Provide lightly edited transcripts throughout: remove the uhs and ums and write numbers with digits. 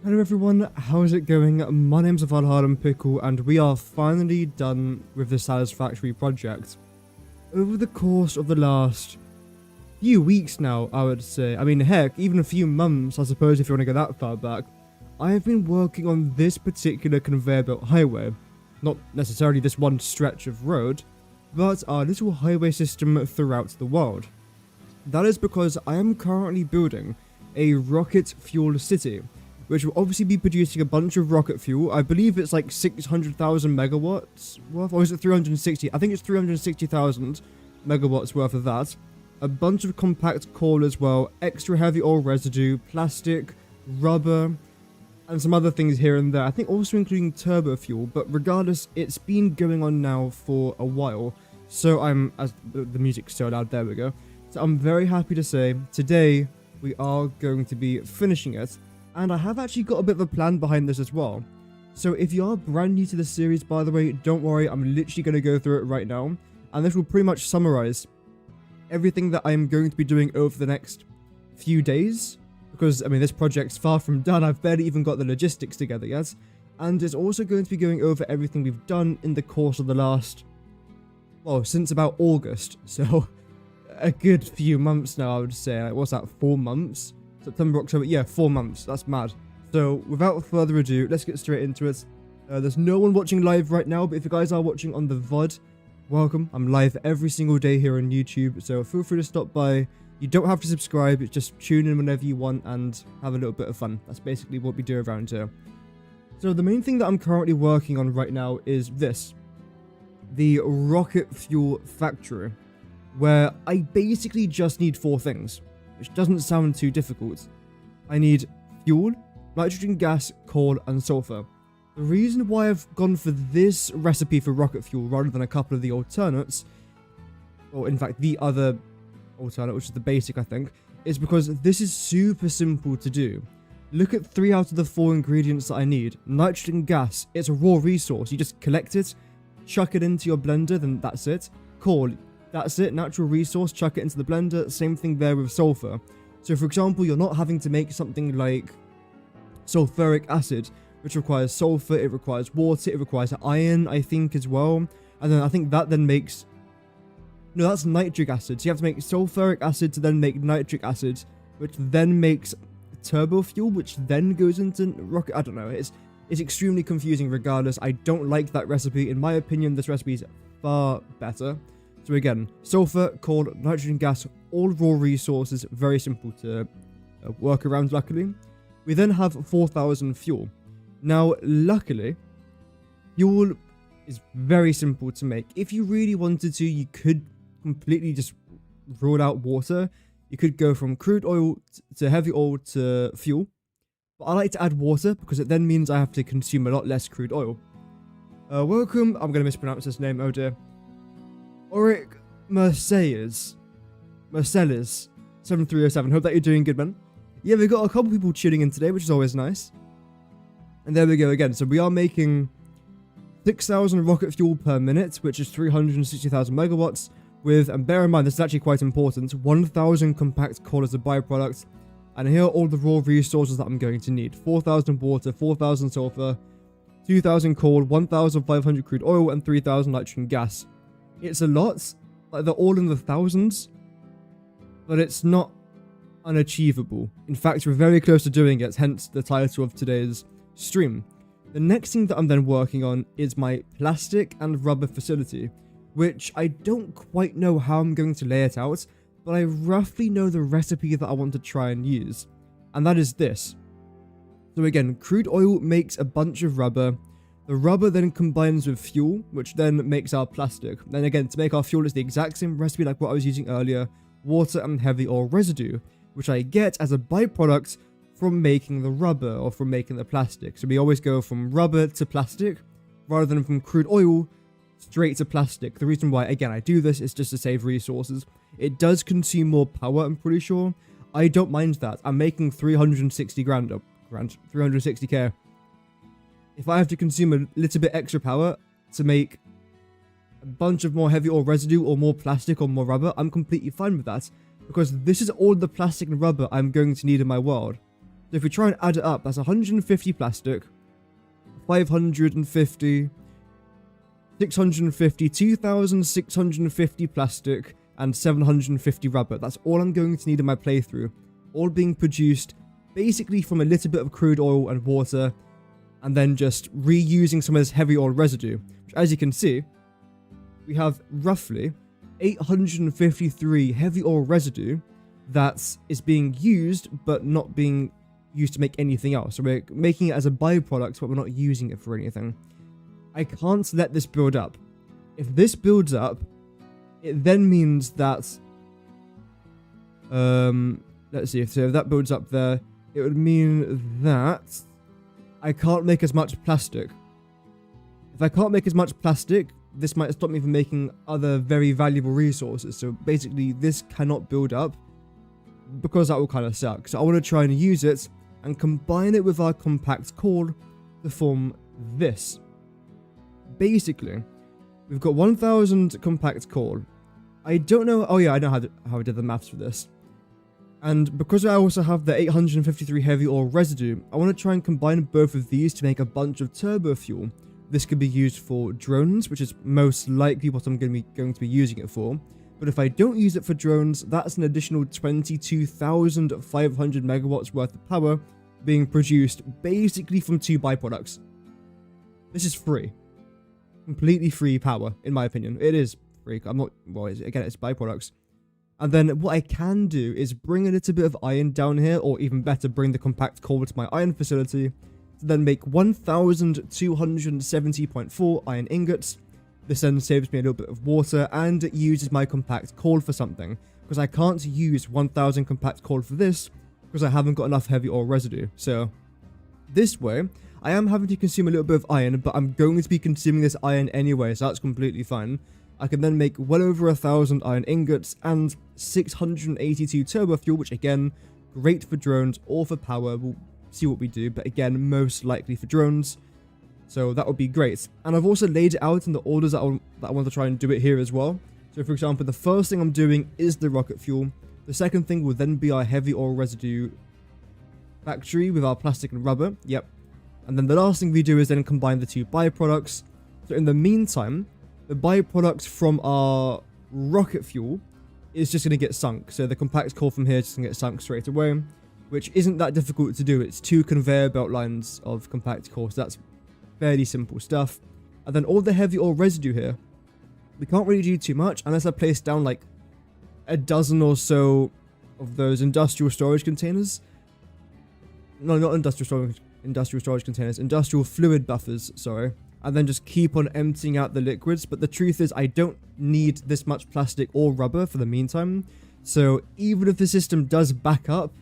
Hello everyone, how's it going? My name's Valhalla Pickle and we are finally done with the Satisfactory project. Over the course of the last few weeks now, I would say, I mean heck, even a few months I suppose if you want to go that far back, I have been working on this particular conveyor belt highway. Not necessarily this one stretch of road, but our little highway system throughout the world. That is because I am currently building a rocket fuel city, which will obviously be producing a bunch of rocket fuel. I believe it's like 600,000 megawatts worth, or is it 360? I think it's 360,000 megawatts worth of that. A bunch of compact coal as well, extra heavy oil residue, plastic, rubber, and some other things here and there. I think also including turbo fuel, but regardless, it's been going on now for a while. So as the music's so loud, there we go. So I'm very happy to say, today we are going to be finishing it. And I have actually got a bit of a plan behind this as well. So if you are brand new to the series, by the way, don't worry, I'm literally going to go through it right now. And this will pretty much summarize everything that I'm going to be doing over the next few days. Because, I mean, this project's far from done. I've barely even got the logistics together yet. And it's also going to be going over everything we've done in the course of the last, well, since about August. So, a good few months now, I would say. Like, what's that, 4 months? September, October, yeah, 4 months. That's mad. So, without further ado, let's get straight into it. There's no one watching live right now, but if you guys are watching on the VOD, welcome. I'm live every single day here on YouTube, so feel free to stop by. You don't have to subscribe, it's just tune in whenever you want and have a little bit of fun. That's basically what we do around here. So, the main thing that I'm currently working on right now is this. The rocket fuel factory, where I basically just need 4 things. Which doesn't sound too difficult. I need fuel, nitrogen gas, coal, and sulfur. The reason why I've gone for this recipe for rocket fuel rather than a couple of the alternates, or in fact the other alternate, which is the basic I think, is because this is super simple to do. Look at 3 out of the 4 ingredients that I need. Nitrogen gas, it's a raw resource. You just collect it, chuck it into your blender, then that's it. Coal, that's it, natural resource, chuck it into the blender. Same thing there with sulfur. So for example, you're not having to make something like sulfuric acid, which requires sulfur, it requires water, it requires iron, I think, as well. And then I think that then makes... No, that's nitric acid. So you have to make sulfuric acid to then make nitric acid, which then makes turbo fuel, which then goes into rocket... I don't know, it's extremely confusing regardless. I don't like that recipe. In my opinion, this recipe is far better. So again, sulfur, coal, nitrogen gas, all raw resources, very simple to work around luckily. We then have 4,000 fuel. Now, luckily, fuel is very simple to make. If you really wanted to, you could completely just rule out water. You could go from crude oil to heavy oil to fuel. But I like to add water because it then means I have to consume a lot less crude oil. Welcome, I'm going to mispronounce this name, oh dear. Auric Mercedes 7307. Hope that you're doing good, man. Yeah, we've got a couple people tuning in today, which is always nice. And there we go again. So we are making 6,000 rocket fuel per minute, which is 360,000 megawatts. With, and bear in mind, this is actually quite important, 1,000 compact coal as a byproduct. And here are all the raw resources that I'm going to need: 4,000 water, 4,000 sulfur, 2,000 coal, 1,500 crude oil, and 3,000 nitrogen gas. It's a lot, like they're all in the thousands, but it's not unachievable. In fact, we're very close to doing it, hence the title of today's stream. The next thing that I'm then working on is my plastic and rubber facility, which I don't quite know how I'm going to lay it out, but I roughly know the recipe that I want to try and use, and that is this. So again, crude oil makes a bunch of rubber. The rubber then combines with fuel, which then makes our plastic. Then again, to make our fuel, it's the exact same recipe like what I was using earlier: water and heavy oil residue, which I get as a byproduct from making the rubber or from making the plastic. So we always go from rubber to plastic rather than from crude oil straight to plastic. The reason why, again, I do this is just to save resources. It does consume more power, I'm pretty sure. I don't mind that. I'm making 360k. If I have to consume a little bit extra power to make a bunch of more heavy oil residue or more plastic or more rubber, I'm completely fine with that, because this is all the plastic and rubber I'm going to need in my world. So if we try and add it up, that's 150 plastic, 550, 650, 2,650 plastic, and 750 rubber. That's all I'm going to need in my playthrough. All being produced basically from a little bit of crude oil and water, and then just reusing some of this heavy oil residue. Which, as you can see, we have roughly 853 heavy oil residue that is being used, but not being used to make anything else. So we're making it as a byproduct, but we're not using it for anything. I can't let this build up. If this builds up, it then means that, let's see, so if that builds up there, it would mean that I can't make as much plastic. If I can't make as much plastic, this might stop me from making other very valuable resources. So basically, this cannot build up because that will kind of suck. So I want to try and use it and combine it with our compact core to form this. Basically, we've got 1,000 compact core. I don't know. Oh yeah, I know how I did the maths for this. And because I also have the 853 heavy oil residue, I want to try and combine both of these to make a bunch of turbo fuel. This could be used for drones, which is most likely what I'm going to be using it for. But if I don't use it for drones, that's an additional 22,500 megawatts worth of power being produced basically from 2 byproducts. This is free. Completely free power, in my opinion. It is free. I'm not, well, again, it's byproducts. And then what I can do is bring a little bit of iron down here, or even better, bring the compact core to my iron facility, to then make 1,270.4 iron ingots. This then saves me a little bit of water, and it uses my compact core for something, because I can't use 1,000 compact core for this, because I haven't got enough heavy oil residue. So, this way, I am having to consume a little bit of iron, but I'm going to be consuming this iron anyway, so that's completely fine. I can then make well over 1,000 iron ingots and 682 turbo fuel, which again, great for drones or for power. We'll see what we do, but again, most likely for drones. So that would be great. And I've also laid it out in the orders that I want to try and do it here as well. So for example, the first thing I'm doing is the rocket fuel. The second thing will then be our heavy oil residue factory with our plastic and rubber. Yep. And then the last thing we do is then combine the 2 byproducts. So in the meantime, the byproduct from our rocket fuel is just going to get sunk. So the compact core from here is just going to get sunk straight away, which isn't that difficult to do. It's 2 conveyor belt lines of compact core, so that's fairly simple stuff. And then all the heavy oil residue here, we can't really do too much unless I place down like a dozen or so of those industrial storage containers. No, not industrial storage containers, industrial fluid buffers, sorry. And then just keep on emptying out the liquids. But the truth is, I don't need this much plastic or rubber for the meantime. So even if the system does back up,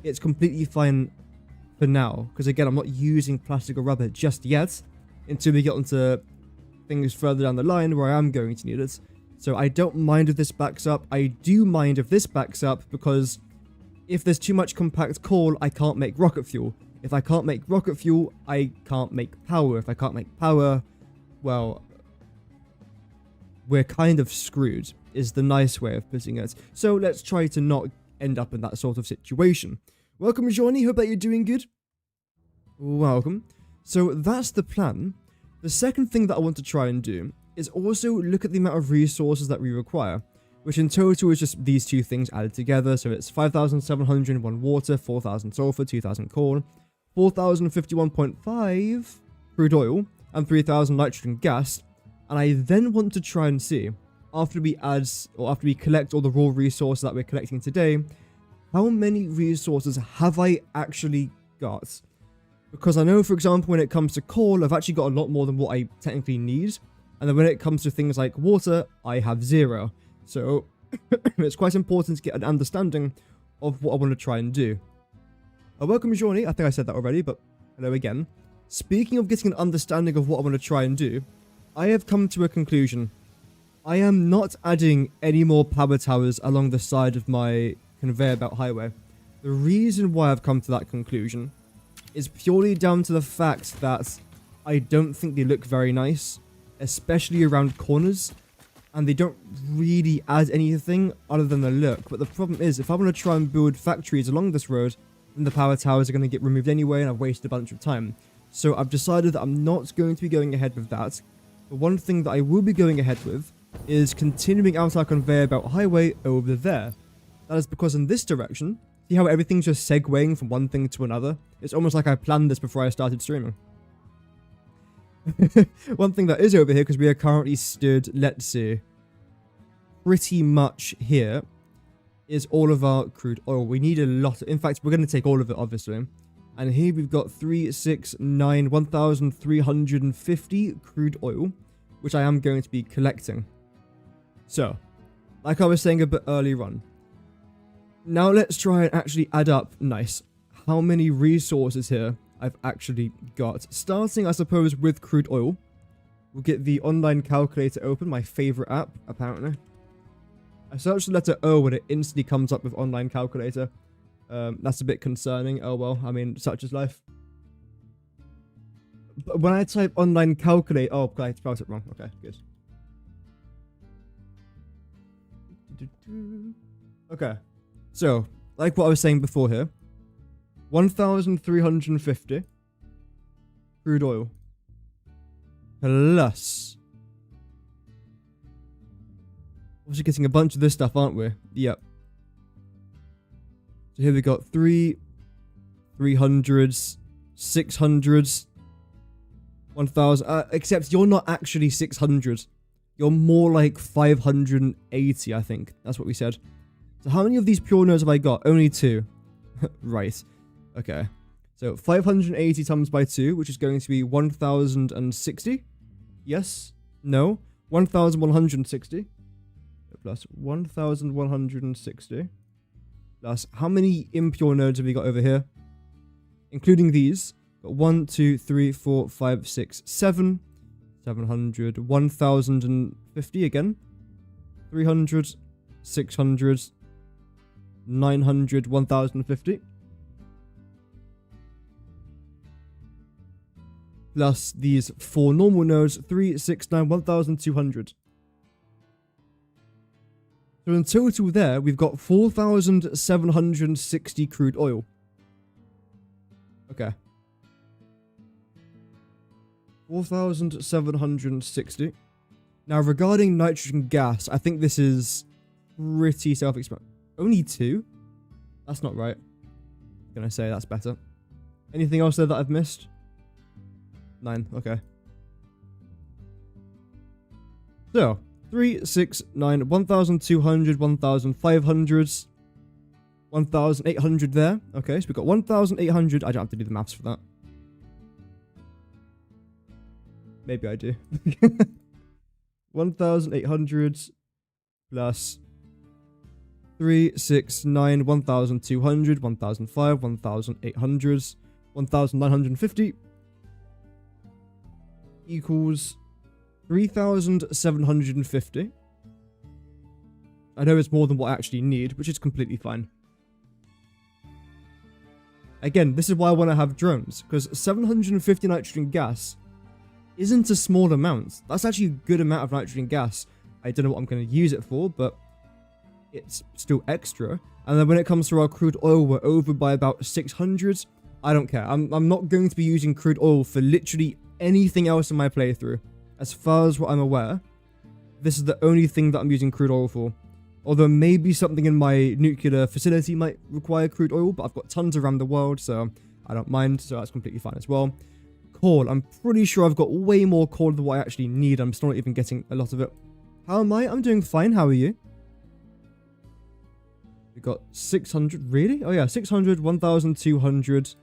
it's completely fine for now. Because again, I'm not using plastic or rubber just yet until we get onto things further down the line where I am going to need it. So I don't mind if this backs up. I do mind if this backs up because if there's too much compact coal, I can't make rocket fuel. If I can't make rocket fuel, I can't make power. If I can't make power, well, we're kind of screwed, is the nice way of putting it. So let's try to not end up in that sort of situation. Welcome, Johnny. Hope that you're doing good. Welcome. So that's the plan. The second thing that I want to try and do is also look at the amount of resources that we require, which in total is just these 2 things added together. So it's 5,701 water, 4,000 sulfur, 2,000 coal, 4,051.5 crude oil, and 3,000 nitrogen gas. And I then want to try and see, after we collect all the raw resources that we're collecting today, how many resources have I actually got? Because I know, for example, when it comes to coal, I've actually got a lot more than what I technically need. And then when it comes to things like water, I have 0. So it's quite important to get an understanding of what I want to try and do. Welcome, Johnny. I think I said that already, but hello again. Speaking of getting an understanding of what I want to try and do, I have come to a conclusion. I am not adding any more power towers along the side of my conveyor belt highway. The reason why I've come to that conclusion is purely down to the fact that I don't think they look very nice, especially around corners, and they don't really add anything other than the look. But the problem is, if I want to try and build factories along this road, then the power towers are going to get removed anyway, and I've wasted a bunch of time. So I've decided that I'm not going to be going ahead with that. But one thing that I will be going ahead with is continuing out our conveyor belt highway over there. That is because in this direction, see how everything's just segueing from one thing to another? It's almost like I planned this before I started streaming. One thing that is over here, because we are currently stood, let's see, pretty much here, is all of our crude oil. We need a lot. In fact, we're going to take all of it, obviously. And here we've got 1,350 crude oil, which I am going to be collecting. So, like I was saying a bit earlier on, now let's try and actually add up, nice, how many resources here I've actually got. Starting, I suppose, with crude oil. We'll get the online calculator open, my favorite app, apparently. I searched the letter O and it instantly comes up with online calculator. That's a bit concerning. Oh well, I mean, such is life. But when I type online calculate, oh, I spelled it wrong. Okay, good. Okay, so like what I was saying before here, 1,350 crude oil plus. Obviously getting a bunch of this stuff, aren't we? Yep. So here we got 300s, 600s, 1,000. Except you're not actually 600. You're more like 580, I think. That's what we said. So how many of these pure nodes have I got? Only 2. Right. Okay. So 580 times by 2, which is going to be 1,060. Yes? No? 1,160. Plus 1,160. Plus, how many impure nodes have we got over here? Including these. Got 1, 2, 3, 4, 5, 6, 7. 700. 1,050 again. 300. 600. 900. 1,050. Plus these 4 normal nodes. 3, 6, 9, 1,200. So in total there, we've got 4,760 crude oil. Okay. 4,760. Now, regarding nitrogen gas, I think this is pretty self-explanatory. Only 2? That's not right. I'm gonna say that's better. Anything else there that I've missed? 9. Okay. So, 3, 6, 9, 1,200, 1,500, 1,800 there. Okay, so we've got 1,800. I don't have to do the maths for that. Maybe I do. 1,800 plus 3, 6, 9, 1,200, 1,005, 1,800, 1,950 equals 3,750. I know it's more than what I actually need, which is completely fine. Again, this is why I want to have drones, because 750 nitrogen gas isn't a small amount. That's actually a good amount of nitrogen gas. I don't know what I'm going to use it for, but it's still extra. And then when it comes to our crude oil, we're over by about 600. I don't care. I'm not going to be using crude oil for literally anything else in my playthrough. As far as what I'm aware, this is the only thing that I'm using crude oil for. Although maybe something in my nuclear facility might require crude oil, but I've got tons around the world, so I don't mind, so that's completely fine as well. Coal. I'm pretty sure I've got way more coal than what I actually need. I'm still not even getting a lot of it. How am I? I'm doing fine. How are you? We got 600. Really? Oh yeah, 600, 1,200,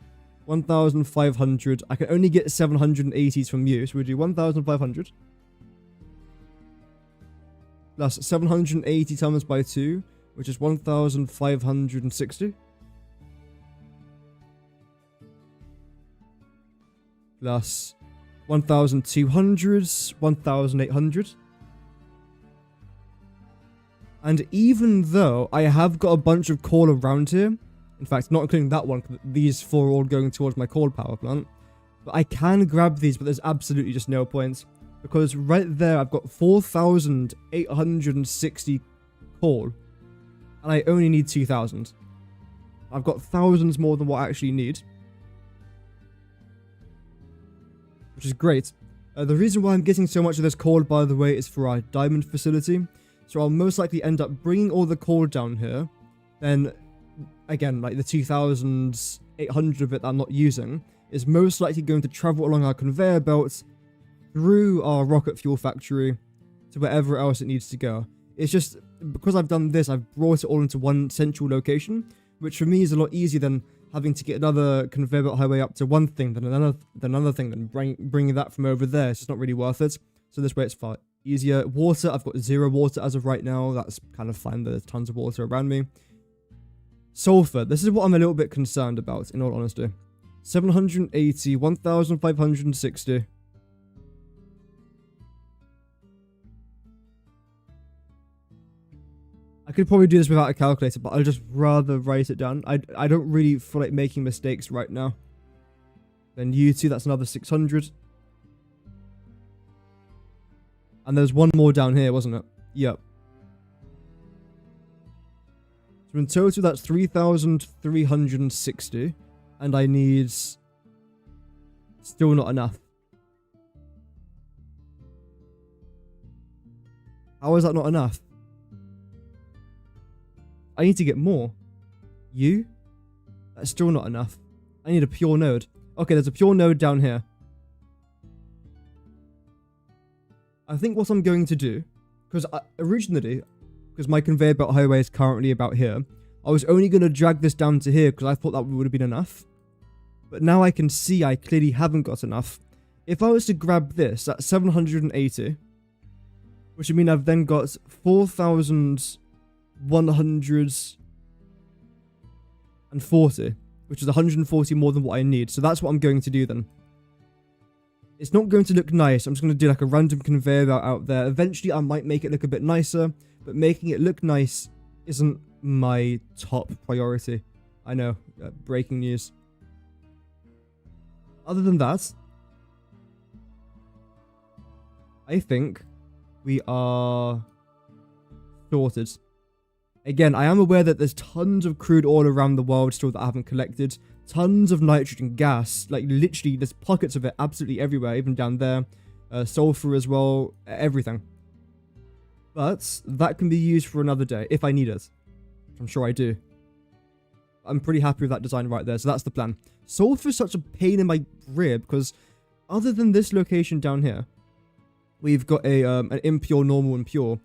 1,500. I can only get 780s from you, so we'll do 1,500. Plus 780 times by 2, which is 1,560. Plus 1,200, 1,800. And even though I have got a bunch of coal around here, in fact, not including that one, these 4 are all going towards my coal power plant, but I can grab these, but there's absolutely just no point. Because right there, I've got 4,860 coal, and I only need 2,000. I've got thousands more than what I actually need, which is great. The reason why I'm getting so much of this coal, by the way, is for our diamond facility. So I'll most likely end up bringing all the coal down here. Then, again, like the 2,800 of it that I'm not using is most likely going to travel along our conveyor belt through our rocket fuel factory to wherever else it needs to go. It's just, because I've done this, I've brought it all into one central location, which for me is a lot easier than having to get another conveyor belt highway up to one thing, then another thing, then bringing that from over there. It's just not really worth it. So this way it's far easier. Water, I've got 0 water as of right now. That's kind of fine. There's tons of water around me. Sulfur, this is what I'm a little bit concerned about, in all honesty. 780, 1,560. I could probably do this without a calculator, but I'll just rather write it down. I don't really feel like making mistakes right now. Then U2, that's another 600. And there's one more down here, wasn't it? Yep. So in total, that's 3,360. And I need... still not enough. How is that not enough? I need to get more. You? That's still not enough. I need a pure node. Okay, there's a pure node down here. I think what I'm going to do, because originally, because my conveyor belt highway is currently about here, I was only going to drag this down to here because I thought that would have been enough. But now I can see I clearly haven't got enough. If I was to grab this at 780, which would mean I've then got 4,140, which is 140 more than what I need. So that's what I'm going to do then. It's not going to look nice. I'm just going to do like a random conveyor belt out there. Eventually, I might make it look a bit nicer, but making it look nice isn't my top priority. I know, breaking news. Other than that, I think we are sorted. Again, I am aware that there's tons of crude oil around the world still that I haven't collected. Tons of nitrogen gas, like literally there's pockets of it absolutely everywhere, even down there. Sulfur as well, everything. But that can be used for another day if I need it. I'm sure I do. I'm pretty happy with that design right there, so that's the plan. Sulfur is such a pain in my rear because other than this location down here, we've got an impure, normal, and pure.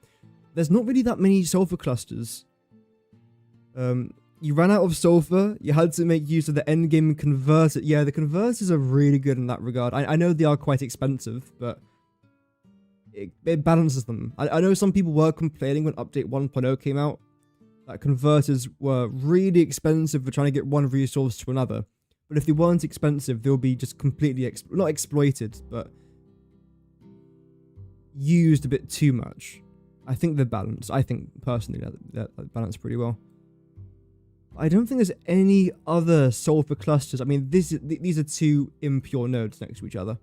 There's not really that many sulfur clusters. You ran out of sulfur, you had to make use of the endgame converter. Yeah, the converters are really good in that regard. I know they are quite expensive, but it balances them. I know some people were complaining when Update 1.0 came out that converters were really expensive for trying to get one resource to another. But if they weren't expensive, they'll be just completely, not exploited, but used a bit too much. I think they're balanced. I think, personally, they're balanced pretty well. I don't think there's any other sulfur clusters. I mean, these are two impure nodes next to each other.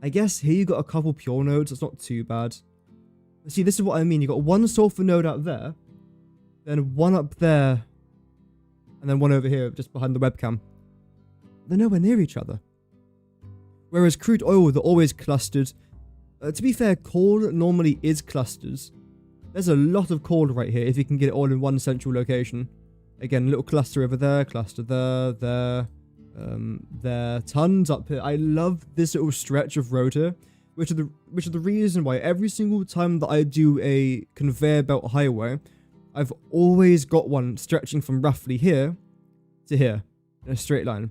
I guess here you got a couple pure nodes. That's not too bad. But see, this is what I mean. You got one sulfur node out there, then one up there, and then one over here just behind the webcam. They're nowhere near each other. Whereas crude oil, they're always clustered. To be fair, coal normally is clusters. There's a lot of coal right here if you can get it all in one central location. Again, little cluster over there, cluster there, there, tons up here. I love this little stretch of road here, which is the reason why every single time that I do a conveyor belt highway, I've always got one stretching from roughly here to here in a straight line.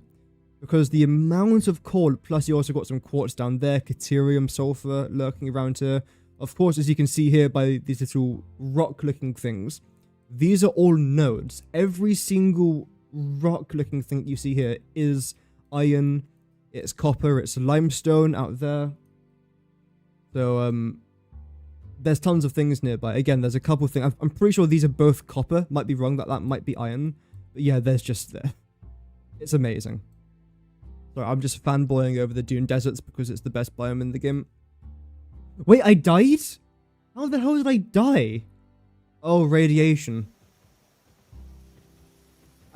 Because the amount of coal, plus you also got some quartz down there, caterium, sulfur lurking around here. Of course, as you can see here by these little rock-looking things, these are all nodes. Every single rock-looking thing that you see here is iron, it's copper, it's limestone out there. So, there's tons of things nearby. Again, there's a couple things. I'm pretty sure these are both copper. Might be wrong, that might be iron. But yeah, there's just there. It's amazing. Sorry, I'm just fanboying over the dune deserts because it's the best biome in the game. Wait, I died? How the hell did I die? Oh, radiation.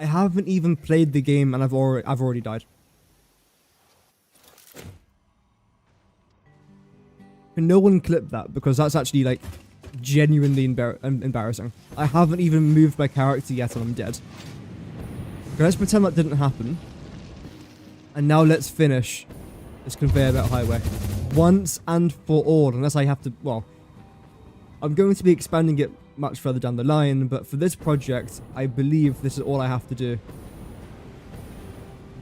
I haven't even played the game and I've already died. Can no one clip that, because that's actually like genuinely embarrassing. I haven't even moved my character yet and I'm dead. Okay, let's pretend that didn't happen. And now let's finish this conveyor belt highway once and for all, unless I have to, well, I'm going to be expanding it much further down the line, but for this project, I believe this is all I have to do.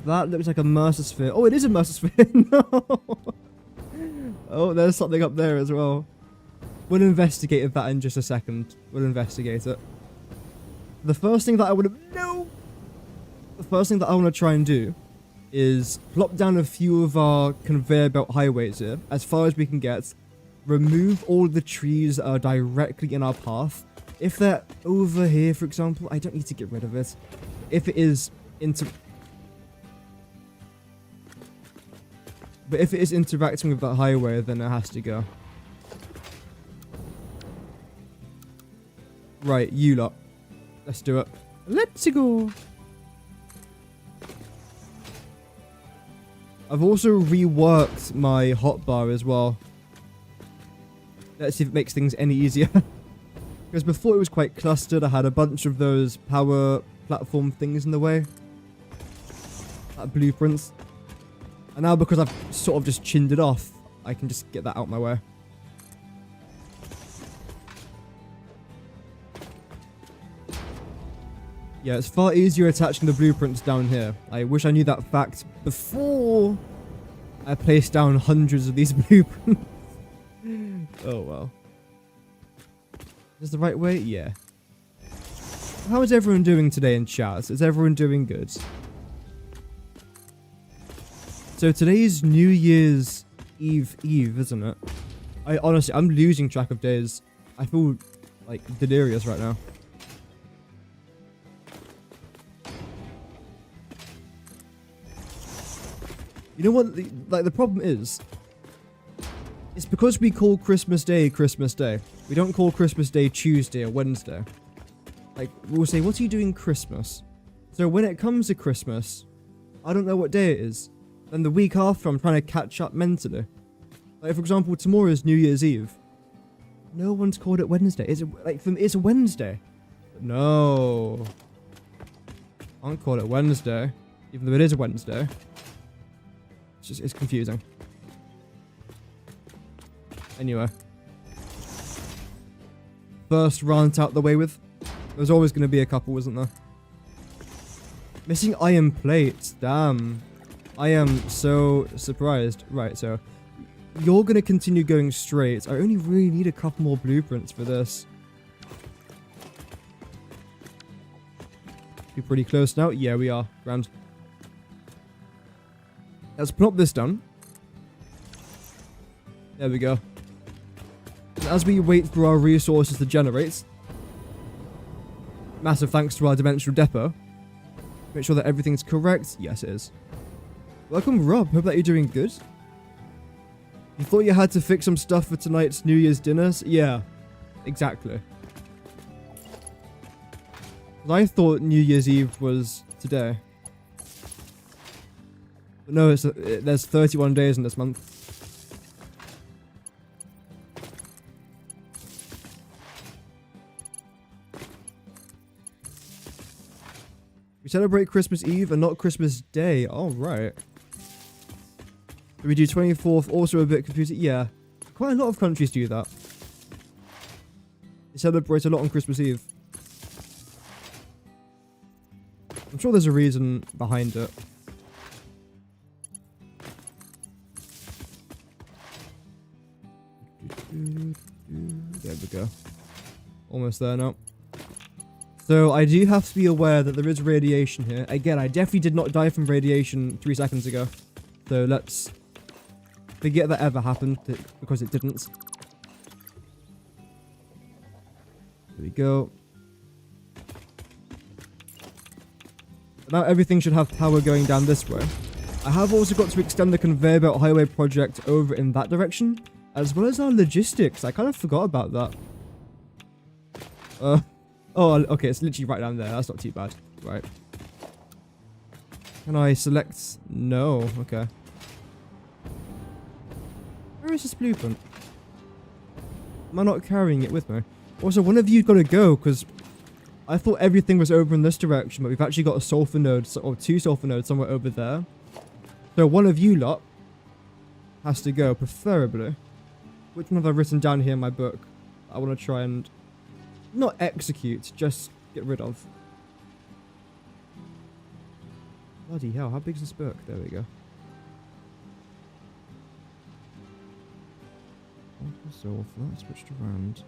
That looks like a Mercer sphere. Oh, it is a Mercer sphere. No. Oh, there's something up there as well. We'll investigate that in just a second. We'll investigate it. The first thing that I want to try and do is plop down a few of our conveyor belt highways here, as far as we can get. Remove all the trees that are directly in our path. If they're over here, for example, I don't need to get rid of it. If it is But if it is interacting with that highway, then it has to go. Right, you lot. Let's do it. Let's go. I've also reworked my hotbar as well. Let's see if it makes things any easier. Because before it was quite clustered, I had a bunch of those power platform things in the way. Like blueprints. And now because I've sort of just chinned it off, I can just get that out my way. Yeah, it's far easier attaching the blueprints down here. I wish I knew that fact before I placed down hundreds of these blueprints. Oh well. Is this the right way? Yeah. How is everyone doing today in chat? Is everyone doing good? So today's New Year's Eve, isn't it? I'm losing track of days. I feel like delirious right now. You know what? The problem is, it's because we call Christmas Day Christmas Day. We don't call Christmas Day Tuesday or Wednesday. Like, we'll say, what are you doing Christmas? So when it comes to Christmas, I don't know what day it is. Then the week after, I'm trying to catch up mentally. Like, for example, tomorrow is New Year's Eve. No one's called it Wednesday. It's it's a Wednesday. No. I can't call it Wednesday, even though it is a Wednesday. It's confusing. Anyway. First rant out the way with. There's always going to be a couple, isn't there? Missing iron plates. Damn. I am so surprised. Right, so you're going to continue going straight. I only really need a couple more blueprints for this. Be pretty close now. Yeah, we are. Grand. Let's plop this down. There we go. And as we wait for our resources to generate, massive thanks to our dimensional depot. Make sure that everything's correct. Yes, it is. Welcome, Rob. Hope that you're doing good. You thought you had to fix some stuff for tonight's New Year's dinners? Yeah, exactly. I thought New Year's Eve was today. But no, there's 31 days in this month. We celebrate Christmas Eve and not Christmas Day. All right. Do we do 24th? Also a bit confusing. Yeah. Quite a lot of countries do that. They celebrate a lot on Christmas Eve. I'm sure there's a reason behind it. There we go. Almost there now. So I do have to be aware that there is radiation here. Again, I definitely did not die from radiation 3 seconds ago. So let's forget that ever happened, because it didn't. There we go. Now everything should have power going down this way. I have also got to extend the conveyor belt highway project over in that direction, as well as our logistics. I kind of forgot about that. Oh, okay, it's literally right down there. That's not too bad. Right. Can I select? No. Okay. Where is this blueprint? Am I not carrying it with me? Also, one of you got to go, because I thought everything was over in this direction, but we've actually got a sulfur node, or 2 sulfur nodes somewhere over there. So one of you lot has to go, preferably. Which one have I written down here in my book? I want to try and not execute, just get rid of. Bloody hell, how big is this book? There we go. So that switched around.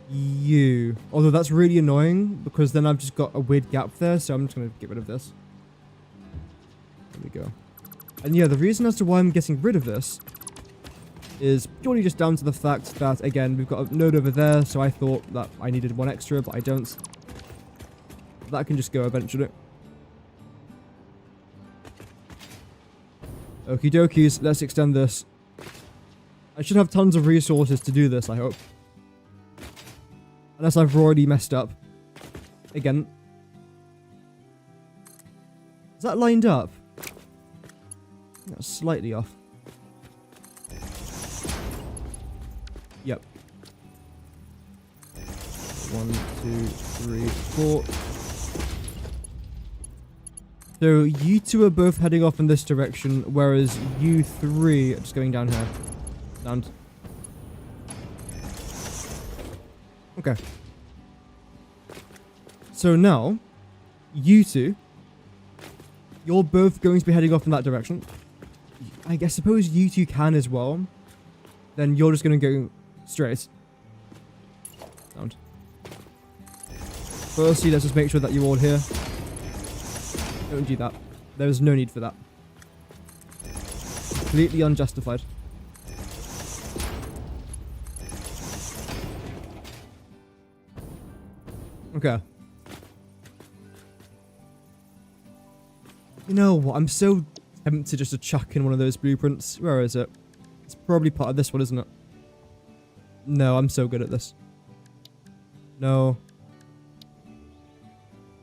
You. Although that's really annoying, because then I've just got a weird gap there, so I'm just going to get rid of this. There we go. And yeah, the reason as to why I'm getting rid of this is purely just down to the fact that, again, we've got a node over there, so I thought that I needed one extra, but I don't. That can just go eventually. Okie dokies, let's extend this. I should have tons of resources to do this, I hope. Unless I've already messed up. Again. Is that lined up? That's slightly off. Yep. 1, 2, 3, 4. So you two are both heading off in this direction, whereas you three are just going down here. Down. Okay. So now, you two, you're both going to be heading off in that direction. I suppose you two can as well. Then you're just going to go straight. Sound. Firstly, let's just make sure that you're all here. Don't do that. There's no need for that. Completely unjustified. Okay. You know what? I'm so tempted just to chuck in one of those blueprints. Where is it? It's probably part of this one, isn't it? No, I'm so good at this. No.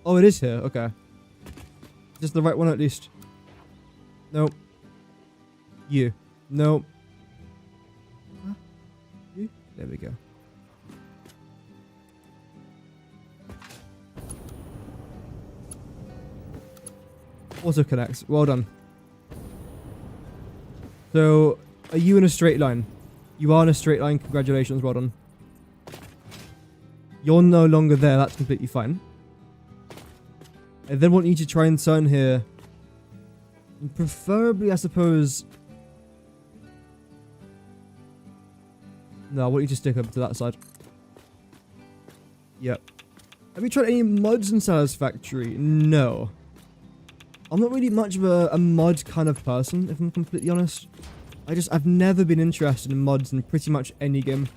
Oh, it is here. Okay. Is this the right one at least? Nope. You. Nope. Huh? You? There we go. Auto connects. Well done. So, are you in a straight line? You are in a straight line. Congratulations. Well done. You're no longer there. That's completely fine. I then want you to try and turn here. And preferably, I suppose... No, I want you to stick over to that side. Yep. Have you tried any mods in Satisfactory? No. I'm not really much of a mod kind of person, if I'm completely honest. I've never been interested in mods in pretty much any game.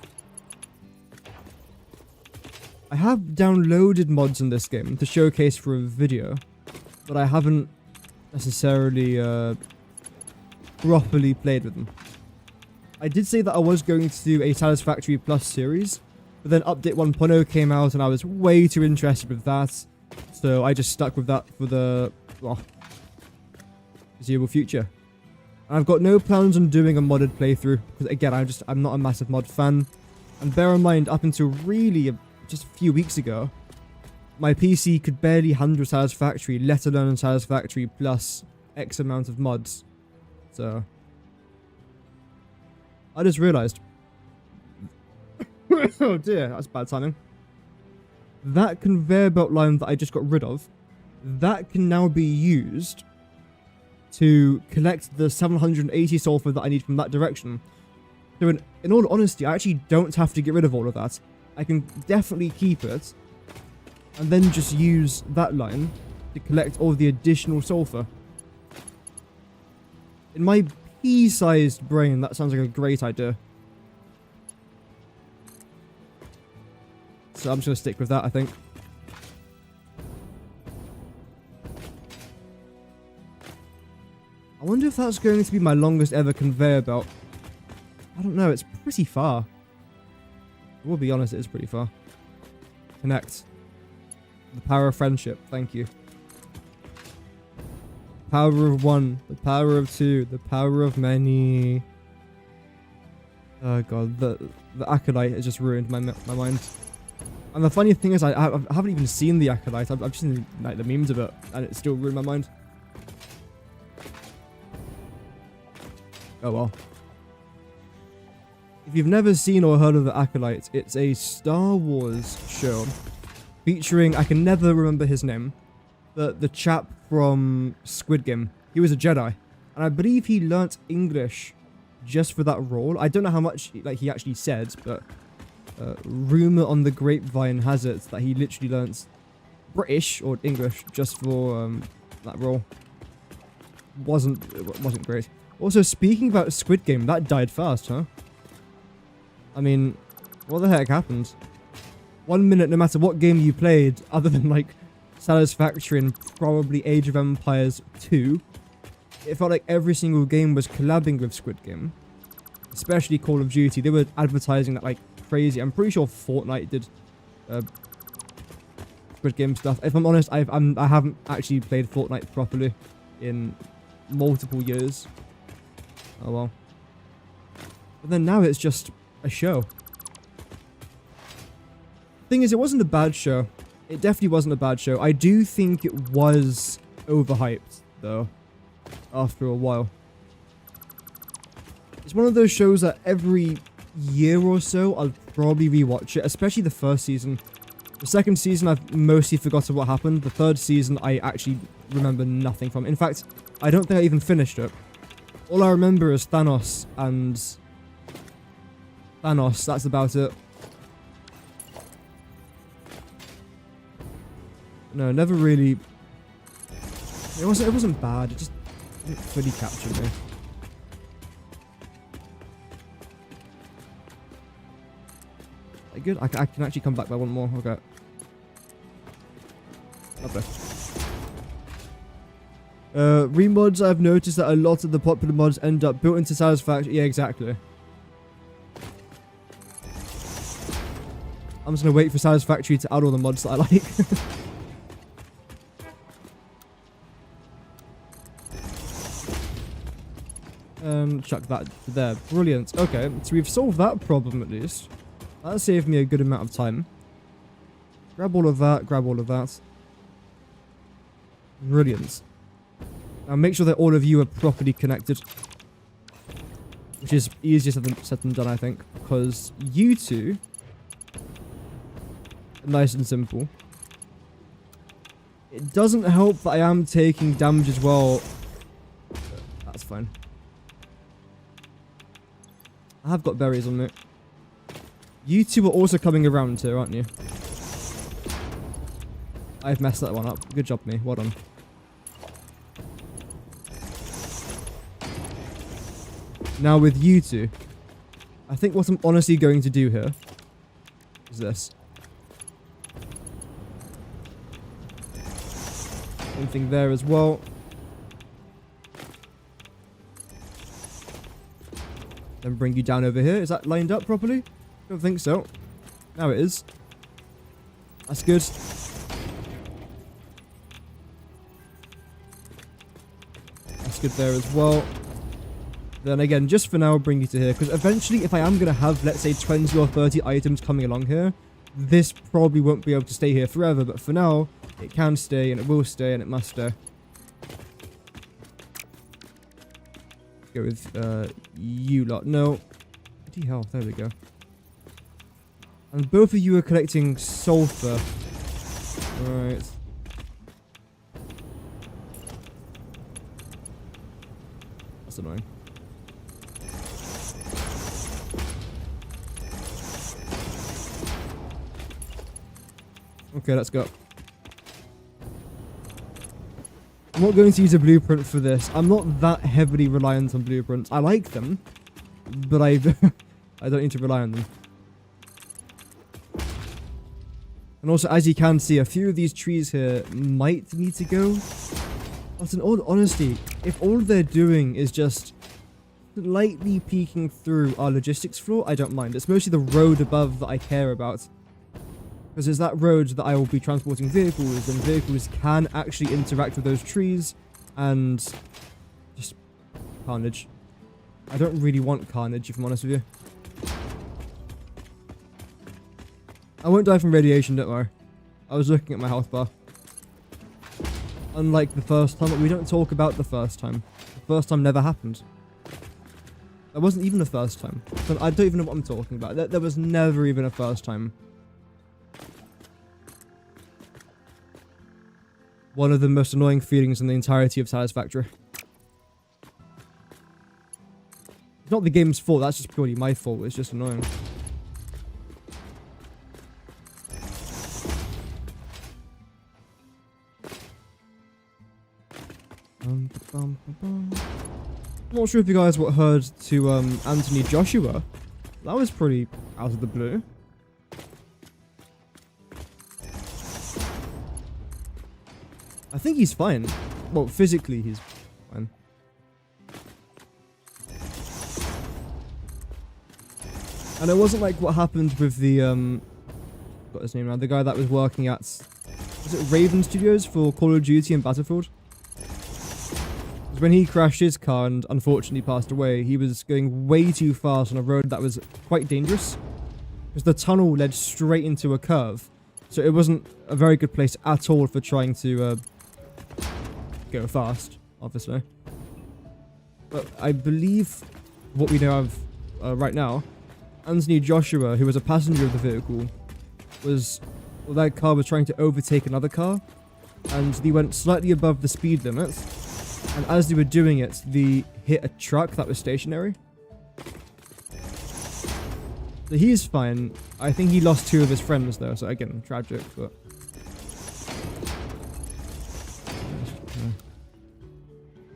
I have downloaded mods in this game to showcase for a video, but I haven't necessarily properly played with them. I did say that I was going to do a Satisfactory Plus series, but then Update 1.0 came out and I was way too interested with that, so I just stuck with that for the foreseeable future. And I've got no plans on doing a modded playthrough, because again, I'm not a massive mod fan. And bear in mind, up until really just a few weeks ago, my PC could barely handle Satisfactory, let alone Satisfactory plus X amount of mods. So, I just realized. Oh dear, that's bad timing. That conveyor belt line that I just got rid of, that can now be used to collect the 780 sulfur that I need from that direction. So in all honesty, I actually don't have to get rid of all of that. I can definitely keep it, and then just use that line to collect all the additional sulfur. In my pea-sized brain, that sounds like a great idea. So I'm just going to stick with that, I think. I wonder if that's going to be my longest ever conveyor belt. I don't know, it's pretty far. We'll be honest, it is pretty far. Connect. The power of friendship, thank you. power of one, the power of two, the power of many. Oh god, the acolyte has just ruined my mind. And the funny thing is, I haven't even seen the acolyte. I've just seen like the memes of it, and it still ruined my mind. Oh well. If you've never seen or heard of the acolyte, it's a Star Wars show featuring, I can never remember his name, the chap from Squid Game. He was a Jedi, and I believe he learnt English just for that role. I don't know how much like he actually said, but rumor on the grapevine has it that he literally learnt British or English just for that role. Wasn't great. Also, speaking about Squid Game, that died fast, huh? I mean, what the heck happened? 1 minute, no matter what game you played, other than like Satisfactory and probably Age of Empires 2, it felt like every single game was collabing with Squid Game. Especially Call of Duty. They were advertising that like crazy. I'm pretty sure Fortnite did Squid Game stuff. If I'm honest, I haven't actually played Fortnite properly in multiple years. Oh well. But then now it's just a show. Thing is, it wasn't a bad show. It definitely wasn't a bad show. I do think it was overhyped, though, after a while. It's one of those shows that every year or so, I'll probably rewatch it, especially the first season. The second season, I've mostly forgotten what happened. The third season, I actually remember nothing from. In fact, I don't think I even finished it. All I remember is Thanos, and Thanos, that's about it. No, never really. It wasn't bad. It just didn't fully capture me. Good. I can actually come back by one more. Okay. Lovely. Remods. I've noticed that a lot of the popular mods end up built into Satisfactory. Yeah, exactly. I'm just gonna wait for Satisfactory to add all the mods that I like. Chuck that there. Brilliant. Okay, so we've solved that problem at least. That saved me a good amount of time. Grab all of that, grab all of that. Brilliant. Now make sure that all of you are properly connected. Which is easier said than done, I think. Because you two are nice and simple. It doesn't help that I am taking damage as well. That's fine. I have got berries on me. You two are also coming around here, aren't you? I've messed that one up. Good job, me. Well done. Now with you two, I think what I'm honestly going to do here is this. Something there as well. Then bring you down over here. Is that lined up properly? Don't think so. Now it is. That's good. That's good there as well. Then again, just for now, I'll bring you to here. Because eventually, if I am going to have, let's say, 20 or 30 items coming along here, this probably won't be able to stay here forever. But for now, it can stay, and it will stay, and it must stay. Let's go with you lot. No. Bloody hell, there we go. And both of you are collecting sulfur. Alright. That's annoying. Okay, let's go. I'm not going to use a blueprint for this. I'm not that heavily reliant on blueprints. I like them, but I don't need to rely on them. And also, as you can see, a few of these trees here might need to go. But in all honesty, if all they're doing is just slightly peeking through our logistics floor, I don't mind. It's mostly the road above that I care about. Because it's that road that I will be transporting vehicles, and vehicles can actually interact with those trees and just carnage. I don't really want carnage, if I'm honest with you. I won't die from radiation, don't worry. I was looking at my health bar. Unlike the first time, we don't talk about the first time. The first time never happened. That wasn't even the first time. I don't even know what I'm talking about. There was never even a first time. One of the most annoying feelings in the entirety of Satisfactory. It's not the game's fault, that's just purely my fault. It's just annoying. I'm not sure if you guys heard to Anthony Joshua. That was pretty out of the blue. I think he's fine. Well, physically he's fine. And it wasn't like what happened with the got his name now, the guy that was working at, was it Raven Studios for Call of Duty and Battlefield? When he crashed his car and unfortunately passed away, he was going way too fast on a road that was quite dangerous. Because the tunnel led straight into a curve. So it wasn't a very good place at all for trying to go fast, obviously. But I believe what we know of right now, Anthony Joshua, who was a passenger of the vehicle, that car was trying to overtake another car. And they went slightly above the speed limit. And as they were doing it, they hit a truck that was stationary. So he's fine. I think he lost 2 of his friends though, so again, tragic, but...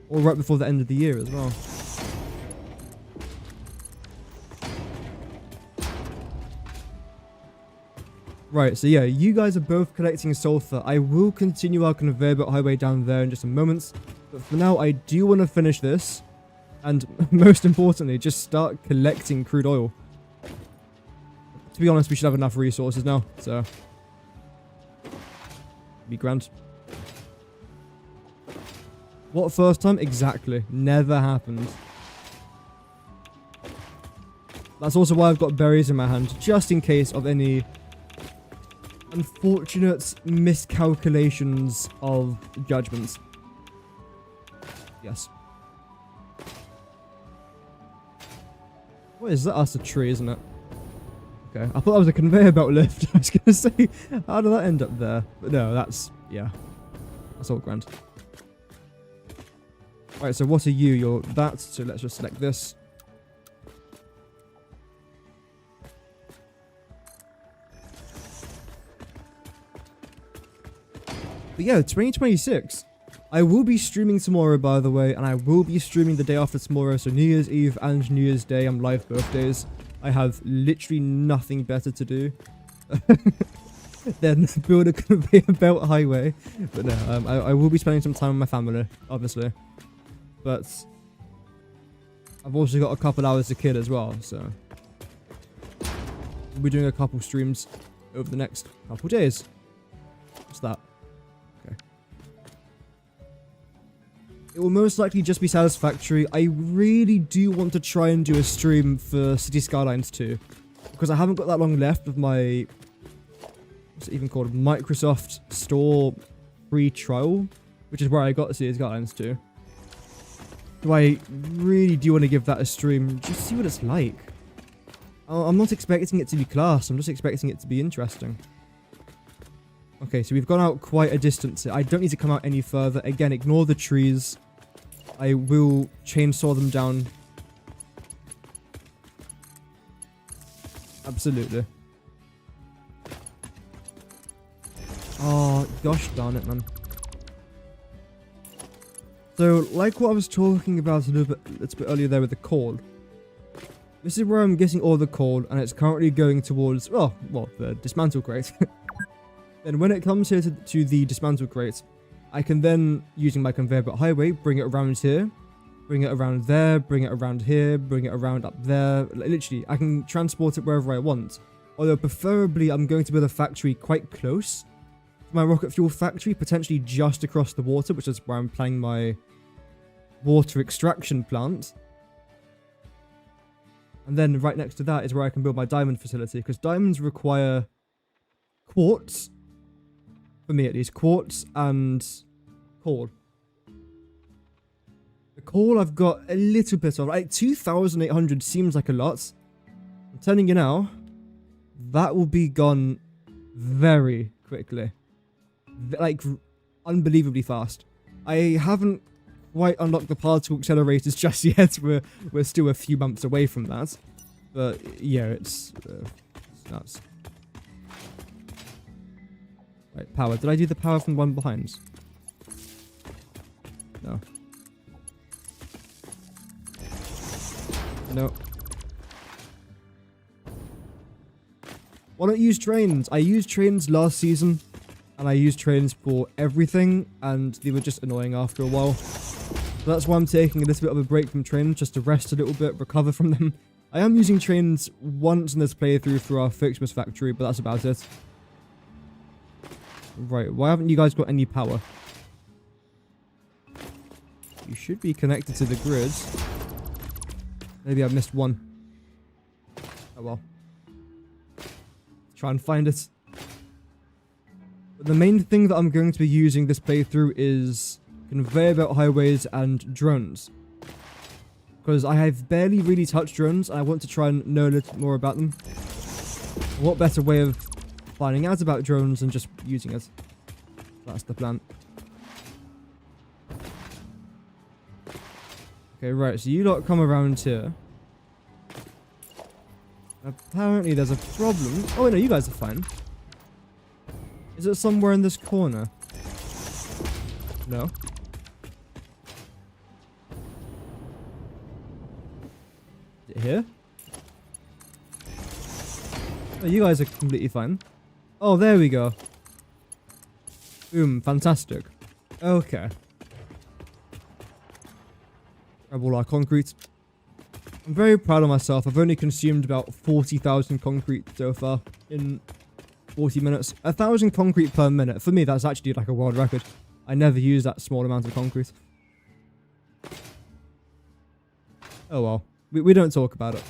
Or right before the end of the year as well. Right, so yeah, you guys are both collecting sulfur. I will continue our conveyor belt highway down there in just a moment. But for now, I do want to finish this. And most importantly, just start collecting crude oil. To be honest, we should have enough resources now, so... Be grand. What first time? Exactly. Never happened. That's also why I've got berries in my hand, just in case of any unfortunate miscalculations of judgments. Yes. What is that? That's a tree, isn't it? Okay. I thought that was a conveyor belt lift. I was going to say, how did that end up there? But no, that's... yeah. That's all grand. Right, so what are you? You're that. So let's just select this. But yeah, 2026. I will be streaming tomorrow, by the way, and I will be streaming the day after tomorrow, so New Year's Eve and New Year's Day. I'm live both days. I have literally nothing better to do than build a conveyor belt highway. But no, I will be spending some time with my family, obviously. But I've also got a couple hours to kill as well, so we'll be doing a couple streams over the next couple days. What's that? It will most likely just be Satisfactory. I really do want to try and do a stream for City Skylines 2. Because I haven't got that long left of my... what's it even called? Microsoft Store free trial. Which is where I got City Skylines 2. So I really do want to give that a stream. Just see what it's like. I'm not expecting it to be class. I'm just expecting it to be interesting. Okay, so we've gone out quite a distance. I don't need to come out any further. Again, ignore the trees. I will chainsaw them down. Absolutely. Oh, gosh darn it, man. So, like what I was talking about a little bit earlier there with the coal. This is where I'm getting all the coal, and it's currently going towards, well, the dismantle crate. Then when it comes here to the dismantle crate, I can then, using my conveyor belt highway, bring it around here, bring it around there, bring it around here, bring it around up there. Literally, I can transport it wherever I want. Although preferably I'm going to build a factory quite close my rocket fuel factory, potentially just across the water, which is where I'm planning my water extraction plant. And then right next to that is where I can build my diamond facility, because diamonds require quartz, for me at least, quartz and coal. The coal I've got a little bit of, like 2,800 seems like a lot. I'm telling you now, that will be gone very quickly. Like, unbelievably fast. I haven't quite unlocked the particle accelerators just yet. We're still a few months away from that. But, yeah, it's nuts. Right, power. Did I do the power from one behind? No. No. Why don't you use trains? I used trains last season, and I used trains for everything, and they were just annoying after a while. So that's why I'm taking a little bit of a break from trains, just to rest a little bit, recover from them. I am using trains once in this playthrough through our Fixmas factory, but that's about it. Right, why haven't you guys got any power? You should be connected to the grid. Maybe I've missed one. Oh well. Try and find it. But the main thing that I'm going to be using this playthrough is conveyor belt highways and drones. Because I have barely really touched drones, and I want to try and know a little more about them. What better way of finding out about drones than just using it? That's the plan. Okay, right, so you lot come around here. Apparently there's a problem. Oh, no, you guys are fine. Is it somewhere in this corner? No. Is it here? Oh, you guys are completely fine. Oh, there we go. Boom, fantastic. Okay. Grab all our concrete. I'm very proud of myself. I've only consumed about 40,000 concrete so far in 40 minutes. 1,000 concrete per minute. For me, that's actually like a world record. I never use that small amount of concrete. Oh well. We don't talk about it.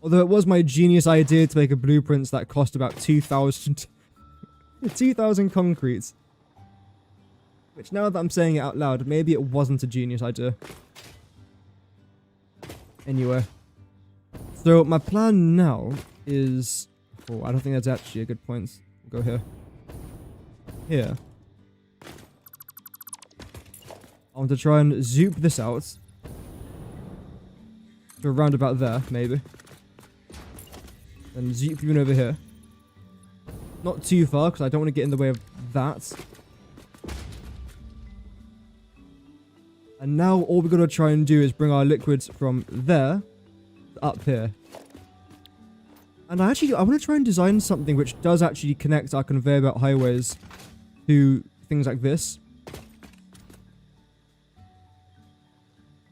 Although it was my genius idea to make a blueprint that cost about 2,000... 2,000 concrete. Which, now that I'm saying it out loud, maybe it wasn't a genius idea. Anyway. So, my plan now is... Oh, I don't think that's actually a good point. We'll go here. Here. I want to try and zoop this out. To around about there, maybe. And zoop you in over here. Not too far, because I don't want to get in the way of that. And now all we're going to try and do is bring our liquids from there to up here. And I want to try and design something which does actually connect our conveyor belt highways to things like this.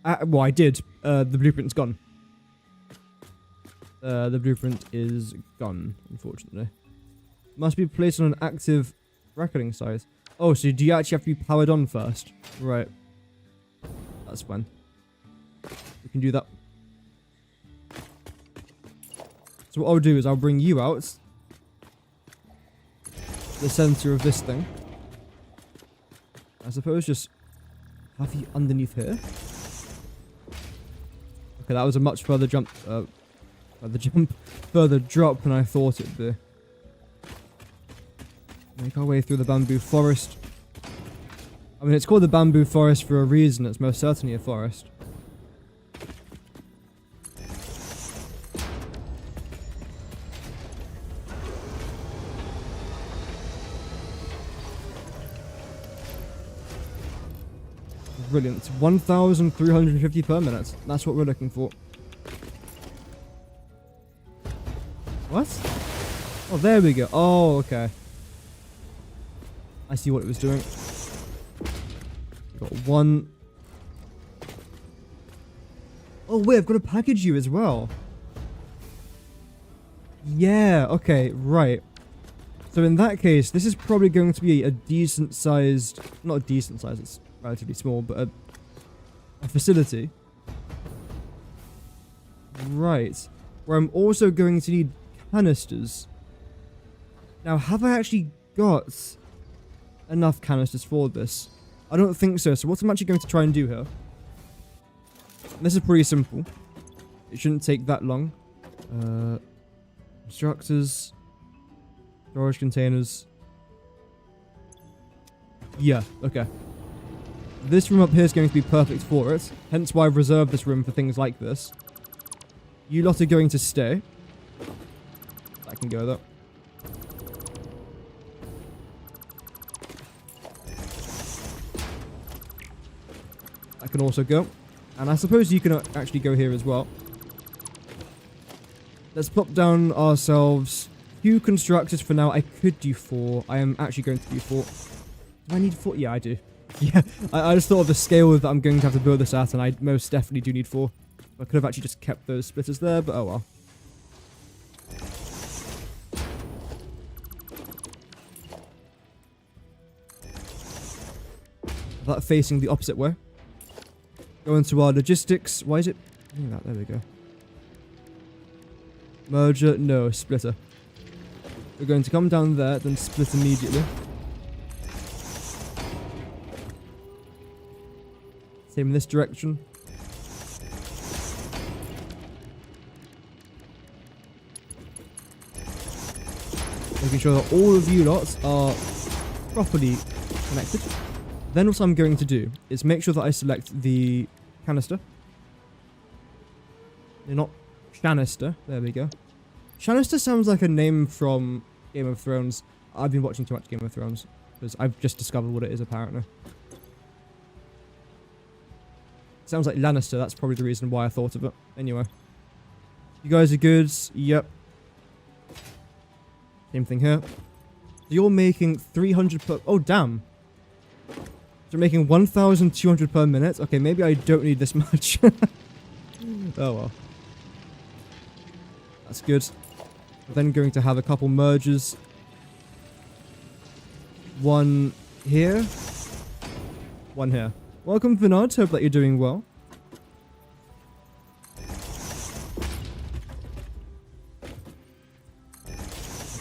Well, I did. The blueprint's gone. The blueprint is gone, unfortunately. Must be placed on an active reckoning site. Oh, so do you actually have to be powered on first? Right. That's fine. We can do that. So what I'll do is I'll bring you out. The center of this thing. I suppose just have you underneath here. Okay, that was a much further jump. Further drop than I thought it'd be. Make our way through the bamboo forest. I mean, it's called the bamboo forest for a reason. It's most certainly a forest. Brilliant. 1,350 per minute. That's what we're looking for. What? Oh, there we go. Oh, okay. I see what it was doing. Got one. Oh, wait, I've got to package you as well. Yeah, okay, right. So in that case, this is probably going to be a decent sized, not a decent size, it's relatively small, but a facility. Right. Where I'm also going to need canisters. Now, have I actually got enough canisters for this? I don't think so. So what I'm actually going to try and do here. This is pretty simple. It shouldn't take that long. Constructors. Storage containers. Yeah, okay. This room up here is going to be perfect for it. Hence why I've reserved this room for things like this. You lot are going to stay. I can go there. I can also go. And I suppose you can actually go here as well. Let's plop down ourselves 2 constructors for now. I could do 4. I am actually going to do 4. Do I need 4? Yeah, I do. Yeah, I just thought of the scale that I'm going to have to build this at, and I most definitely do need 4. I could have actually just kept those splitters there, but oh well. That facing the opposite way. Go into our logistics. Why is it doing that? There we go. Merger, no, splitter. We're going to come down there, then split immediately. Same in this direction. Making sure that all of you lots are properly connected. Then what I'm going to do is make sure that I select the canister. They're not Shanister. There we go. Shanister sounds like a name from Game of Thrones. I've been watching too much Game of Thrones because I've just discovered what it is apparently. Sounds like Lannister. That's probably the reason why I thought of it. Anyway. You guys are good. Yep. Same thing here. So you're making 300 per... Oh, damn. So you're making 1,200 per minute. Okay, maybe I don't need this much. Oh, well. That's good. We're then going to have a couple mergers. One here. One here. Welcome, Vinod. Hope that you're doing well.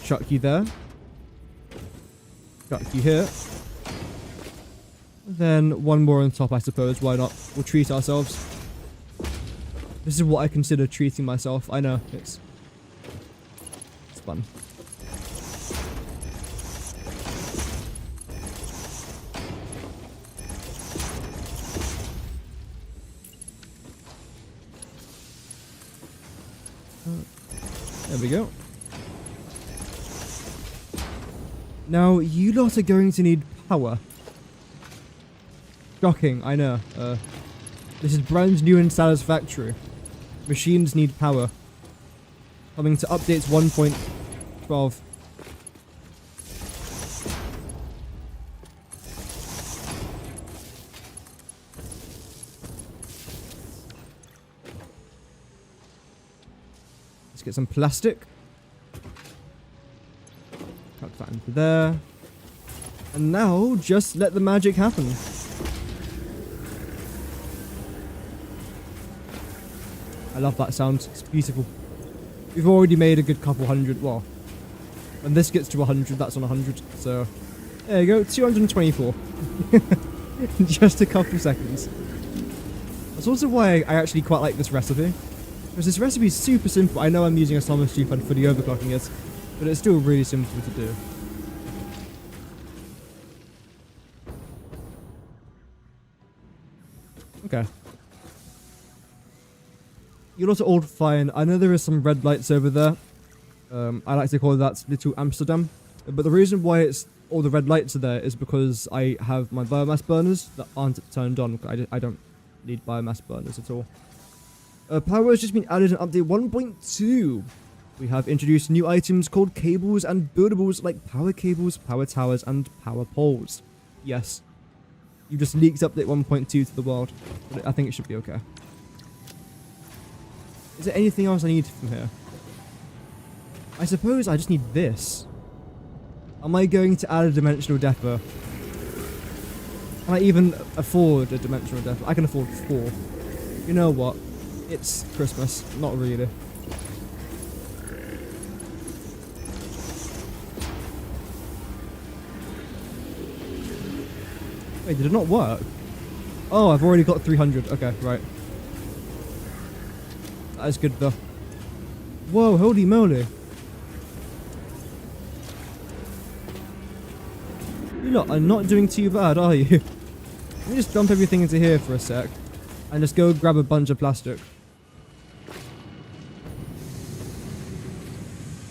Chuck you there. Chuck you here. Then one more on top, I suppose. Why not? We'll treat ourselves. This is what I consider treating myself. I know, it's fun. There we go. Now, you lot are going to need power. Shocking, I know. This is brand new and Satisfactory. Machines need power. Coming to updates 1.12. Let's get some plastic. Tuck that into there. And now, just let the magic happen. I love that sound. It's beautiful. We've already made a good couple hundred. Well, when this gets to 100, that's on 100. So, there you go. 224. In just a couple seconds. That's also why I actually quite like this recipe. Because this recipe is super simple. I know I'm using a summer soup and fully overclocking it, but it's still really simple to do. Okay. You're not all fine. I know there is some red lights over there. I like to call that Little Amsterdam. But the reason why it's all the red lights are there is because I have my biomass burners that aren't turned on. I don't need biomass burners at all. Power has just been added in update 1.2. We have introduced new items called cables and buildables like power cables, power towers, and power poles. Yes. You just leaked update 1.2 to the world. But I think it should be okay. Is there anything else I need from here? I suppose I just need this. Am I going to add a dimensional depot? Can I even afford a dimensional depot? I can afford 4. You know what? It's Christmas. Not really. Wait, did it not work? Oh, I've already got 300. Okay, right. That is good though. Whoa, holy moly. You lot are not doing too bad, are you? Let me just dump everything into here for a sec. And just go grab a bunch of plastic.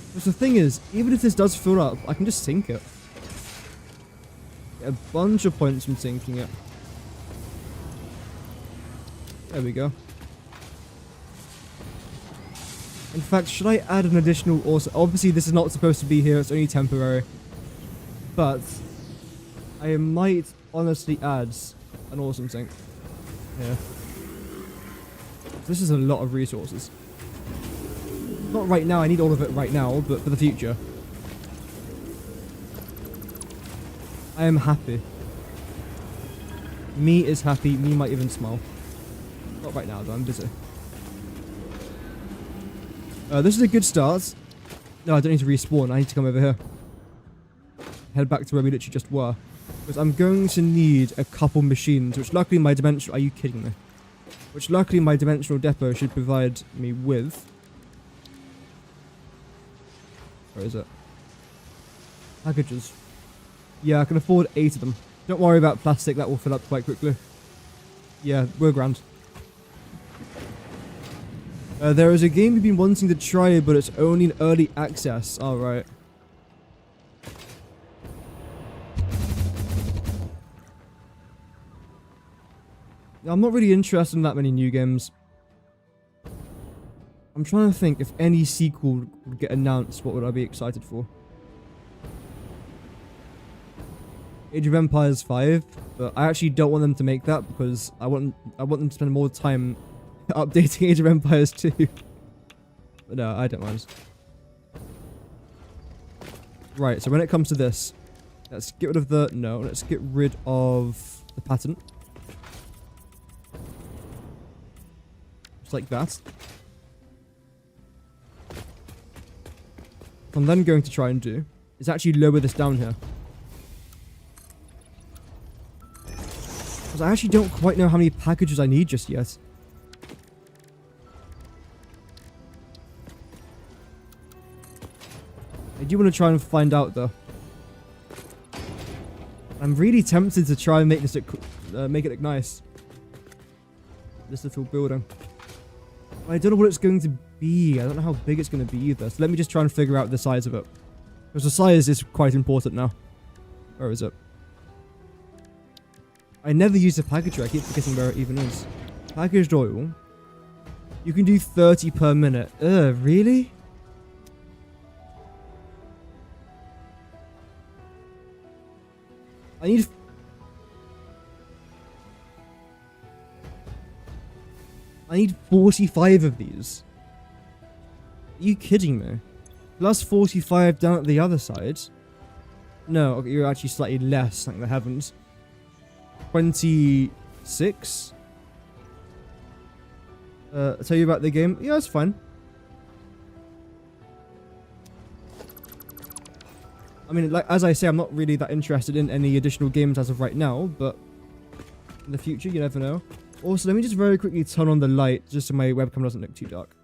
Because the thing is, even if this does fill up, I can just sink it. Get a bunch of points from sinking it. There we go. In fact, should I add an additional also? Obviously, this is not supposed to be here. It's only temporary. But I might honestly add an awesome sink. Yeah. This is a lot of resources. Not right now. I need all of it right now, but for the future. I am happy. Me is happy. Me might even smile. Not right now, though. I'm busy. This is a good start. No, I don't need to respawn. I need to come over here. Head back to where we literally just were. Because I'm going to need a couple machines, which luckily my dimensional... Are you kidding me? Which luckily my dimensional depot should provide me with. Where is it? Packages. Yeah, I can afford 8 of them. Don't worry about plastic. That will fill up quite quickly. Yeah, we're grand. There is a game we've been wanting to try, but it's only in early access. Alright. I'm not really interested in that many new games. I'm trying to think if any sequel would get announced, what would I be excited for? Age of Empires 5, but I actually don't want them to make that because I want them to spend more time updating Age of Empires 2. But no, I don't mind. Right, so when it comes to this, let's get rid of the... No, let's get rid of the patent. Just like that. What I'm then going to try and do is actually lower this down here. Because I actually don't quite know how many packages I need just yet. I do want to try and find out though. I'm really tempted to try and make this make it look nice. This little building. I don't know what it's going to be. I don't know how big it's going to be either. So let me just try and figure out the size of it. Because the size is quite important now. Where is it? I never use the packager. I keep forgetting where it even is. Packaged oil. You can do 30 per minute. Really? I need 45 of these. Are you kidding me? Plus 45 down at the other side. No, you're actually slightly less, thank the heavens. 26? I'll tell you about the game. Yeah, it's fine. I mean, like as I say, I'm not really that interested in any additional games as of right now, but in the future, you never know. Also, let me just very quickly turn on the light, just so my webcam doesn't look too dark.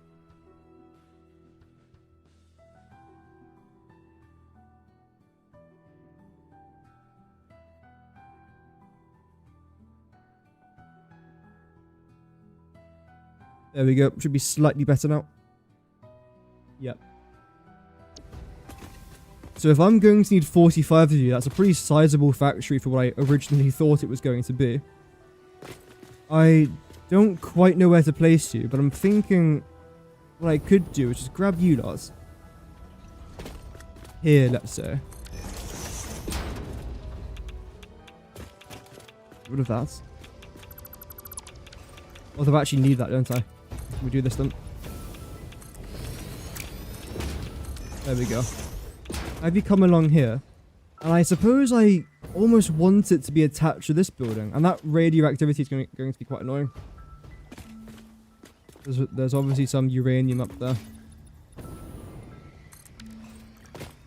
There we go. Should be slightly better now. Yep. So if I'm going to need 45 of you, that's a pretty sizable factory for what I originally thought it was going to be. I don't quite know where to place you, but I'm thinking what I could do is just grab you lot. Here, let's say. Get rid of that. Although I actually need that, don't I? Can we do this then? There we go. Have you come along here? And I suppose I almost want it to be attached to this building. And that radioactivity is going to be quite annoying. There's obviously some uranium up there.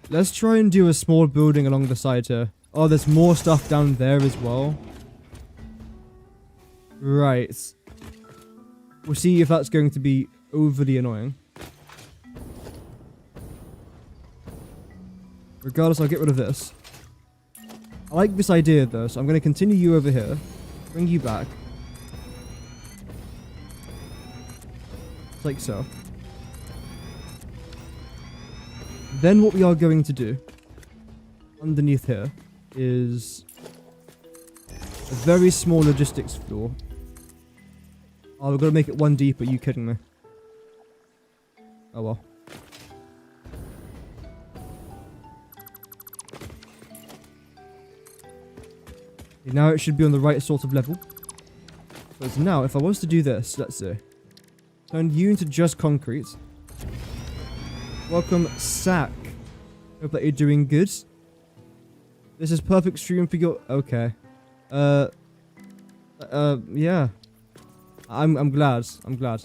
Let's try and do a small building along the side here. Oh, there's more stuff down there as well. Right. We'll see if that's going to be overly annoying. Regardless, I'll get rid of this. I like this idea though, so I'm going to continue you over here. Bring you back. Like so. Then what we are going to do underneath here is a very small logistics floor. Oh, we're going to make it one deeper. Are you kidding me? Oh well. Okay, now it should be on the right sort of level. So now, if I was to do this, let's see. Turn you into just concrete. Welcome, Sack. Hope that you're doing good. This is perfect stream for your... Okay. Yeah. I'm glad. I'm glad.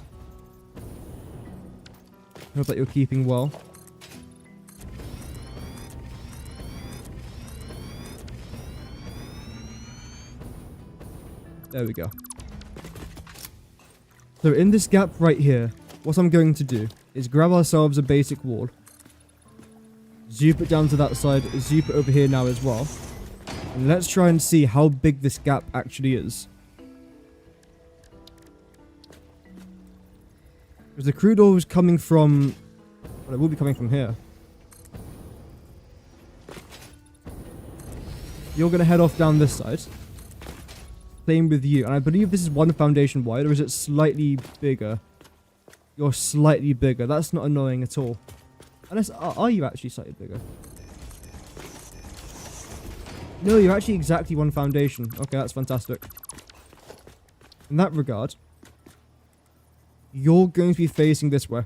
Hope that you're keeping well. There we go. So in this gap right here, what I'm going to do is grab ourselves a basic wall. Zoop it down to that side, zoop it over here now as well. And let's try and see how big this gap actually is. Because the crude oil is coming from... Well, it will be coming from here. You're going to head off down this side. Same with you. And I believe this is one foundation wide, or is it slightly bigger? You're slightly bigger. That's not annoying at all. Unless, are you actually slightly bigger? No, you're actually exactly one foundation. Okay, that's fantastic. In that regard, you're going to be facing this way.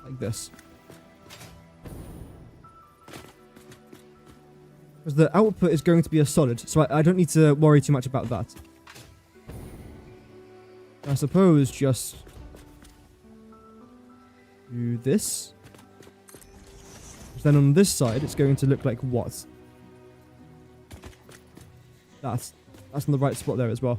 Like this. Because the output is going to be a solid, so I don't need to worry too much about that. I suppose just do this. Then on this side, it's going to look like what? That's in the right spot there as well.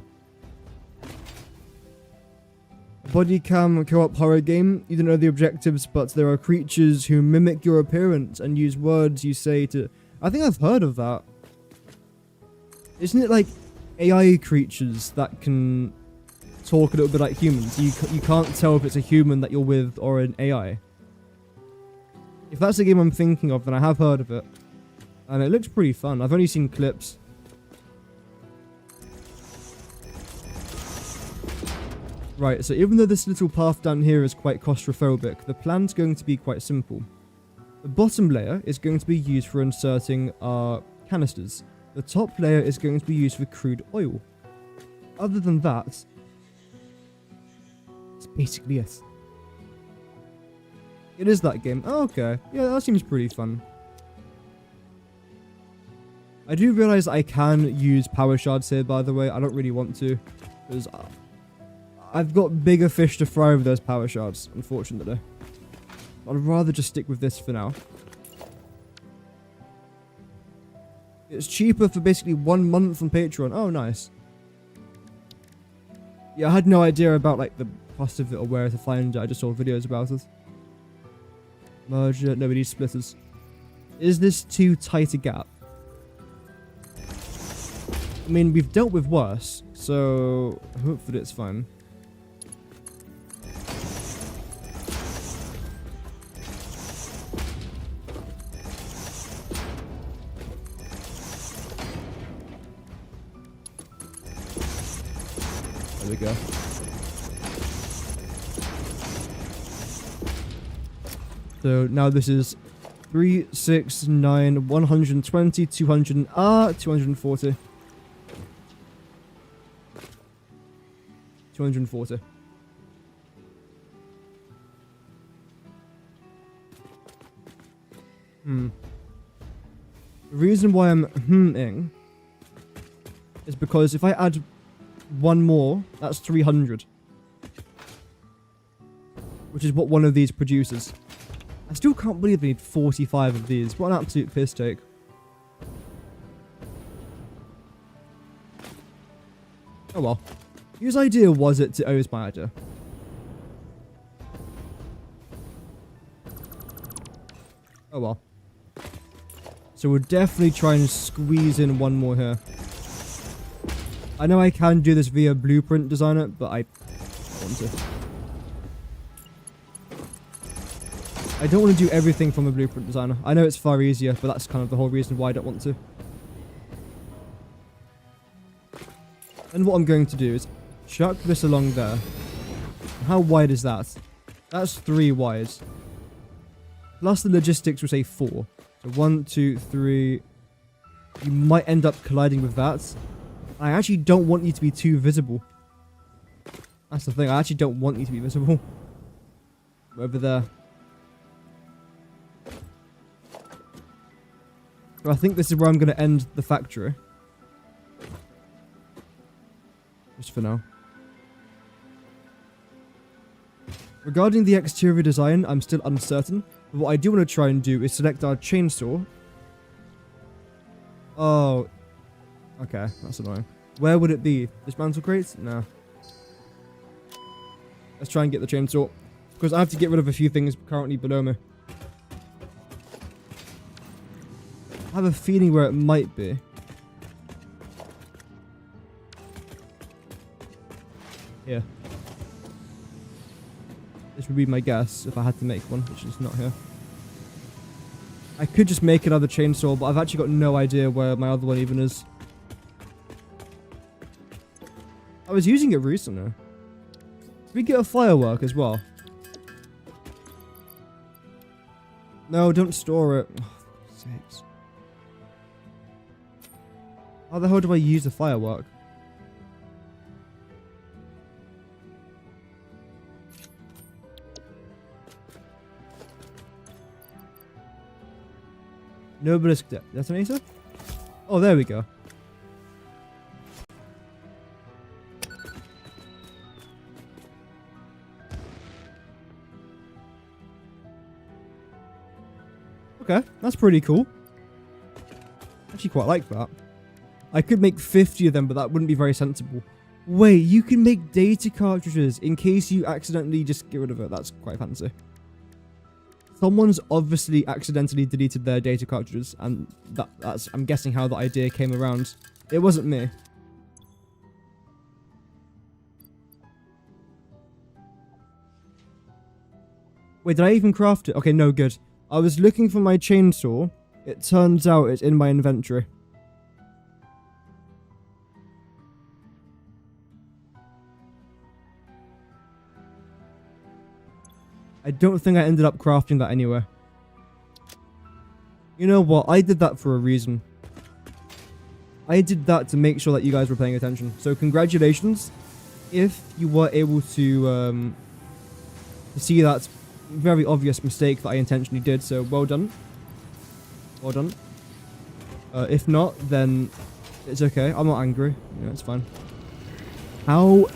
Body cam co-op horror game. You don't know the objectives, but there are creatures who mimic your appearance and use words you say to... I think I've heard of that. Isn't it like AI creatures that can talk a little bit like humans? You can't tell if it's a human that you're with or an AI. If that's the game I'm thinking of, then I have heard of it. And it looks pretty fun. I've only seen clips. Right, so even though this little path down here is quite claustrophobic, the plan's going to be quite simple. The bottom layer is going to be used for inserting our canisters. The top layer is going to be used for crude oil. Other than that, it's basically it. It is that game. Oh, okay. Yeah, that seems pretty fun. I do realize I can use power shards here, by the way. I don't really want to, because I've got bigger fish to fry with those power shards, unfortunately. I'd rather just stick with this for now. It's cheaper for basically 1 month on Patreon. Oh, nice. Yeah, I had no idea about like the cost of it or where to find it. I just saw videos about it. Merger. No, we need splitters. Is this too tight a gap? I mean, we've dealt with worse, so hopefully it's fine. There we go. So now this is 3, 6, 9, 120, 200, 240. 240. The reason why I'm hmming is because if I add one more, that's 300. Which is what one of these produces. I still can't believe I need 45 of these. What an absolute piss take. Oh well. Whose idea was it to... Oh, it was my idea. Oh well. So we'll definitely try and squeeze in one more here. I know I can do this via Blueprint Designer, but I want to. I don't want to do everything from a Blueprint Designer. I know it's far easier, but that's kind of the whole reason why I don't want to. And what I'm going to do is chuck this along there. How wide is that? That's 3 wide. Plus the logistics will say 4. So 1, 2, 3. You might end up colliding with that. I actually don't want you to be too visible. That's the thing. I actually don't want you to be visible. Over there. But I think this is where I'm going to end the factory. Just for now. Regarding the exterior design, I'm still uncertain. But what I do want to try and do is select our chainsaw. Oh. Okay, that's annoying. Where would it be? Dismantle crates? No. Let's try and get the chainsaw. Because I have to get rid of a few things currently below me. I have a feeling where it might be. Here. This would be my guess if I had to make one, which is not here. I could just make another chainsaw, but I've actually got no idea where my other one even is. I was using it recently. Did we get a firework as well? No, don't store it. Oh, for sakes. How the hell do I use a firework? No obelisk detonator? Oh, there we go. Okay, that's pretty cool. Actually quite like that. I could make 50 of them, but that wouldn't be very sensible. Wait, you can make data cartridges in case you accidentally just get rid of it. That's quite fancy. Someone's obviously accidentally deleted their data cartridges, and that's, I'm guessing, how the idea came around. It wasn't me. Wait, did I even craft it? Okay, no, good. I was looking for my chainsaw. It turns out it's in my inventory. I don't think I ended up crafting that anywhere. You know what? I did that for a reason. I did that to make sure that you guys were paying attention. So congratulations if you were able to see that very obvious mistake that I intentionally did. So well done. Well done. If not, then it's okay. I'm not angry. You know, it's fine. How?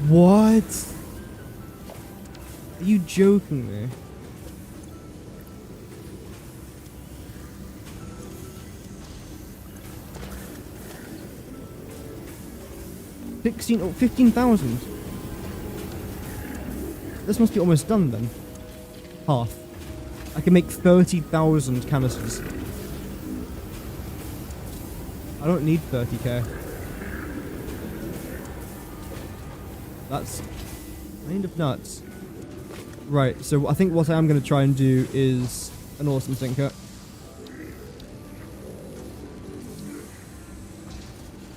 What? Are you joking me? Oh, 15,000. This must be almost done then. Half. I can make 30,000 canisters. I don't need 30k. That's kind of nuts. Right, so I think what I am going to try and do is an awesome sinker.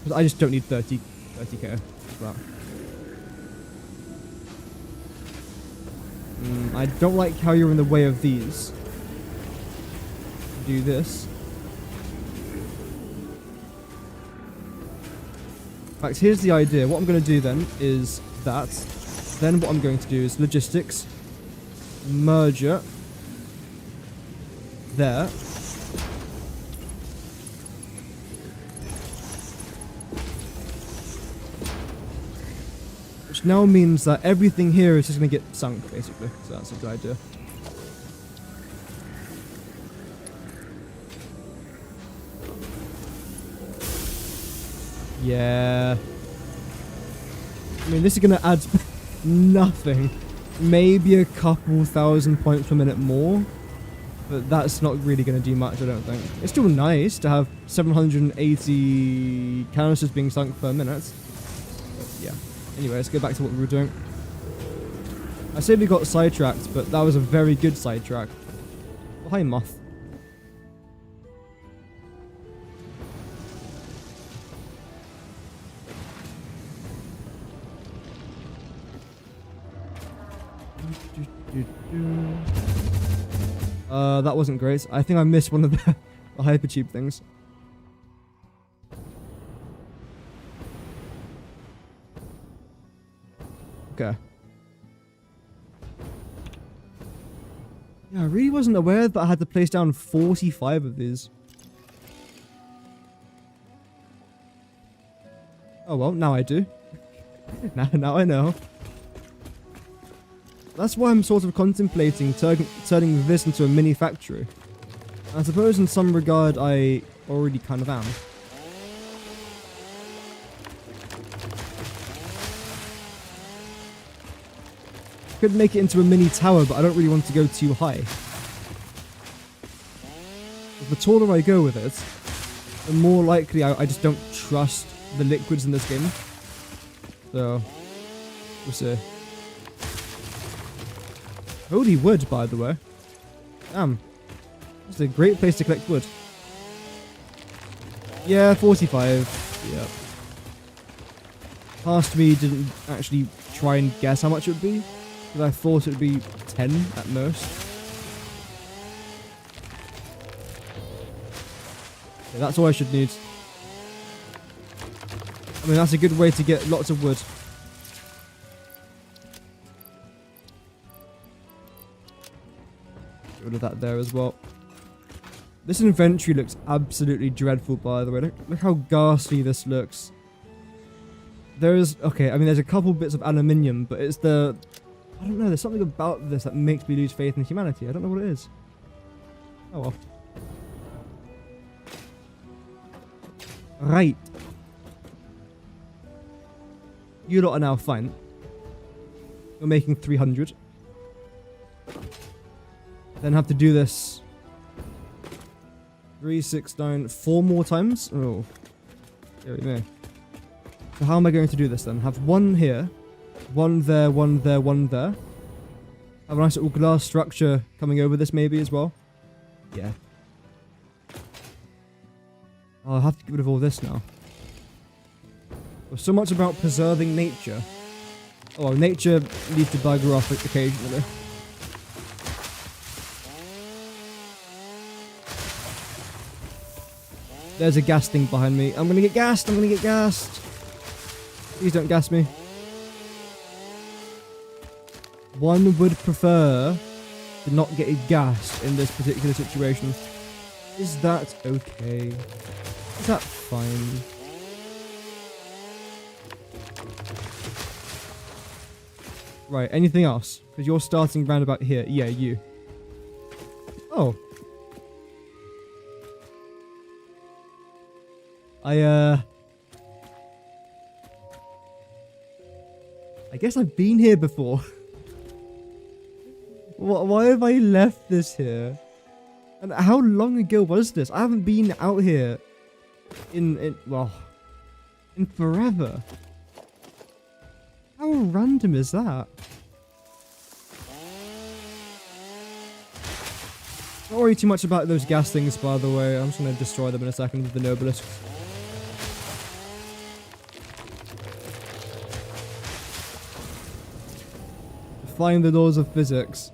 Because I just don't need 30k for that. I don't like how you're in the way of these. Do this. In fact, here's the idea. What I'm going to do then is that. Then what I'm going to do is logistics. Merger. There. which now means that everything here is just going to get sunk, basically. So that's a good idea. Yeah. I mean, this is going to add nothing. Maybe a couple thousand points per minute more. But that's not really going to do much, I don't think. It's still nice to have 780 canisters being sunk per minute. But yeah. Anyway, let's go back to what we were doing. I say we got sidetracked, but that was a very good sidetrack. Oh, hi, Moth. That wasn't great. I think I missed one of the hypertube things. Okay. Yeah, I really wasn't aware that I had to place down 45 of these. Oh well, now I do. now I know. That's why I'm sort of contemplating turning this into a mini factory. I suppose in some regard I already kind of am. Could make it into a mini tower, but I don't really want to go too high. The taller I go with it, the more likely I just don't trust the liquids in this game. So, we'll see. Holy wood, by the way. Damn. It's a great place to collect wood. Yeah, 45. Yep. Past me didn't actually try and guess how much it would be, because I thought it would be 10 at most. Yeah, that's all I should need. I mean, that's a good way to get lots of wood. Get rid of that there as well. This inventory looks absolutely dreadful, by the way. Look how ghastly this looks. Okay, I mean, there's a couple bits of aluminium, but it's I don't know, there's something about this that makes me lose faith in humanity. I don't know what it is. Oh well. Right. You lot are now fine. We're making 300. Then have to do this 3, 6, 9, 4 more times. Oh, there we go. So how am I going to do this then? Have one here, one there, one there, one there. Have a nice little glass structure coming over this maybe as well. Yeah. I'll have to get rid of all this now. Well, so much about preserving nature. Oh, well, nature needs to bugger off occasionally. There's a gas thing behind me. I'm gonna get gassed. I'm gonna get gassed. Please don't gas me. One would prefer to not get gassed in this particular situation. Is that okay? Is that fine? Right, anything else? Because you're starting round about here. Yeah, you. Oh. I guess I've been here before. Why have I left this here? And how long ago was this? I haven't been out here in forever. How random is that? Don't worry too much about those gas things, by the way. I'm just going to destroy them in a second with the Nobilisks. Defying the laws of physics.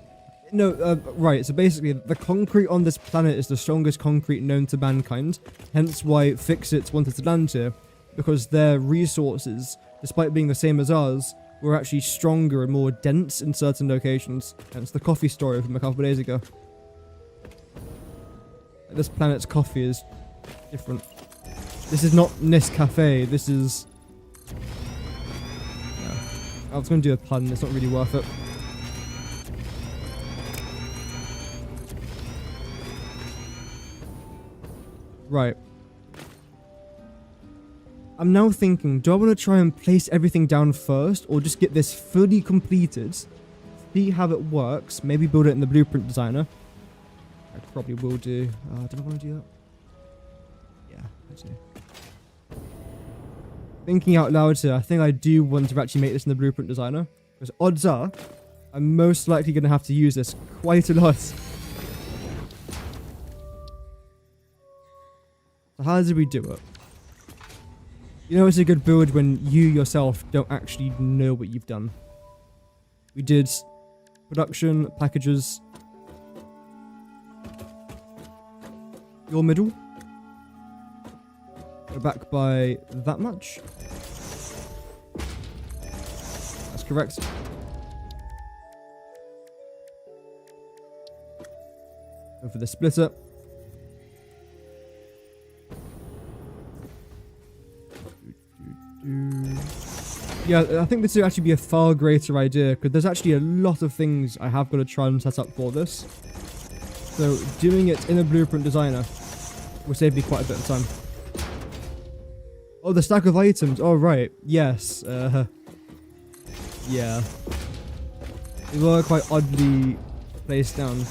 No, right, so basically, the concrete on this planet is the strongest concrete known to mankind, hence why Fix-Its wanted to land here, because their resources, despite being the same as ours, were actually stronger and more dense in certain locations, hence the coffee story from a couple of days ago. This planet's coffee is different. This is not Nescafe, this is... I was going to do a pun, it's not really worth it. Right. I'm now thinking, do I want to try and place everything down first, or just get this fully completed, see how it works, maybe build it in the blueprint designer? I probably will do. Do I want to do that? Yeah, I do. Thinking out loud here, I think I do want to actually make this in the blueprint designer, because odds are, I'm most likely going to have to use this quite a lot. So how did we do it? You know it's a good build when you yourself don't actually know what you've done. We did production, packages, your middle. Go back by that much. That's correct. Go for the splitter. Yeah, I think this would actually be a far greater idea, because there's actually a lot of things I have got to try and set up for this. So doing it in a blueprint designer will save me quite a bit of time. Oh, the stack of items. Oh, right. Yes. Yeah. They were quite oddly placed down.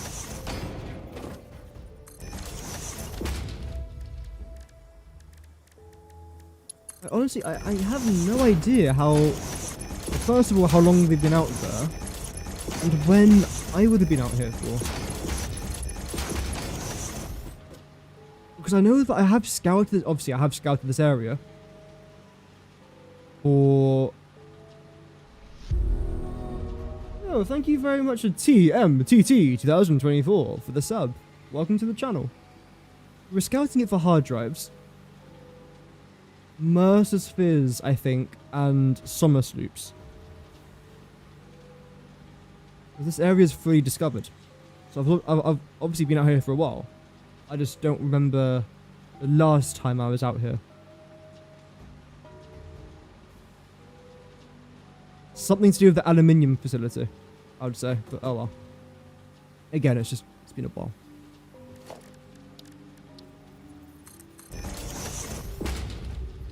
Honestly, I have no idea how... First of all, how long they've been out there, and when I would have been out here for. Because I know that I have scouted... Obviously, I have scouted this area. For... Oh, thank you very much to TMTT2024 for the sub. Welcome to the channel. We're scouting it for hard drives. Mercer's Fizz, I think, and Summer Sloops. This area is fully discovered. So I've obviously been out here for a while. I just don't remember the last time I was out here. Something to do with the aluminium facility, I would say, but oh well. Again, it's been a while.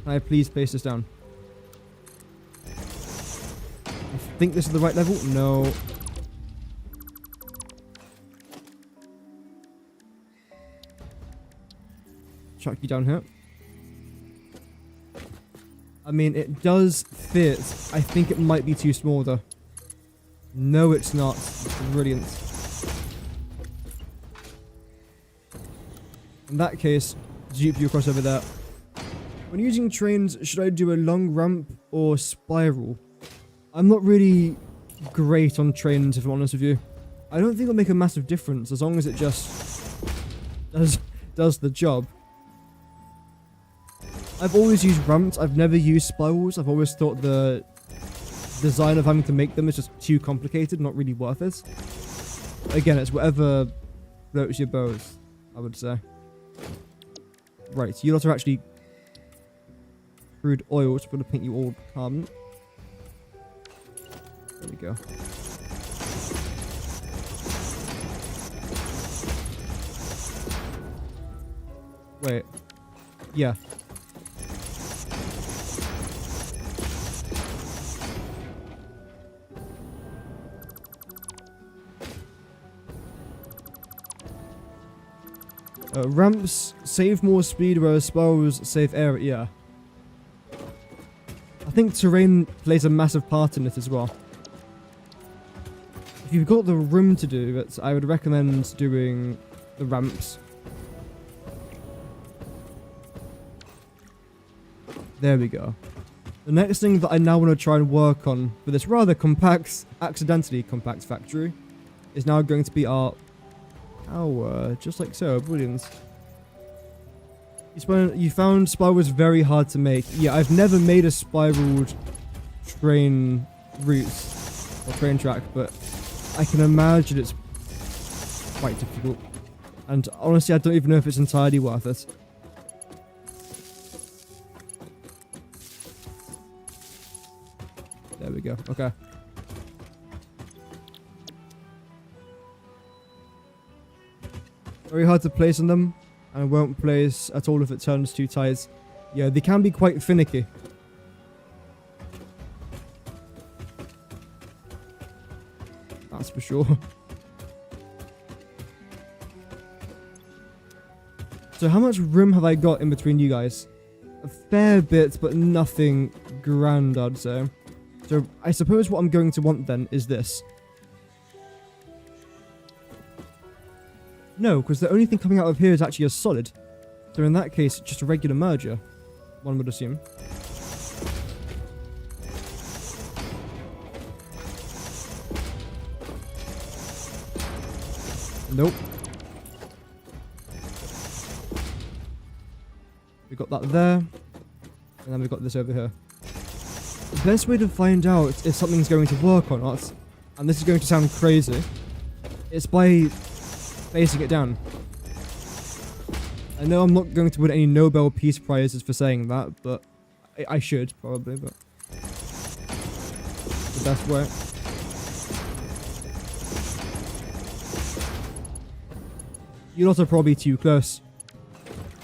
Can I please place this down? I think this is the right level. No. Chuck you down here. I mean, it does fit. I think it might be too small, though. No, it's not. Brilliant. In that case, jeep you across over there. When using trains, should I do a long ramp or spiral? I'm not really great on trains, if I'm honest with you. I don't think it'll make a massive difference as long as it just does the job. I've always used ramps. I've never used spirals. I've always thought the design of having to make them is just too complicated, not really worth it. Again, it's whatever floats your boat, I would say. Right, you lot are actually crude oil, so I'm going to paint you all carbon. There we go. Wait. Yeah. Ramps save more speed, whereas spirals save area. Yeah. I think terrain plays a massive part in it as well. If you've got the room to do it, I would recommend doing the ramps. There we go. The next thing that I now want to try and work on for this rather compact, accidentally compact factory, is now going to be our power, just like so. Brilliant. You found spirals very hard to make. Yeah, I've never made a spiraled train route or train track, but I can imagine it's quite difficult. And honestly, I don't even know if it's entirely worth it. There we go. Okay. Very hard to place on them, and won't place at all if it turns too tight. Yeah, they can be quite finicky. That's for sure. So how much room have I got in between you guys? A fair bit, but nothing grand, I'd say. So I suppose what I'm going to want then is this. No, because the only thing coming out of here is actually a solid. So in that case, just a regular merger, one would assume. Nope. We got that there. And then we've got this over here. The best way to find out if something's going to work or not, and this is going to sound crazy, is by facing it down. I know I'm not going to win any Nobel Peace Prizes for saying that, but I should, probably, but the best way. You lot are probably too close.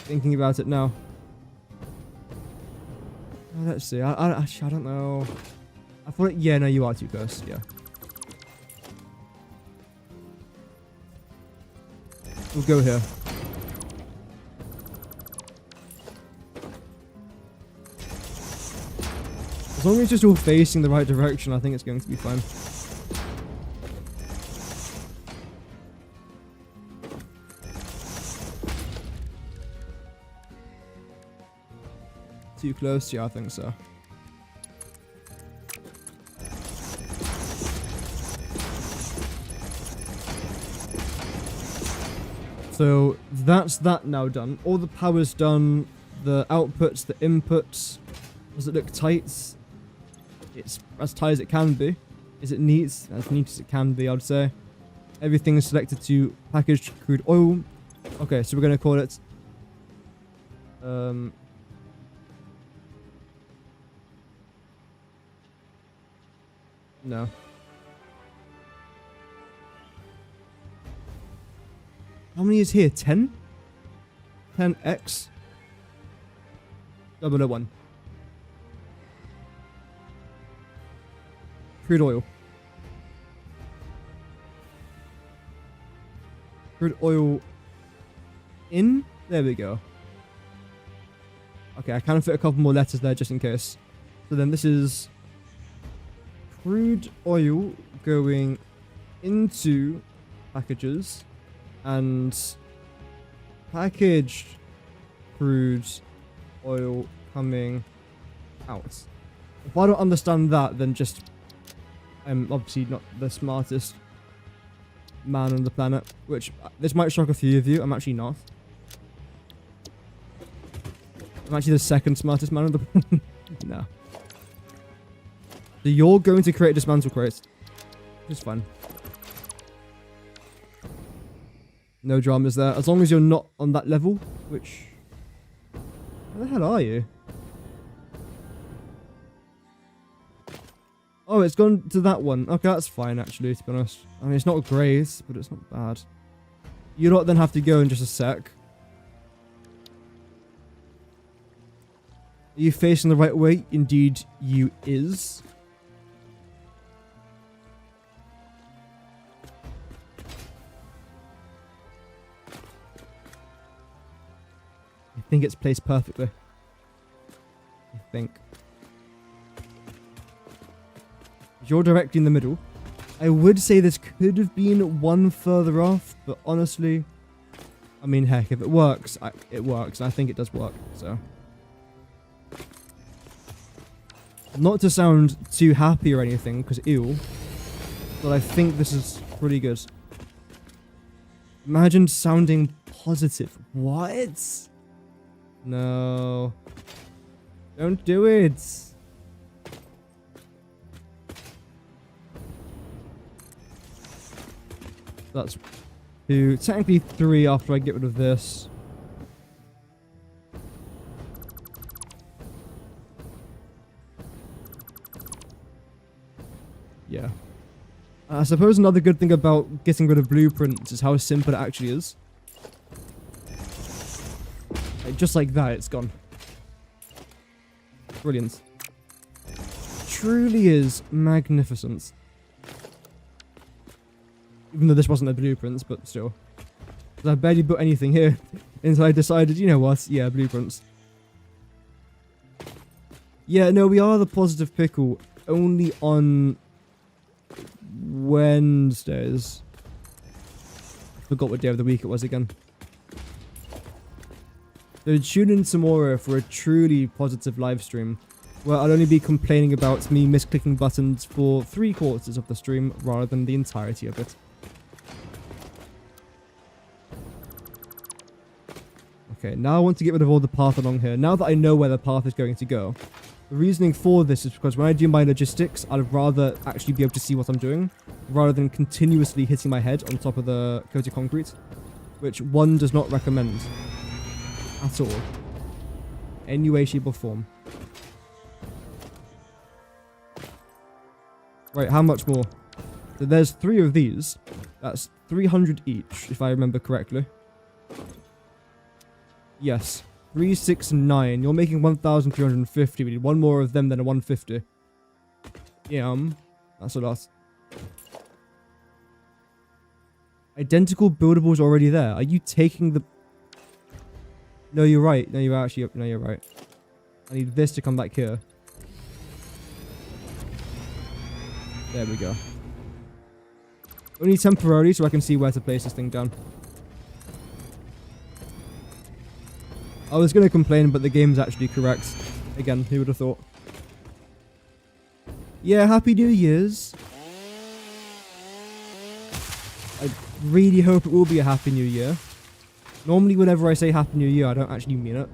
Thinking about it now. Let's see. I don't know. I thought. Yeah, no, you are too close. Yeah. We'll go here. As long as it's just all facing the right direction, I think it's going to be fine. Too close? Yeah, I think so. So that's that now done. All the power's done. The outputs, the inputs. Does it look tight? It's as tight as it can be. Is it neat? As neat as it can be, I'd say. Everything is selected to packaged crude oil. Okay, so we're going to call it... No. How many is here? 10? 10x? 001. Crude oil. Crude oil in? There we go. Okay, I can fit a couple more letters there just in case. So then this is crude oil going into packages and packaged crude oil coming out. If I don't understand that, then just I'm obviously not the smartest man on the planet, which this might shock a few of you. I'm actually not. I'm actually the second smartest man on the planet. No. So you're going to create dismantle crates. It's fine. No dramas there. As long as you're not on that level, which... Where the hell are you? Oh, it's gone to that one. Okay, that's fine, actually, to be honest. I mean, it's not great, but it's not bad. You lot then have to go in just a sec. Are you facing the right way? Indeed, you is. I think it's placed perfectly. I think. You're directly in the middle. I would say this could have been one further off, but honestly, I mean, heck, if it works, it works. And I think it does work, so. Not to sound too happy or anything, because ew, but I think this is pretty good. Imagine sounding positive. What? No. Don't do it. That's 2, technically 3 after I get rid of this. Yeah. I suppose another good thing about getting rid of blueprints is how simple it actually is. Like, just like that, it's gone. Brilliant. Truly is magnificent. Even though this wasn't a blueprints, but still. I barely put anything here until I decided, you know what, yeah, blueprints. Yeah, no, we are the positive pickle only on Wednesdays. I forgot what day of the week it was again. So tune in tomorrow for a truly positive live stream where I'll only be complaining about me misclicking buttons for 3/4 of the stream rather than the entirety of it. Okay, now I want to get rid of all the path along here. Now that I know where the path is going to go. The reasoning for this is because when I do my logistics, I'd rather actually be able to see what I'm doing, rather than continuously hitting my head on top of the coated concrete, which one does not recommend at all. Any way, shape or form. Right, how much more? So there's 3 of these. That's 300 each, if I remember correctly. Yes. 369. You're making 1,350. We need one more of them than a 150. Yeah, that's a lot. Identical buildables already there. Are you taking the... No, you're right. No, you're actually... No, you're right. I need this to come back here. There we go. Only temporarily so I can see where to place this thing down. I was going to complain, but the game's actually correct. Again, who would have thought? Yeah, Happy New Year's. I really hope it will be a Happy New Year. Normally, whenever I say Happy New Year, I don't actually mean it.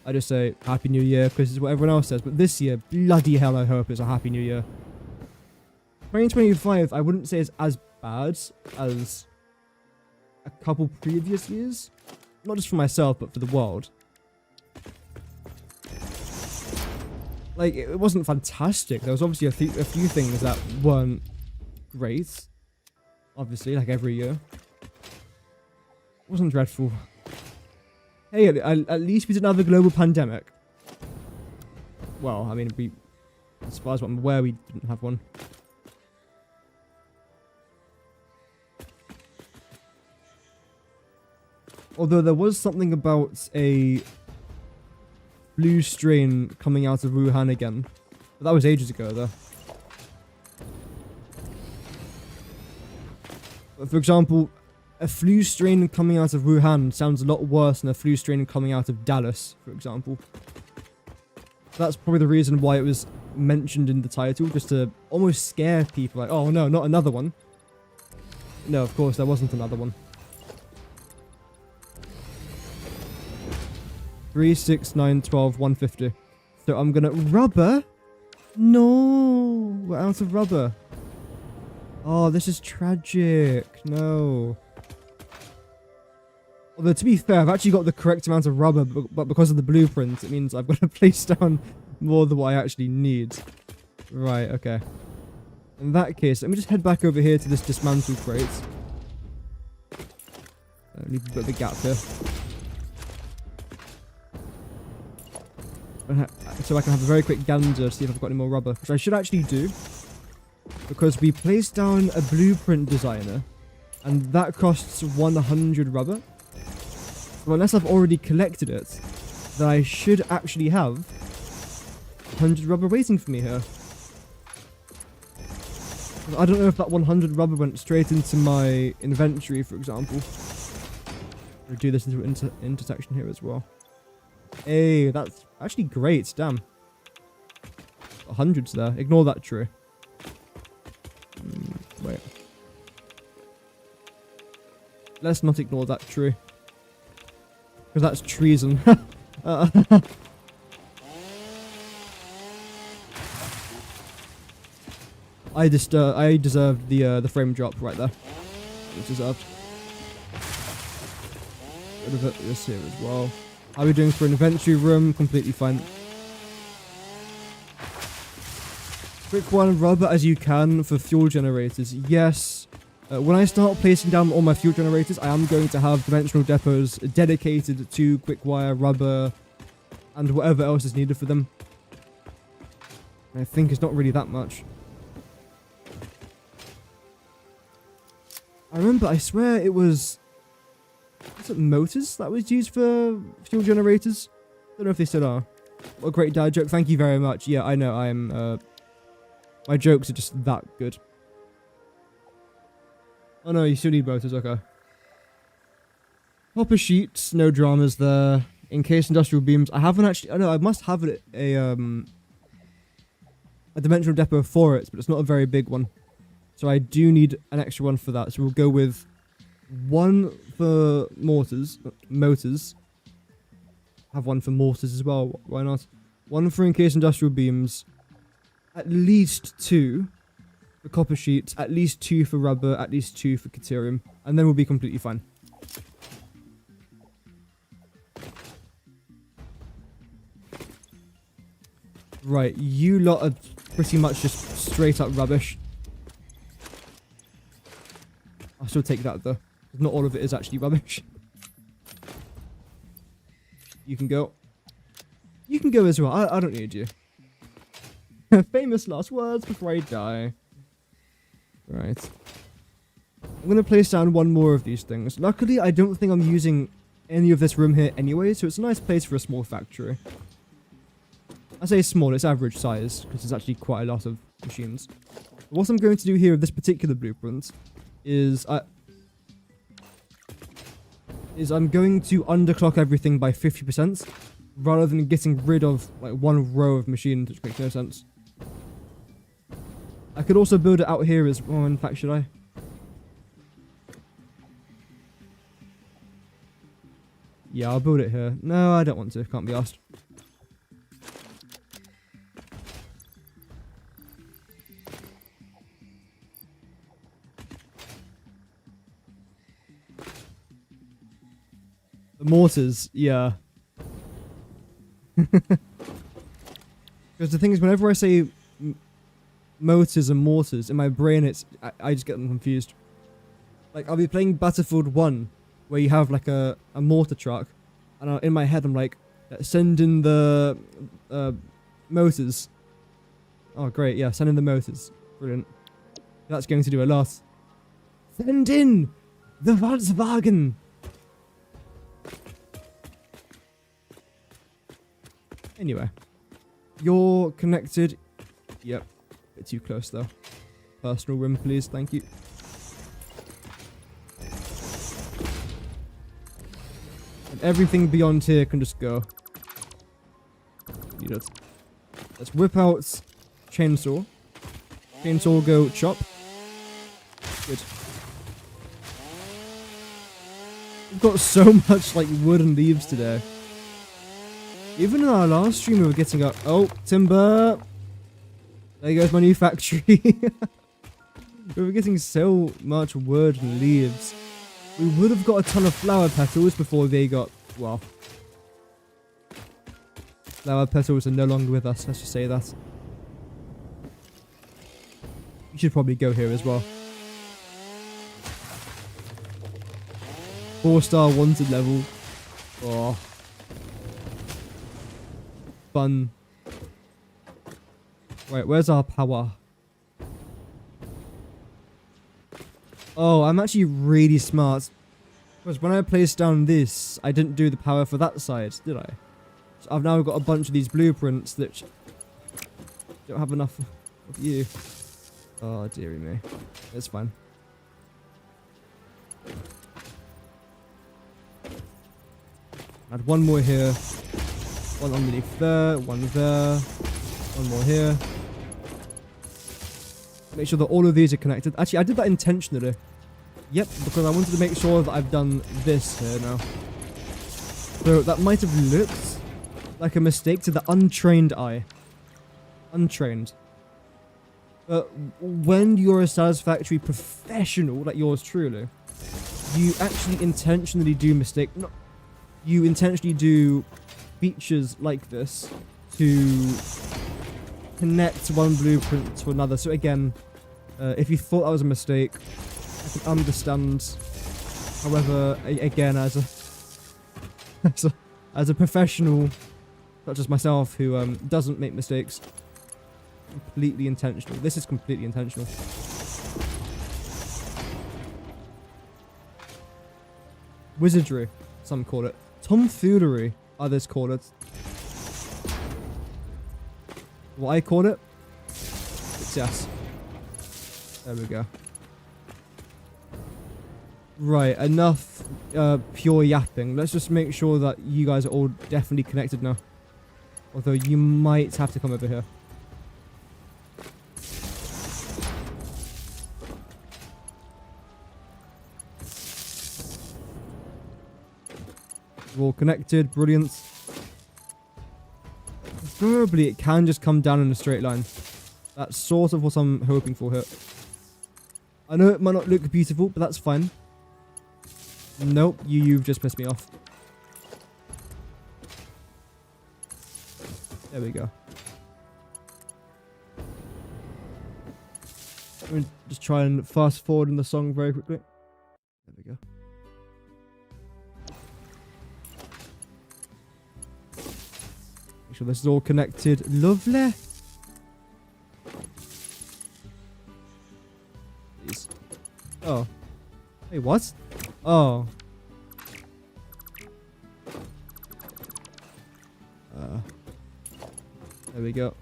I just say Happy New Year because it's what everyone else says. But this year, bloody hell, I hope it's a Happy New Year. 2025, I wouldn't say is as bad as a couple previous years. Not just for myself, but for the world. Like, it wasn't fantastic. There was obviously a few things that weren't great. Obviously, like every year. It wasn't dreadful. Hey, at least we didn't have a global pandemic. Well, I mean, as far as I'm aware, we didn't have one. Although there was something about a flu strain coming out of Wuhan again. But that was ages ago, though. But for example, a flu strain coming out of Wuhan sounds a lot worse than a flu strain coming out of Dallas, for example. That's probably the reason why it was mentioned in the title, just to almost scare people. Like, oh no, not another one. No, of course, there wasn't another one. 3, 6, 9, 12, 150. So I'm gonna... Rubber? No! We're out of rubber. Oh, this is tragic. No. Although, to be fair, I've actually got the correct amount of rubber, but because of the blueprint, it means I've got to place down more than what I actually need. Right, okay. In that case, let me just head back over here to this dismantle crate. Leave a bit of a gap here. So I can have a very quick gander to see if I've got any more rubber, which I should actually do, because we placed down a blueprint designer and that costs 100 rubber. So unless I've already collected it, then I should actually have 100 rubber waiting for me here. I don't know if that 100 rubber went straight into my inventory, for example. I'll do this into an intersection here as well. Hey, that's actually great. Damn. 100's there. Ignore that tree. Wait. Let's not ignore that tree. Because that's treason. I deserved the frame drop right there. It deserved. Rid of this here as well. How are we doing for an inventory room? Completely fine. quick wire and rubber as you can for fuel generators. Yes. When I start placing down all my fuel generators, I am going to have dimensional depots dedicated to quick wire, rubber, and whatever else is needed for them. I think it's not really that much. I remember, I swear it was it motors that was used for fuel generators? Don't know if they still are. What a great dad joke. Thank you very much. Yeah, I know, I'm, my jokes are just that good. Oh no, you still need motors, okay. Copper sheets, no dramas there. Encased industrial beams. I haven't actually, oh no, I must have a dimensional depot for it, but it's not a very big one. So I do need an extra one for that. So we'll go with one for motors. Have one for mortars as well, why not? One for encased industrial beams. At least 2 for copper sheets. At least 2 for rubber. At least 2 for caterium. And then we'll be completely fine. Right, you lot are pretty much just straight up rubbish. I'll still take that though. Not all of it is actually rubbish. You can go. You can go as well. I don't need you. Famous last words before I die. Right. I'm going to place down one more of these things. Luckily, I don't think I'm using any of this room here anyway, so it's a nice place for a small factory. I say small, it's average size, because there's actually quite a lot of machines. What I'm going to do here with this particular blueprint is I'm going to underclock everything by 50%, rather than getting rid of like one row of machines, which makes no sense. I could also build it out here as well, in fact, should I? Yeah, I'll build it here. No, I don't want to, can't be asked. The mortars, yeah. Because the thing is, whenever I say motors and mortars, in my brain, I just get them confused. Like, I'll be playing Battlefield 1, where you have, like, a mortar truck, and in my head, I'm like, send in the motors. Oh, great, yeah, send in the motors. Brilliant. That's going to do a lot. Send in the Volkswagen! Anyway, you're connected. Yep, a bit too close though. Personal room, please. Thank you. And everything beyond here can just go. Need it. Let's whip out chainsaw. Chainsaw, go chop. Good. We've got so much like wood and leaves today. Even in our last stream, we were getting up. Oh, timber! There goes my new factory. We were getting so much wood and leaves. We would have got a ton of flower petals before they got, well. Flower petals are no longer with us, let's just say that. You should probably go here as well. 4-star wanted level. Oh. Fun. Wait, where's our power? Oh, I'm actually really smart. Because when I placed down this, I didn't do the power for that side, did I? So I've now got a bunch of these blueprints that don't have enough of you. Oh, dearie me. It's fine. Add one more here. One underneath there, one there, one more here. Make sure that all of these are connected. Actually, I did that intentionally. Yep, because I wanted to make sure that I've done this here now. So that might have looked like a mistake to the untrained eye. Untrained. But when you're a Satisfactory professional, like yours truly, you actually intentionally do mistake. No, you intentionally do features like this to connect one blueprint to another. So again, if you thought that was a mistake, I can understand. However, again, as a professional, such as myself, who doesn't make mistakes, completely intentional. This is completely intentional. Wizardry, some call it. Tomfoolery, others call it. What I call it? Success. There we go. Right, enough pure yapping. Let's just make sure that you guys are all definitely connected now. Although you might have to come over here. We're all connected, brilliant. Preferably it can just come down in a straight line. That's sort of what I'm hoping for here. I know it might not look beautiful, but that's fine. Nope, you've just pissed me off. There we go. I'm going to just try and fast forward in the song very quickly. There we go. Make sure this is all connected. Lovely. Please. Oh. Wait, what? Oh. There we go.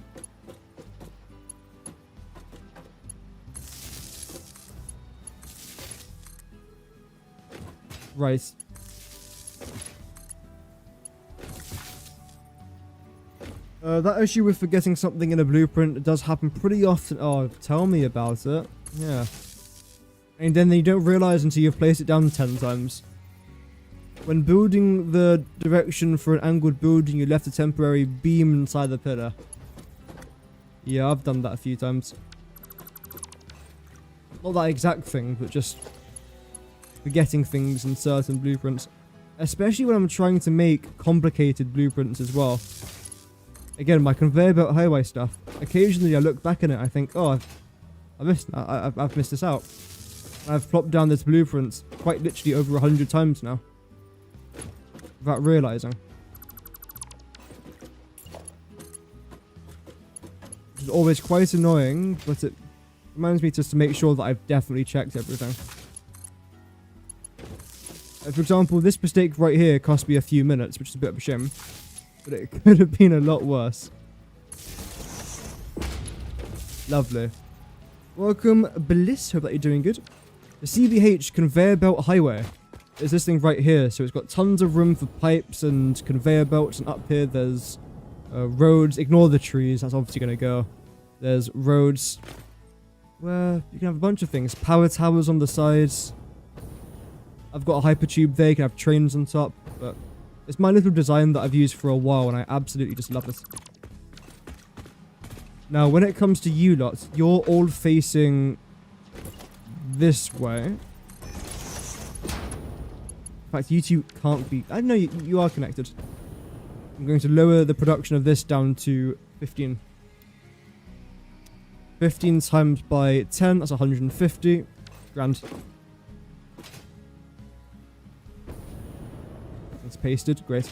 Right. That issue with forgetting something in a blueprint does happen pretty often. Oh, tell me about it. Yeah. And then you don't realize until you've placed it down 10 times. When building the direction for an angled building, you left a temporary beam inside the pillar. Yeah, I've done that a few times. Not that exact thing, but just forgetting things in certain blueprints. Especially when I'm trying to make complicated blueprints as well. Again, my conveyor belt highway stuff. Occasionally I look back at it and I think, oh, I've missed this out. I've plopped down this blueprint quite literally over 100 times now. Without realizing. Which is always quite annoying, but it reminds me just to make sure that I've definitely checked everything. For example, this mistake right here cost me a few minutes, which is a bit of a shame. But it could have been a lot worse. Lovely. Welcome, Bliss. Hope that you're doing good. The CBH conveyor belt highway is this thing right here. So it's got tons of room for pipes and conveyor belts. And up here there's roads. Ignore the trees. That's obviously going to go. There's roads where you can have a bunch of things. Power towers on the sides. I've got a hypertube there. You can have trains on top. But it's my little design that I've used for a while. And I absolutely just love it. Now, when it comes to you lot, you're all facing this way. In fact, you two can't be... I know you are connected. I'm going to lower the production of this down to 15. 15 times by 10, that's 150. Grand. It's pasted, great.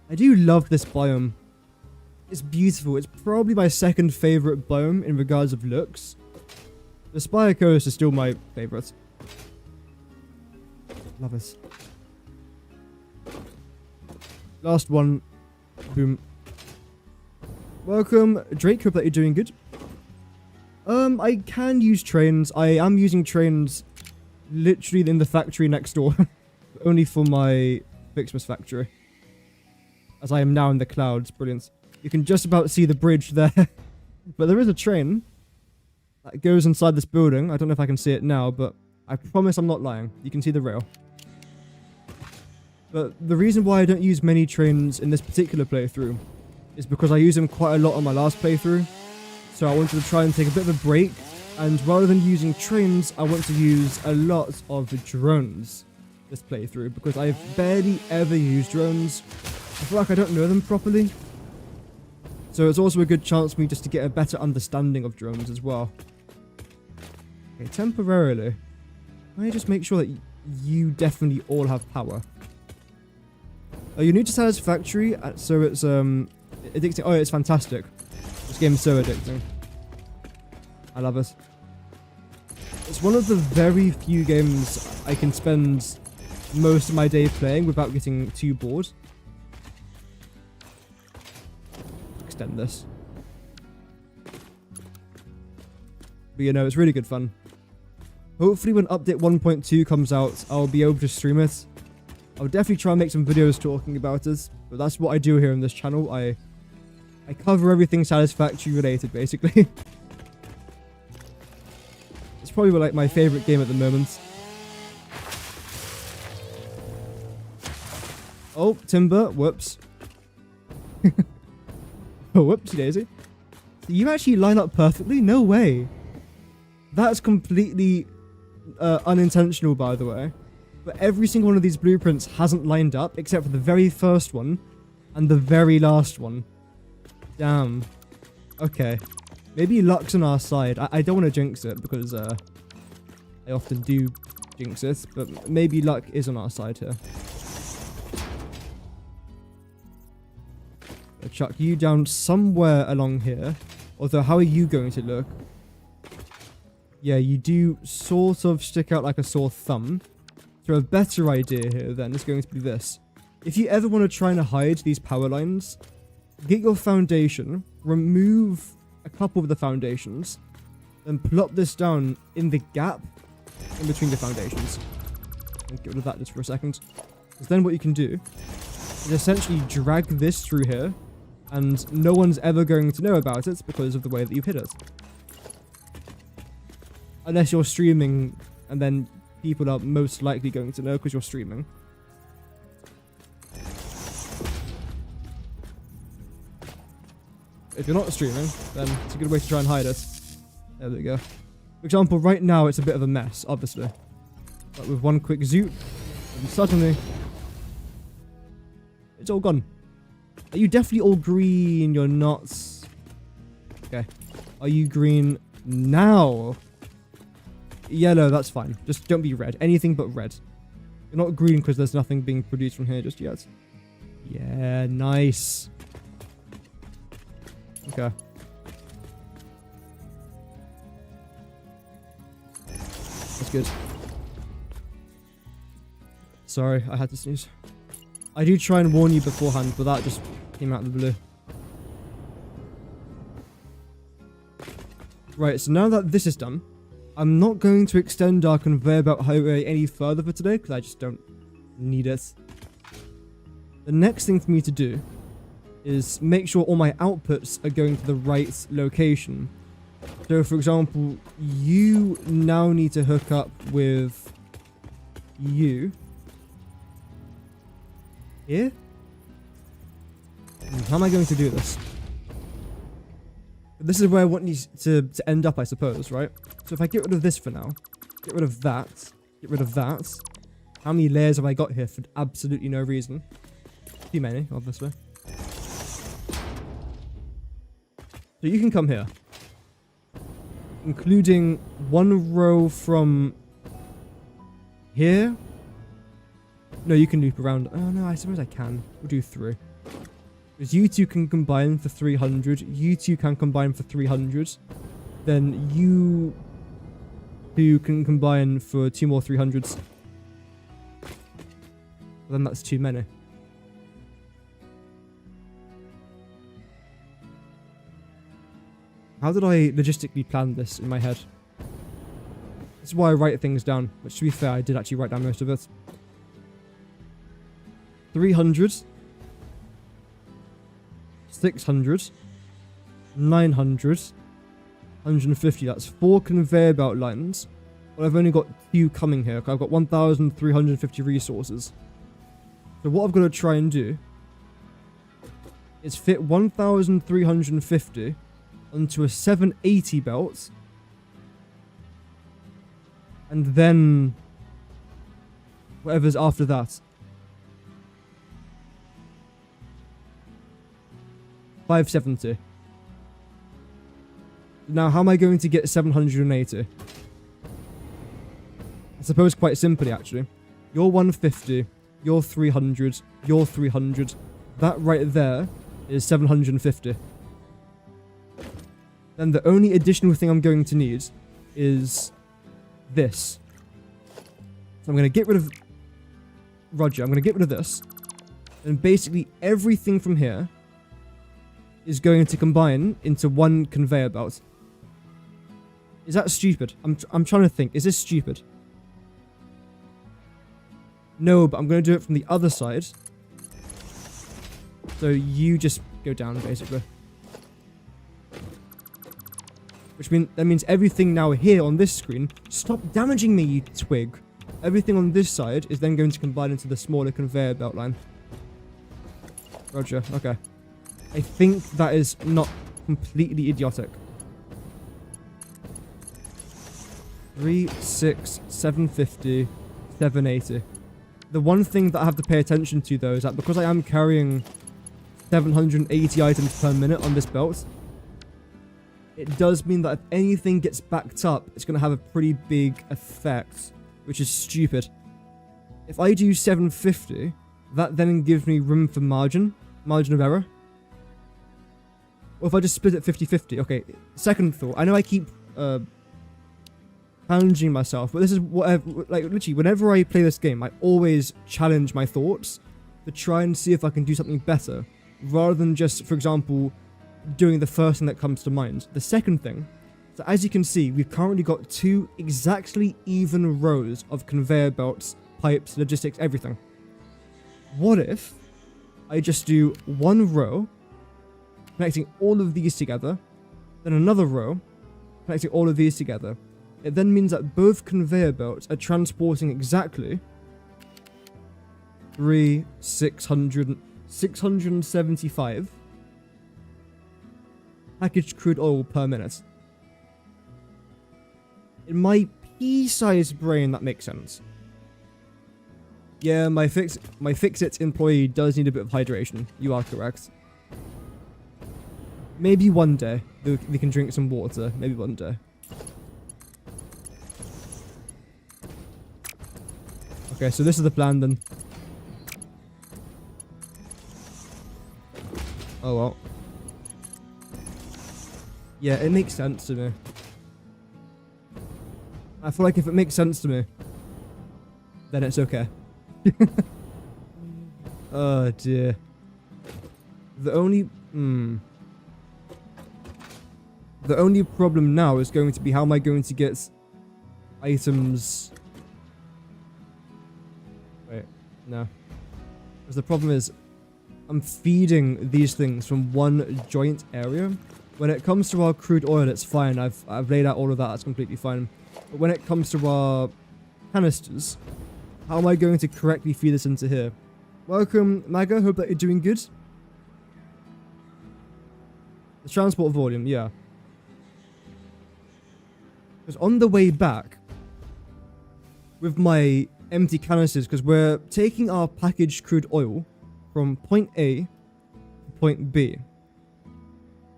I do love this biome. It's beautiful. It's probably my second favorite biome in regards of looks. The Spire Coast is still my favorite. Love it. Last one. Boom. Welcome, Drake. Hope that you're doing good. I can use trains. I am using trains literally in the factory next door. Only for my Fixmas factory. As I am now in the clouds. Brilliant. You can just about see the bridge there. But there is a train that goes inside this building. I don't know if I can see it now, but I promise I'm not lying. You can see the rail. But the reason why I don't use many trains in this particular playthrough is because I used them quite a lot on my last playthrough. So I wanted to try and take a bit of a break And rather than using trains, I want to use a lot of drones this playthrough, because I've barely ever used drones. I feel like I don't know them properly. So it's also a good chance for me just to get a better understanding of drones as well. Okay, temporarily. Let me just make sure that you definitely all have power. Oh, you're new to Satisfactory, so it's addicting. Oh, it's fantastic. This game is so addicting. I love it. It's one of the very few games I can spend most of my day playing without getting too bored. Extend this. But you know, it's really good fun. Hopefully when update 1.2 comes out, I'll be able to stream it. I'll definitely try and make some videos talking about it, but that's what I do here on this channel. I cover everything Satisfactory related, basically. It's probably like my favorite game at the moment. Oh, timber. Whoops. Oh, whoopsie daisy. You actually line up perfectly? No way. That's completely unintentional, by the way. But every single one of these blueprints hasn't lined up, except for the very first one and the very last one. Damn. Okay. Maybe luck's on our side. I don't want to jinx it, because I often do jinx it, but maybe luck is on our side here. I'll chuck you down somewhere along here. Although, how are you going to look? Yeah, you do sort of stick out like a sore thumb. So a better idea here then is going to be this. If you ever want to try and hide these power lines, get your foundation, remove a couple of the foundations, then plop this down in the gap in between the foundations. And get rid of that just for a second. Because then what you can do is essentially drag this through here, and no one's ever going to know about it because of the way that you've hid it. Unless you're streaming, and then people are most likely going to know because you're streaming. If you're not streaming, then it's a good way to try and hide it. There we go. For example, right now it's a bit of a mess, obviously. But with one quick zoot, and suddenly, it's all gone. Are you definitely all green? You're not. Okay. Are you green now? Yellow, that's fine. Just don't be red. Anything but red. You're not green because there's nothing being produced from here just yet. Yeah, nice. Okay. That's good. Sorry, I had to sneeze. I do try and warn you beforehand, but that just came out of the blue. Right, so now that this is done, I'm not going to extend our conveyor belt highway any further for today, because I just don't need it. The next thing for me to do is make sure all my outputs are going to the right location. So, for example, you now need to hook up with you. Here? How am I going to do this? This is where I want you to end up, I suppose, right? So if I get rid of this for now, get rid of that, get rid of that. How many layers have I got here for absolutely no reason? Too many, obviously. So you can come here. Including one row from here. No, you can loop around. Oh no, I suppose I can. We'll do 3. Because you two can combine for 300. You two can combine for 300. Then you two can combine for 2 more 300s. Then that's too many. How did I logistically plan this in my head? This is why I write things down. Which, to be fair, I did actually write down most of it. 300. 600. 900. 150. That's 4 conveyor belt lines. Well, I've only got 2 coming here. I've got 1,350 resources. So what I've got to try and do is fit 1,350 onto a 780 belt And then whatever's after that. 570. Now, how am I going to get 780? I suppose quite simply, actually. You're 150, you're 300, you're 300. That right there is 750. Then the only additional thing I'm going to need is this. So I'm going to get rid of... Roger, I'm going to get rid of this. And basically everything from here is going to combine into one conveyor belt. Is that stupid? I'm trying to think. Is this stupid? No, but I'm going to do it from the other side. So you just go down, basically. That means everything now here on this screen... Stop damaging me, you twig! Everything on this side is then going to combine into the smaller conveyor belt line. Roger, okay. I think that is not completely idiotic. 3, 6, 750, 780. The one thing that I have to pay attention to, though, is that because I am carrying 780 items per minute on this belt, it does mean that if anything gets backed up, it's going to have a pretty big effect, which is stupid. If I do 750, that then gives me room for margin of error. Or if I just split it 50-50. Okay, second thought. I know I keep challenging myself, but this is what like literally whenever I play this game, I always challenge my thoughts to try and see if I can do something better, rather than just, for example, doing the first thing that comes to mind. The second thing, so as you can see, we've currently got 2 exactly even rows of conveyor belts, pipes, logistics, everything. What if I just do one row connecting all of these together, then another row connecting all of these together? It then means that both conveyor belts are transporting exactly 675 packaged crude oil per minute. In my pea-sized brain, that makes sense. Yeah, my Fix-It employee does need a bit of hydration. You are correct. Maybe one day they can drink some water. Maybe one day. Okay, so this is the plan then. Oh well. Yeah, it makes sense to me. I feel like if it makes sense to me, then it's okay. Oh dear. The only problem now is going to be how am I going to get items... Wait, no. Because the problem is, I'm feeding these things from one joint area. When it comes to our crude oil, it's fine. I've laid out all of that. That's completely fine. But when it comes to our canisters, how am I going to correctly feed this into here? Welcome, Maga. Hope that you're doing good. The transport volume, yeah. Because on the way back, with my empty canisters, because we're taking our packaged crude oil from point A to point B.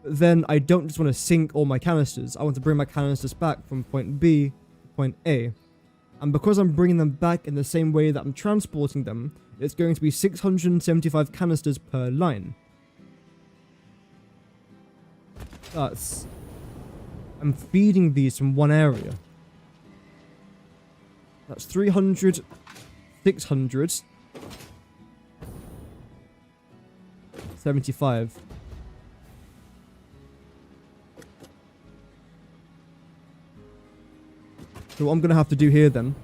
But then I don't just want to sink all my canisters. I want to bring my canisters back from point B to point A. And because I'm bringing them back in the same way that I'm transporting them, it's going to be 675 canisters per line. That's... I'm feeding these from one area. That's 300, 600, 75. So what I'm going to have to do here then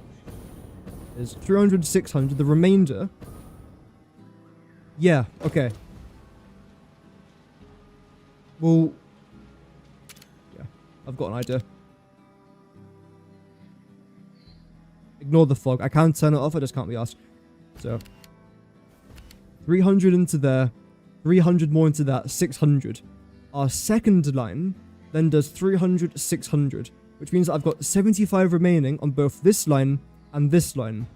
is 300, 600, the remainder. Yeah, okay. Well, yeah, I've got an idea. Ignore the fog. I can turn it off, I just can't be asked. So, 300 into there, 300 more into that, 600. Our second line then does 300, 600. which means that I've got 75 remaining on both this line and this line.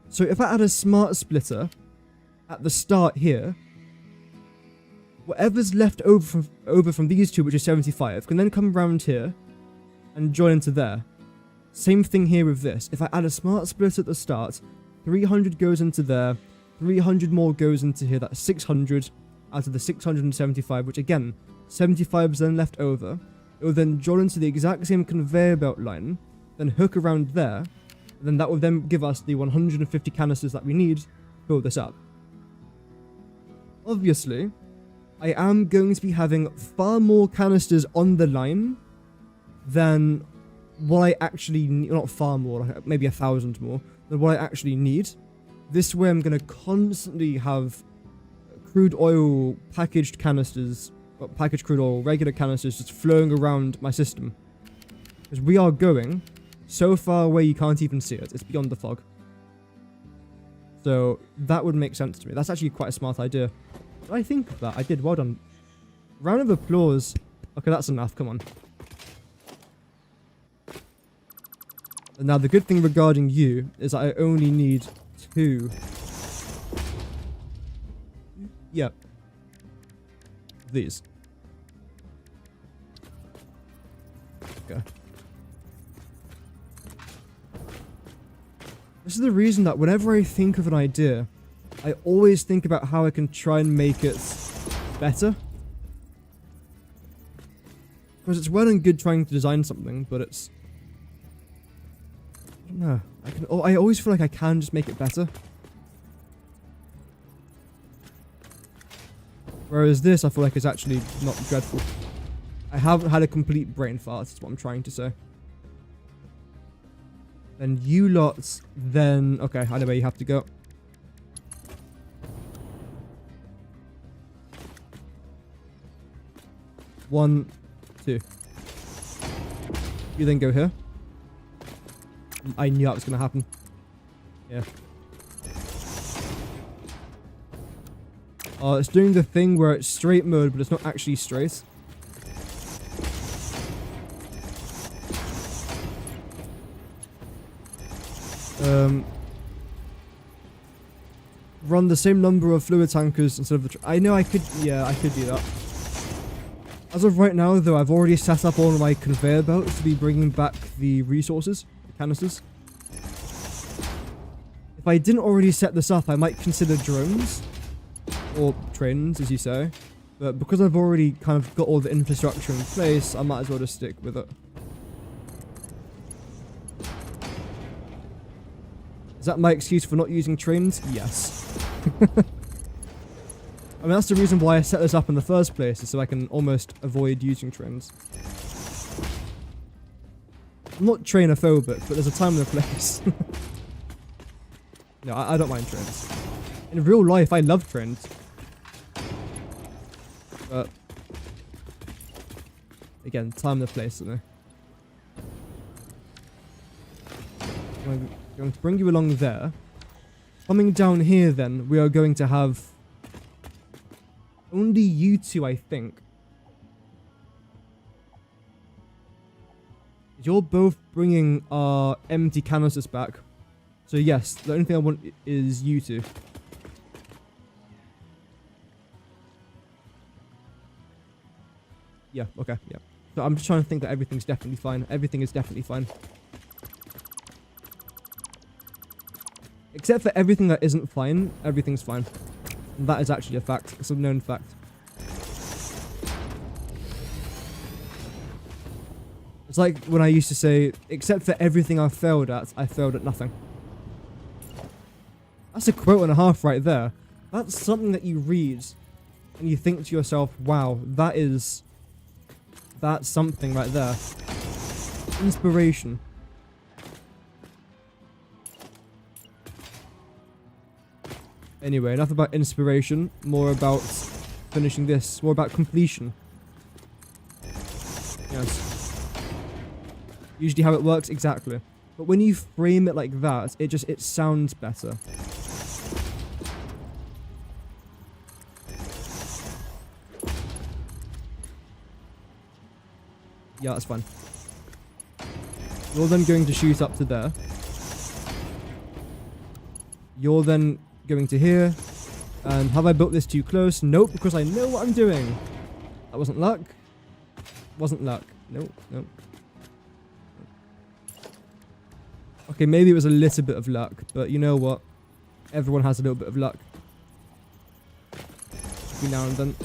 So if I add a smart splitter at the start here, whatever's left over from these two, which is 75, can then come around here and join into there. Same thing here with this. If I add a smart splitter at the start, 300 goes into there, 300 more goes into here, that's 600 out of the 675, which again, 75 is then left over. It will then join into the exact same conveyor belt line, then hook around there, and then that will then give us the 150 canisters that we need to build this up. Obviously, I am going to be having far more canisters on the line than what I actually need. Not far more, like maybe 1,000 more than what I actually need. This way I'm going to constantly have crude oil packaged canisters, well, packaged crude oil, regular canisters just flowing around my system. Because we are going so far away you can't even see it. It's beyond the fog. So that would make sense to me. That's actually quite a smart idea. Did I think of that? I did. Well done. Round of applause. Okay, that's enough. Come on. And now the good thing regarding you is that I only need 2. Yep. These. Okay. This is the reason that whenever I think of an idea, I always think about how I can try and make it better. Because it's well and good trying to design something, but it's... I don't know. I always feel like I can just make it better. Whereas this, I feel like, is actually not dreadful. I haven't had a complete brain fart, is what I'm trying to say. Then you lots, then... Okay, I know where you have to go. One, 2. You then go here. I knew that was going to happen. Yeah. It's doing the thing where it's straight mode, but it's not actually straight. Run the same number of fluid tankers instead of the... I know I could... Yeah, I could do that. As of right now, though, I've already set up all of my conveyor belts to be bringing back the resources, the canisters. If I didn't already set this up, I might consider drones. Or trains, as you say. But because I've already kind of got all the infrastructure in place, I might as well just stick with it. Is that my excuse for not using trains? Yes. I mean, that's the reason why I set this up in the first place, is so I can almost avoid using trains. I'm not trainophobic, but there's a time and a place. No, I don't mind trains. In real life, I love trains. But... again, time and the place, isn't it? I'm going to bring you along there. Coming down here, then, we are going to have... only you two, I think. You're both bringing our empty canisters back. So yes, the only thing I want is you two. Yeah, okay, yeah. So I'm just trying to think that everything's definitely fine. Everything is definitely fine. Except for everything that isn't fine, everything's fine. And that is actually a fact. It's a known fact. It's like when I used to say, except for everything I failed at nothing. That's a quote and a half right there. That's something that you read and you think to yourself, wow, that's something right there. Inspiration. Anyway, enough about inspiration, more about finishing this, more about completion. Yes. Usually how it works, exactly. But when you frame it like that, it sounds better. Yeah, that's fine. You're then going to shoot up to there. You're then going to here. And have I built this too close? Nope, because I know what I'm doing. That wasn't luck. Wasn't luck. Nope, nope. Okay, maybe it was a little bit of luck, but you know what? Everyone has a little bit of luck. Every now and then.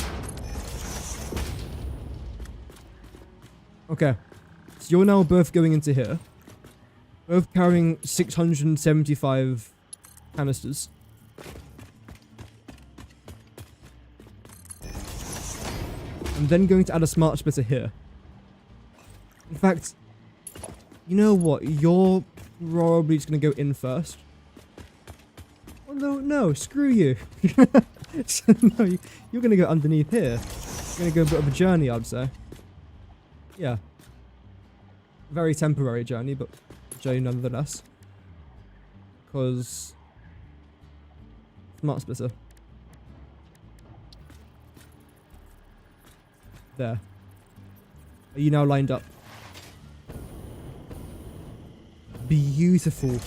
Okay. So you're now both going into here. Both carrying 675 canisters. I'm then going to add a smart splitter here. In fact, you know what? You're probably just going to go in first. Oh, no, screw you. So, no, you're going to go underneath here. You're going to go a bit of a journey, I'd say. Yeah. Very temporary journey, but journey nonetheless. Because... smart splitter. There. Are you now lined up? Beautiful.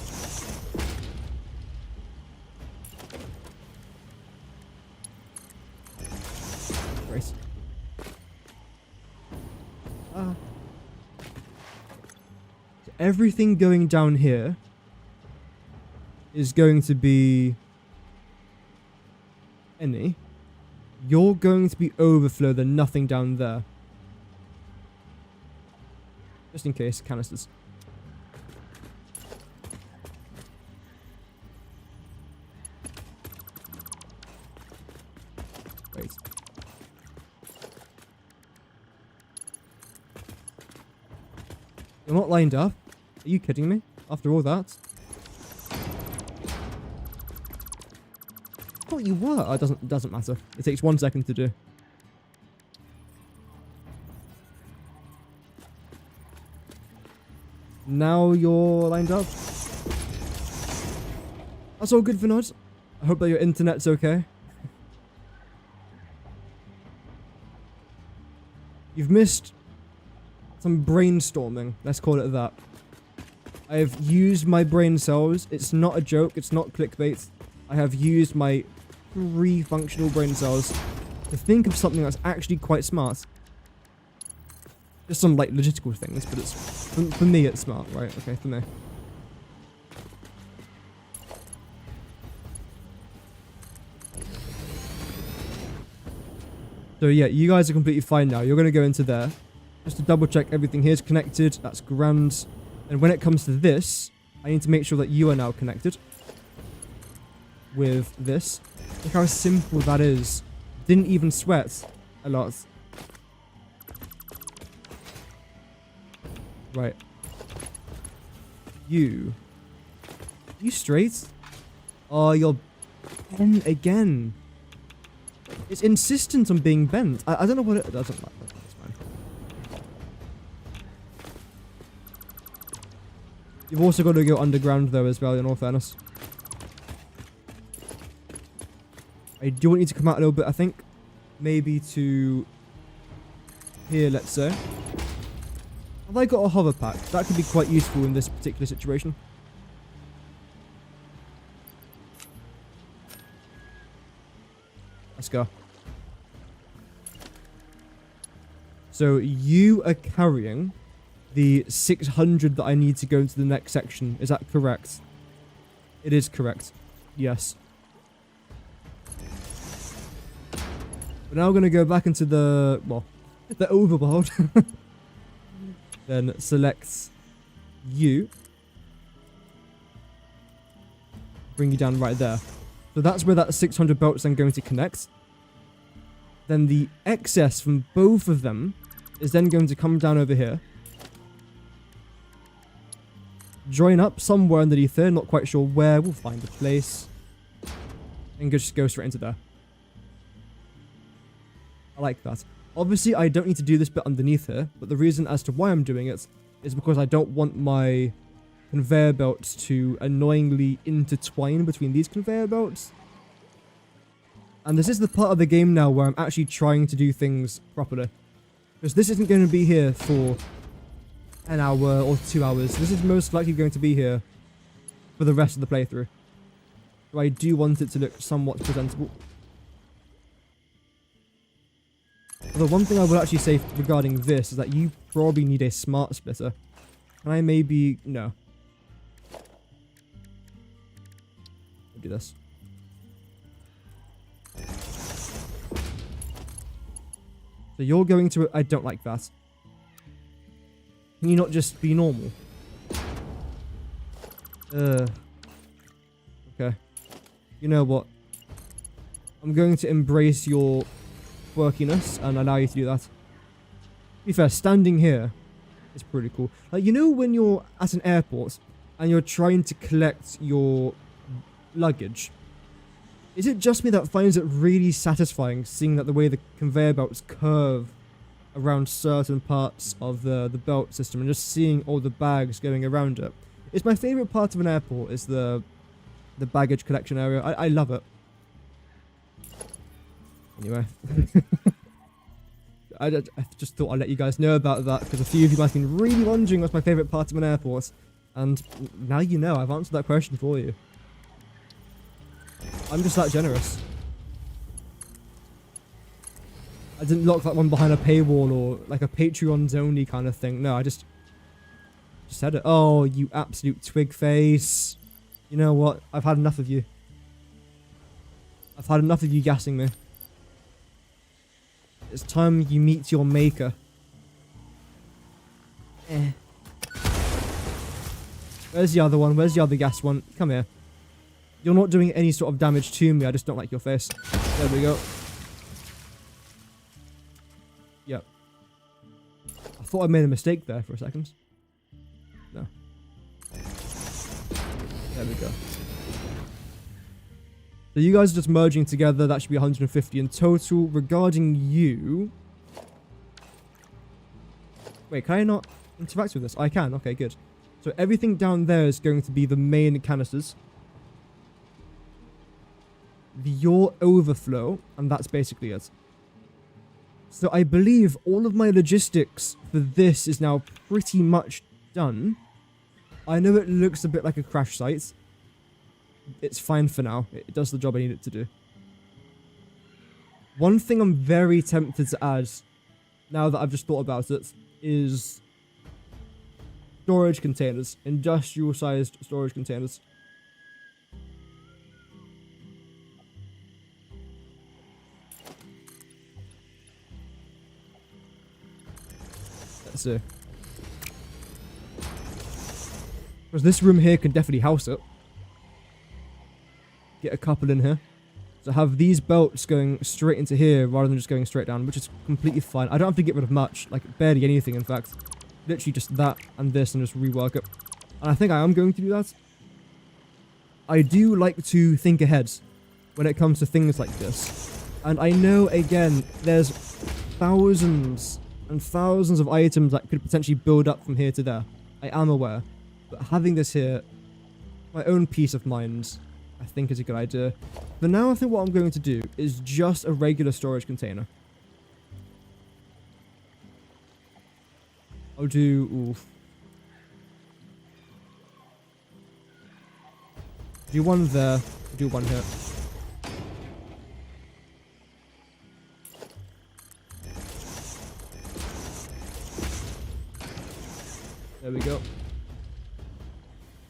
Great. So everything going down here is going to be any. You're going to be overflow, then nothing down there. Just in case, canisters. Wait. You're not lined up? Are you kidding me? After all that? I thought you were. Oh, it doesn't matter. It takes 1 second to do. Now you're lined up. That's all good, Vinod. I hope that your internet's okay. You've missed some brainstorming. Let's call it that. I've used my brain cells. It's not a joke. It's not clickbait. I have used my 3 functional brain cells to think of something that's actually quite smart. Just some, like, logistical things, but it's... For me, it's smart, right? Okay, for me. So, yeah, you guys are completely fine now. You're going to go into there. Just to double check everything here is connected. That's grand. And when it comes to this, I need to make sure that you are now connected with this. Look how simple that is. Didn't even sweat a lot. Right. You straight? Oh, you're bent again. It's insistent on being bent. I don't know what it doesn't like. That's fine. You've also got to go underground though as well, in all fairness. I do want you to come out a little bit, I think. Maybe to here, let's say. Have I got a hover pack? That could be quite useful in this particular situation. Let's go. So you are carrying the 600 that I need to go into the next section. Is that correct? It is correct. Yes. We're now going to go back into the, well, the overworld. Then select you. Bring you down right there. So that's where that 600 belt's then going to connect. Then the excess from both of them is then going to come down over here. Join up somewhere underneath there. Not quite sure where. We'll find a place. And just go straight into there. I like that. Obviously, I don't need to do this bit underneath here, but the reason as to why I'm doing it is because I don't want my conveyor belts to annoyingly intertwine between these conveyor belts. And this is the part of the game now where I'm actually trying to do things properly. Because this isn't going to be here for an hour or 2 hours. This is most likely going to be here for the rest of the playthrough. So I do want it to look somewhat presentable. The one thing I will actually say regarding this is that you probably need a smart splitter. Can I maybe... No. I'll do this. So you're going to... I don't like that. Can you not just be normal? Okay. You know what? I'm going to embrace your quirkiness and allow you to do that. To be fair, standing here is pretty cool. Like, you know when you're at an airport and you're trying to collect your luggage? Is it just me that finds it really satisfying seeing that the way the conveyor belts curve around certain parts of the belt system and just seeing all the bags going around it? It's my favourite part of an airport, is the baggage collection area. I love it. Anyway. I just thought I'd let you guys know about that, because a few of you might have been really wondering what's my favourite part of an airport. And now you know, I've answered that question for you. I'm just that generous. I didn't lock that one behind a paywall or like a Patreons only kind of thing. No, I just said it. Oh, you absolute twig face. You know what? I've had enough of you. I've had enough of you gassing me. It's time you meet your maker. Where's the other one? Where's the other gas one? Come here. You're not doing any sort of damage to me. I just don't like your face. There we go. Yep. I thought I made a mistake there for a second. No. There we go. So you guys are just merging together. That should be 150 in total. Regarding you... Wait, can I not interact with this? I can. Okay, good. So everything down there is going to be the main canisters. Your overflow, and that's basically it. So I believe all of my logistics for this is now pretty much done. I know it looks a bit like a crash site. It's fine for now. It does the job I need it to do. One thing I'm very tempted to add, now that I've just thought about it, is storage containers. Industrial-sized storage containers. Let's see. Because this room here can definitely house it. Get a couple in here. So have these belts going straight into here rather than just going straight down, which is completely fine. I don't have to get rid of much, like barely anything in fact. Literally just that and this and just rework it. And I think I am going to do that. I do like to think ahead when it comes to things like this. And I know, again, there's thousands and thousands of items that could potentially build up from here to there. I am aware. But having this here, my own peace of mind, I think is a good idea. For now, I think what I'm going to do is just a regular storage container. I'll do... Oof. Do one there, do one here. There we go.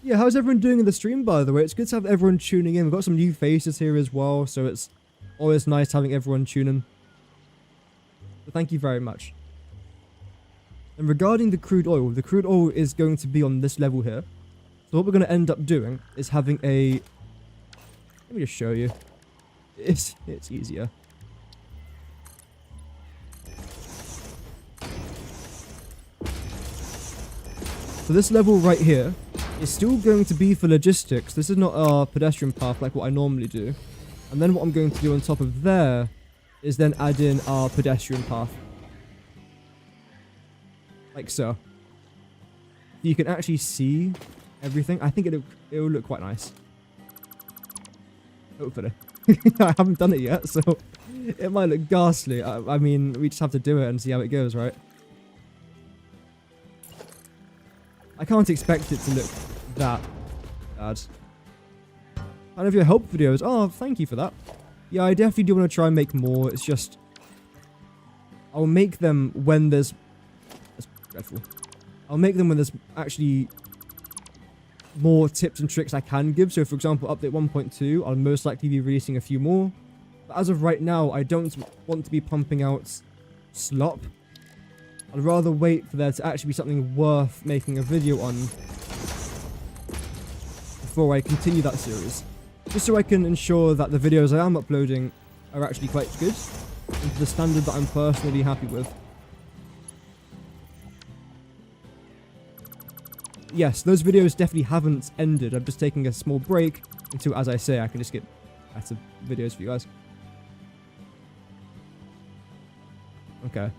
Yeah, how's everyone doing in the stream, by the way? It's good to have everyone tuning in. We've got some new faces here as well, so it's always nice having everyone tune in. So thank you very much. And regarding the crude oil is going to be on this level here. So what we're going to end up doing is having a... Let me just show you. It's easier. So this level right here is still going to be for logistics. This is not our pedestrian path like what I normally do. And then what I'm going to do on top of there is then add in our pedestrian path. Like so. You can actually see everything. I think it will look quite nice. Hopefully. I haven't done it yet, so it might look ghastly. I mean, we just have to do it and see how it goes, right? can't expect it to look that bad. And if your help videos, oh, thank you for that. Yeah, I definitely do want to try and make more. It's just, I'll make them when there's, that's dreadful. I'll make them when there's actually more tips and tricks I can give. So for example, update 1.2, I'll most likely be releasing a few more. But as of right now, I don't want to be pumping out slop. I'd rather wait for there to actually be something worth making a video on before I continue that series. Just so I can ensure that the videos I am uploading are actually quite good and to the standard that I'm personally happy with. Yes, those videos definitely haven't ended. I'm just taking a small break until, as I say, I can just get better videos for you guys. Okay.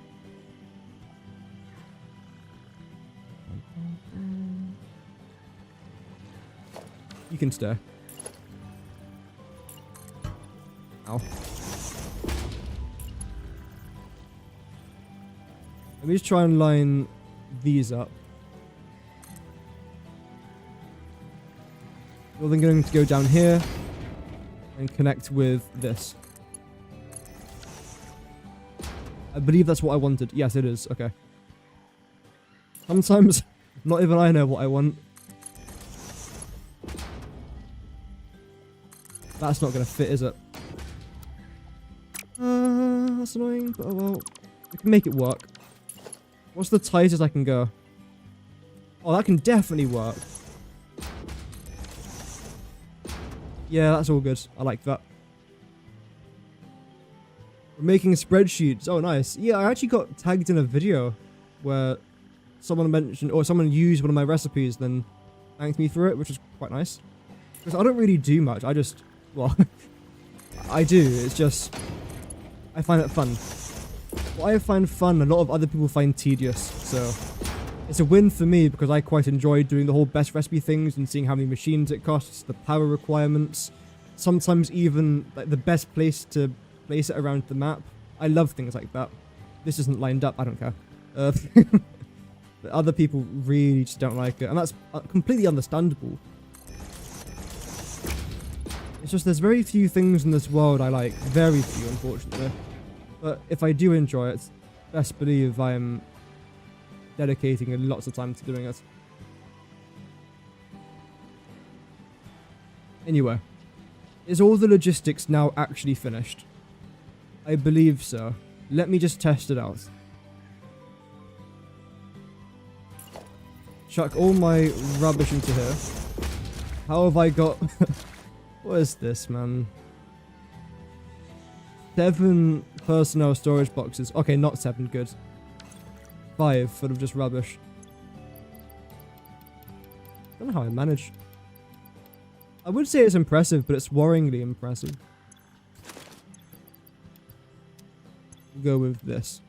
You can stay. Ow. Let me just try and line these up. Well, then going to go down here and connect with this. I believe that's what I wanted. Yes, it is. Okay. Sometimes, not even I know what I want. That's not going to fit, is it? That's annoying, but oh well. We can make it work. What's the tightest I can go? Oh, that can definitely work. Yeah, that's all good. I like that. We're making spreadsheets. Oh, nice. Yeah, I actually got tagged in a video where someone mentioned, or someone used one of my recipes, then thanked me for it, which was quite nice. Because I don't really do much. I just, well, I do. It's just, I find it fun. What I find fun, a lot of other people find tedious. So it's a win for me because I quite enjoy doing the whole best recipe things and seeing how many machines it costs, the power requirements, sometimes even like the best place to place it around the map. I love things like that. This isn't lined up, I don't care. But other people really just don't like it, and that's completely understandable. It's just there's very few things in this world I like. Very few, unfortunately. But if I do enjoy it, best believe I am dedicating lots of time to doing it. Anyway, is all the logistics now actually finished? I believe so. Let me just test it out. Chuck all my rubbish into here. How have I got... What is this, man? 7 personnel storage boxes. Okay, not 7, good. 5 full of just rubbish. I don't know how I manage. I would say it's impressive, but it's worryingly impressive. We'll go with this.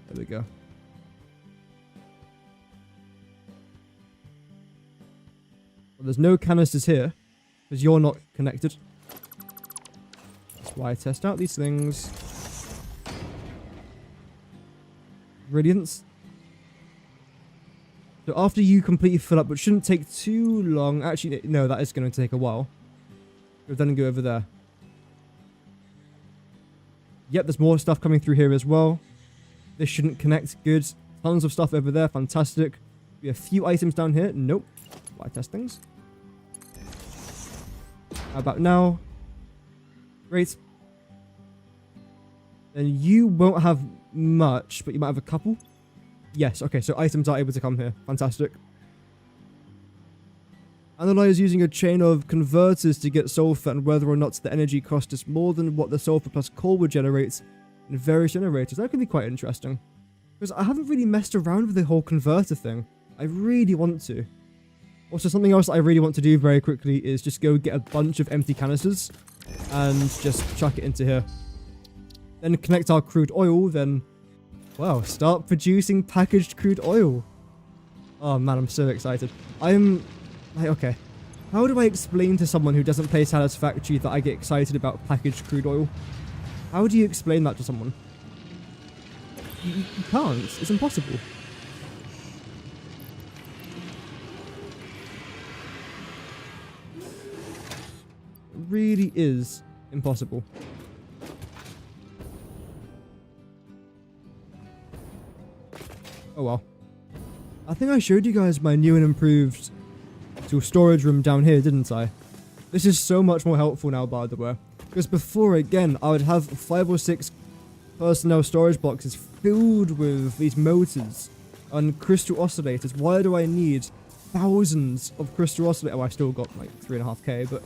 There we go. Well, there's no canisters here, because you're not connected. That's why I test out these things. Brilliant. So after you completely fill up, which shouldn't take too long. Actually, no, that is going to take a while. Go then and go over there. Yep, there's more stuff coming through here as well. This shouldn't connect. Good. Tons of stuff over there. Fantastic. We have a few items down here. Nope. Why test things? How about now? Great. Then you won't have much, but you might have a couple. Yes, okay, so items are able to come here. Fantastic. Analyze using a chain of converters to get sulfur and whether or not the energy cost is more than what the sulfur plus coal would generate in various generators. That could be quite interesting. Because I haven't really messed around with the whole converter thing. I really want to. Also, something else I really want to do very quickly is just go get a bunch of empty canisters and just chuck it into here. Then connect our crude oil, then... Wow, start producing packaged crude oil. Oh man, I'm so excited. I'm... Like, okay. How do I explain to someone who doesn't play Satisfactory that I get excited about packaged crude oil? How do you explain that to someone? You can't. It's impossible. really is impossible. Oh well. I think I showed you guys my new and improved storage room down here, didn't I? This is so much more helpful now, by the way. Because before, again, I would have 5 or 6 personnel storage boxes filled with these motors and crystal oscillators. Why do I need thousands of crystal oscillators? Oh, I still got like 3.5k, but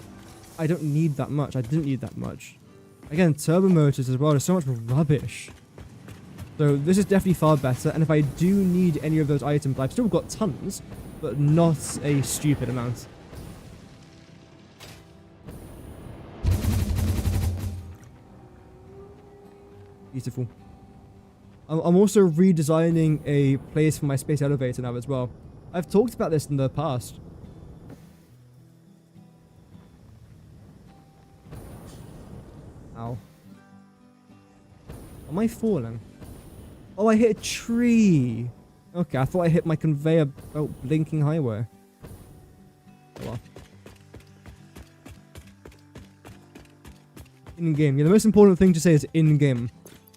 I don't need that much. I didn't need that much. Again, turbo motors as well. There's so much rubbish. So this is definitely far better. And if I do need any of those items, I've still got tons, but not a stupid amount. Beautiful. I'm also redesigning a place for my space elevator now as well. I've talked about this in the past. Ow. Am I falling? Oh, I hit a tree. Okay, I thought I hit my conveyor belt blinking highway. Oh well. In-game. Yeah, the most important thing to say is in-game.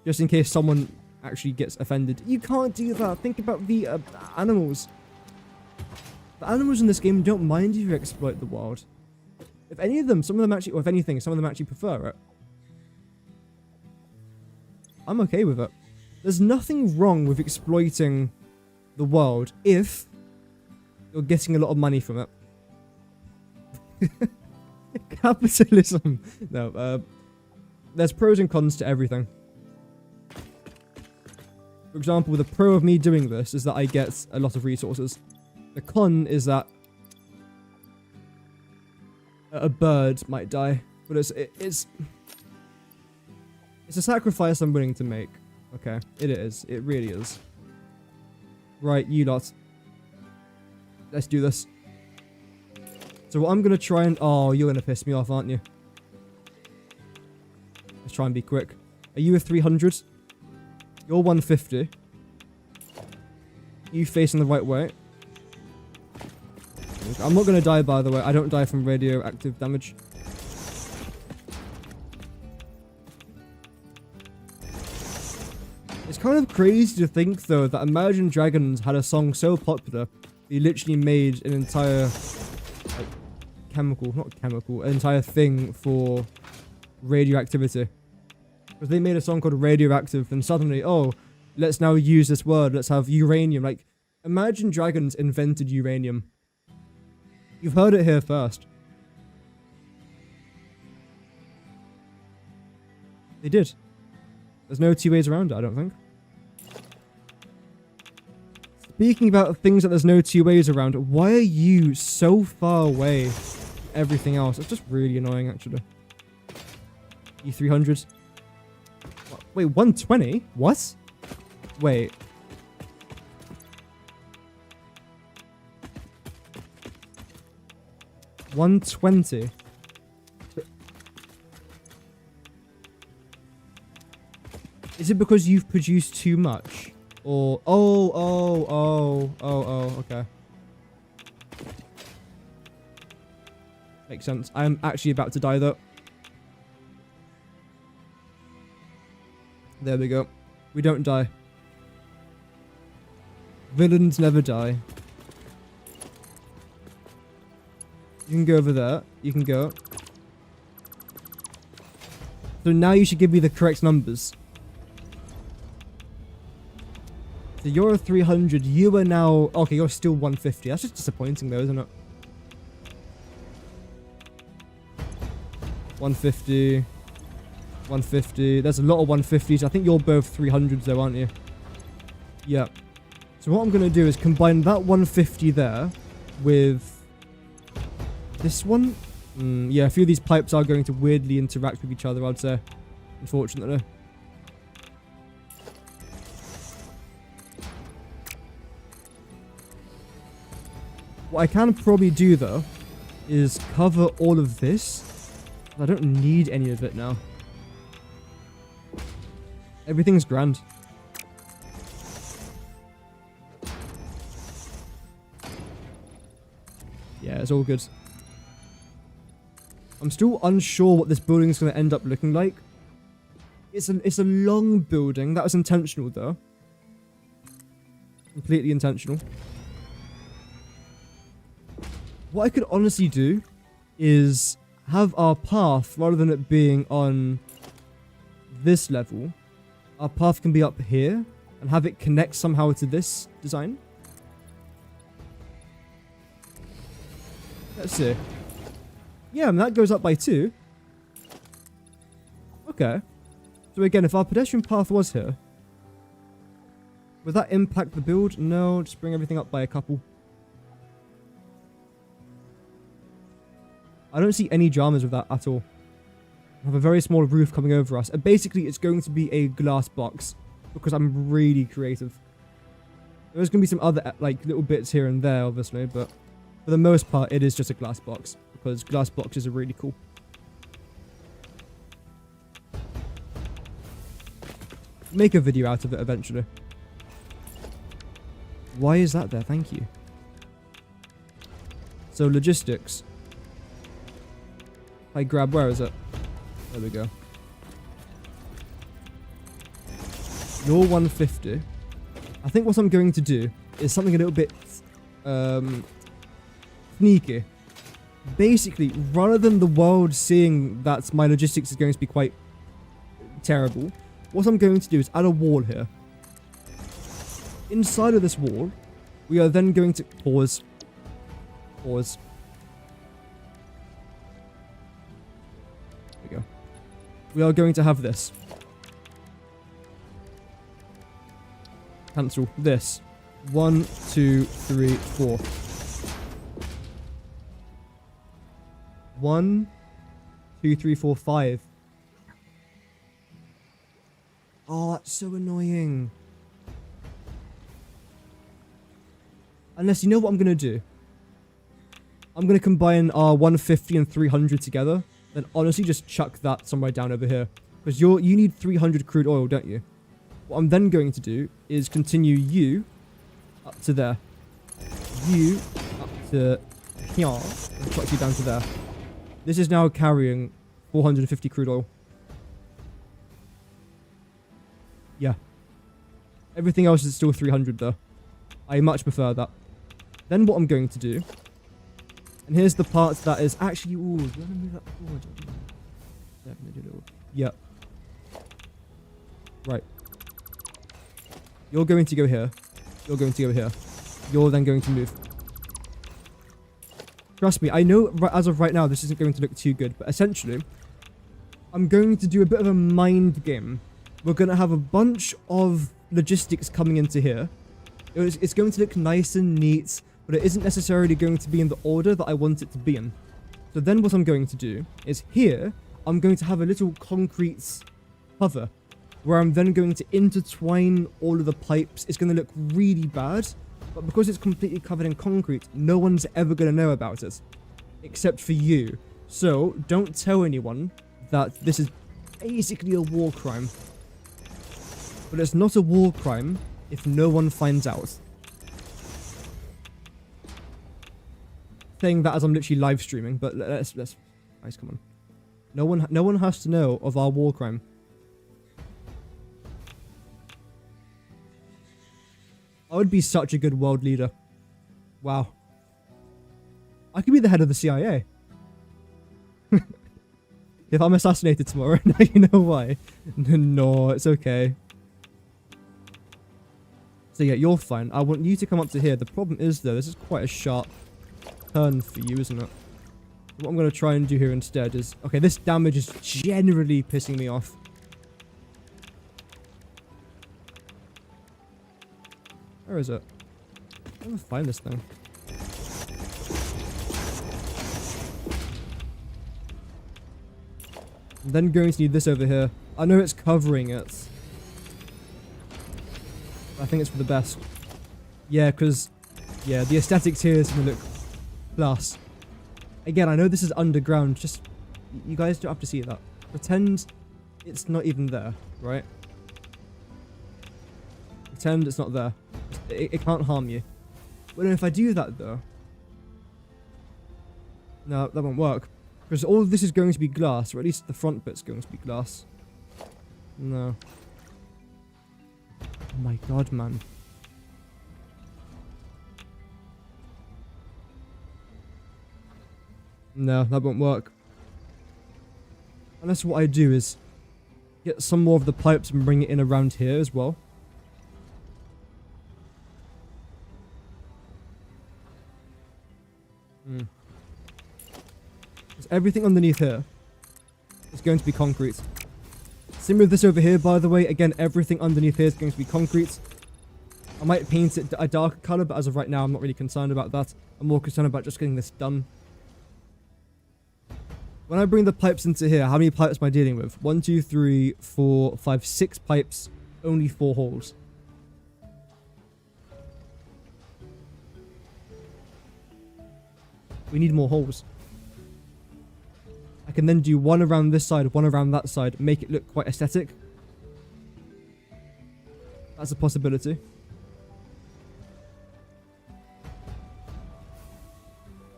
Just in case someone actually gets offended. You can't do that. Think about the animals. The animals in this game don't mind if you exploit the wild. If any of them, some of them actually, or if anything, some of them actually prefer it. I'm okay with it. There's nothing wrong with exploiting the world if you're getting a lot of money from it. Capitalism. No, there's pros and cons to everything. For example, the pro of me doing this is that I get a lot of resources. The con is that a bird might die, but it's a sacrifice I'm willing to make. Okay, it is. It really is. Right, you lot. Let's do this. So what I'm gonna try and... Oh, you're gonna piss me off, aren't you? Let's try and be quick. Are you a 300? You're 150. You facing the right way. I'm not gonna die, by the way. I don't die from radioactive damage. It's kind of crazy to think, though, that Imagine Dragons had a song so popular, they literally made an entire, like, an entire thing for radioactivity. Because they made a song called Radioactive, and suddenly, oh, let's now use this word, let's have uranium. Like, Imagine Dragons invented uranium. You've heard it here first. They did. There's no two ways around it, I don't think. Speaking about things that there's no two ways around, why are you so far away from everything else? It's just really annoying, actually. E300. Wait, 120? What? Wait. $120. Is it because you've produced too much? Or... Oh, okay. Makes sense. I'm actually about to die, though. There we go. We don't die. Villains never die. You can go over there. You can go. So now you should give me the correct numbers. So you're a 300. You are now... Okay, you're still 150. That's just disappointing, though, isn't it? 150. 150. There's a lot of 150s. I think you're both 300s, though, aren't you? Yeah. So what I'm going to do is combine that 150 there with... this one? Yeah, a few of these pipes are going to weirdly interact with each other, I'd say. Unfortunately. What I can probably do, though, is cover all of this. I don't need any of it now. Everything's grand. Yeah, it's all good. I'm still unsure what this building is going to end up looking like. It's a long building. That was intentional, though. Completely intentional. What I could honestly do is have our path, rather than it being on this level, our path can be up here and have it connect somehow to this design. Let's see. Yeah, and that goes up by 2. Okay. So again, if our pedestrian path was here, would that impact the build? No, just bring everything up by a couple. I don't see any dramas with that at all. I have a very small roof coming over us. And basically, it's going to be a glass box because I'm really creative. There's going to be some other like little bits here and there, obviously, but for the most part, it is just a glass box because glass boxes are really cool. Make a video out of it eventually. Why is that there? Thank you. So logistics. I grab, where is it? There we go. You're 150. I think what I'm going to do is something a little bit sneaky. Basically, rather than the world seeing that my logistics is going to be quite terrible, what I'm going to do is add a wall here. Inside of this wall, we are then going to pause. Pause. There we go. We are going to have this. Cancel this. 1, 2, 3, 4. 1, 2, 3, 4, 5. Oh, that's so annoying. Unless, you know what I'm going to do? I'm going to combine our 150 and 300 together. Then honestly just chuck that somewhere down over here. Because you need 300 crude oil, don't you? What I'm then going to do is continue you up to there. You up to here. And chuck you down to there. This is now carrying 450 crude oil. Yeah. Everything else is still 300 though. I much prefer that. Then what I'm going to do, and here's the part that is actually, ooh, do you want to move that forward? Yeah. Right. You're going to go here. You're going to go here. You're then going to move. Trust me, I know as of right now this isn't going to look too good, but essentially, I'm going to do a bit of a mind game. We're going to have a bunch of logistics coming into here. It's going to look nice and neat, but it isn't necessarily going to be in the order that I want it to be in. So then what I'm going to do is here, I'm going to have a little concrete cover where I'm then going to intertwine all of the pipes. It's going to look really bad, but because it's completely covered in concrete, no one's ever going to know about it, except for you. So don't tell anyone that this is basically a war crime. But it's not a war crime if no one finds out. Saying that as I'm literally live streaming, but let's guys, come on. No one has to know of our war crime. I would be such a good world leader. Wow. I could be the head of the CIA. If I'm assassinated tomorrow, now you know why. No, it's okay. So yeah, you're fine. I want you to come up to here. The problem is though, this is quite a sharp turn for you, isn't it? What I'm going to try and do here instead is... Okay, this damage is generally pissing me off. Where is it? I'm going to find this thing. I'm then going to need this over here. I know it's covering it. I think it's for the best. Yeah, because... Yeah, the aesthetics here is going to look class. Again, I know this is underground. Just... You guys don't have to see that. Pretend it's not even there, right? Pretend it's not there. It can't harm you. But if I do that, though... No, that won't work. Because all of this is going to be glass, or at least the front bit's going to be glass. No. Oh my god, man. No, that won't work. Unless what I do is get some more of the pipes and bring it in around here as well. Because everything underneath here is going to be concrete. Same with this over here, by the way. Again, everything underneath here is going to be concrete. I might paint it a darker color, but as of right now, I'm not really concerned about that. I'm more concerned about just getting this done. When I bring the pipes into here, how many pipes am I dealing with? 1, 2, 3, 4, 5, 6 pipes. Only 4 holes. We need more holes. I can then do one around this side, one around that side, make it look quite aesthetic. That's a possibility.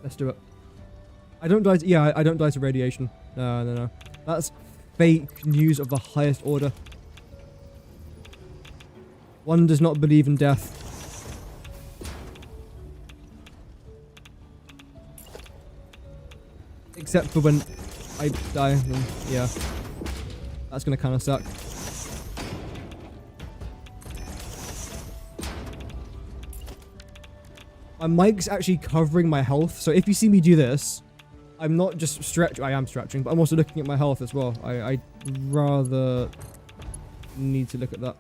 Let's do it. I don't die to, yeah, I don't die to radiation. No, no, no. That's fake news of the highest order. One does not believe in death. Except for when I die, then, yeah. That's gonna kind of suck. My mic's actually covering my health, so if you see me do this, I'm not just I am stretching, but I'm also looking at my health as well. I'd rather need to look at that.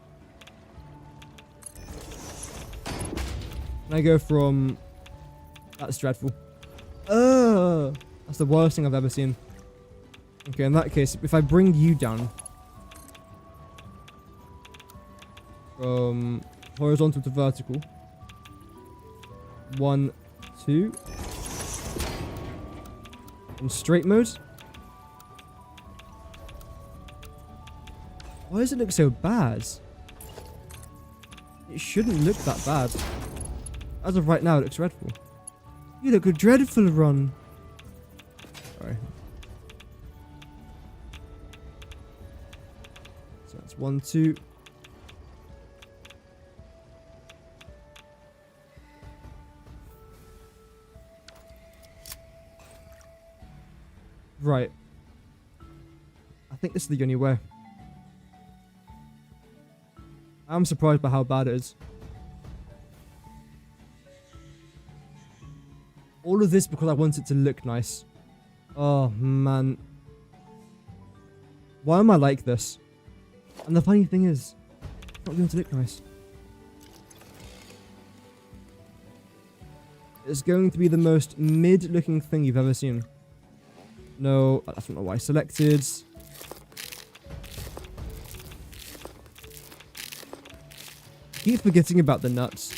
And I go from... That's dreadful. That's the worst thing I've ever seen. Okay, in that case, if I bring you down from horizontal to vertical, 1, 2, in straight mode. Why does it look so bad? It shouldn't look that bad. As of right now, it looks dreadful. You look dreadful, Ron. Sorry. So that's 1, 2. Right. I think this is the only way. I'm surprised by how bad it is. All of this because I want it to look nice. Oh, man. Why am I like this? And the funny thing is, it's not going to look nice. It's going to be the most mid-looking thing you've ever seen. No, that's not what I selected. Keep forgetting about the nuts.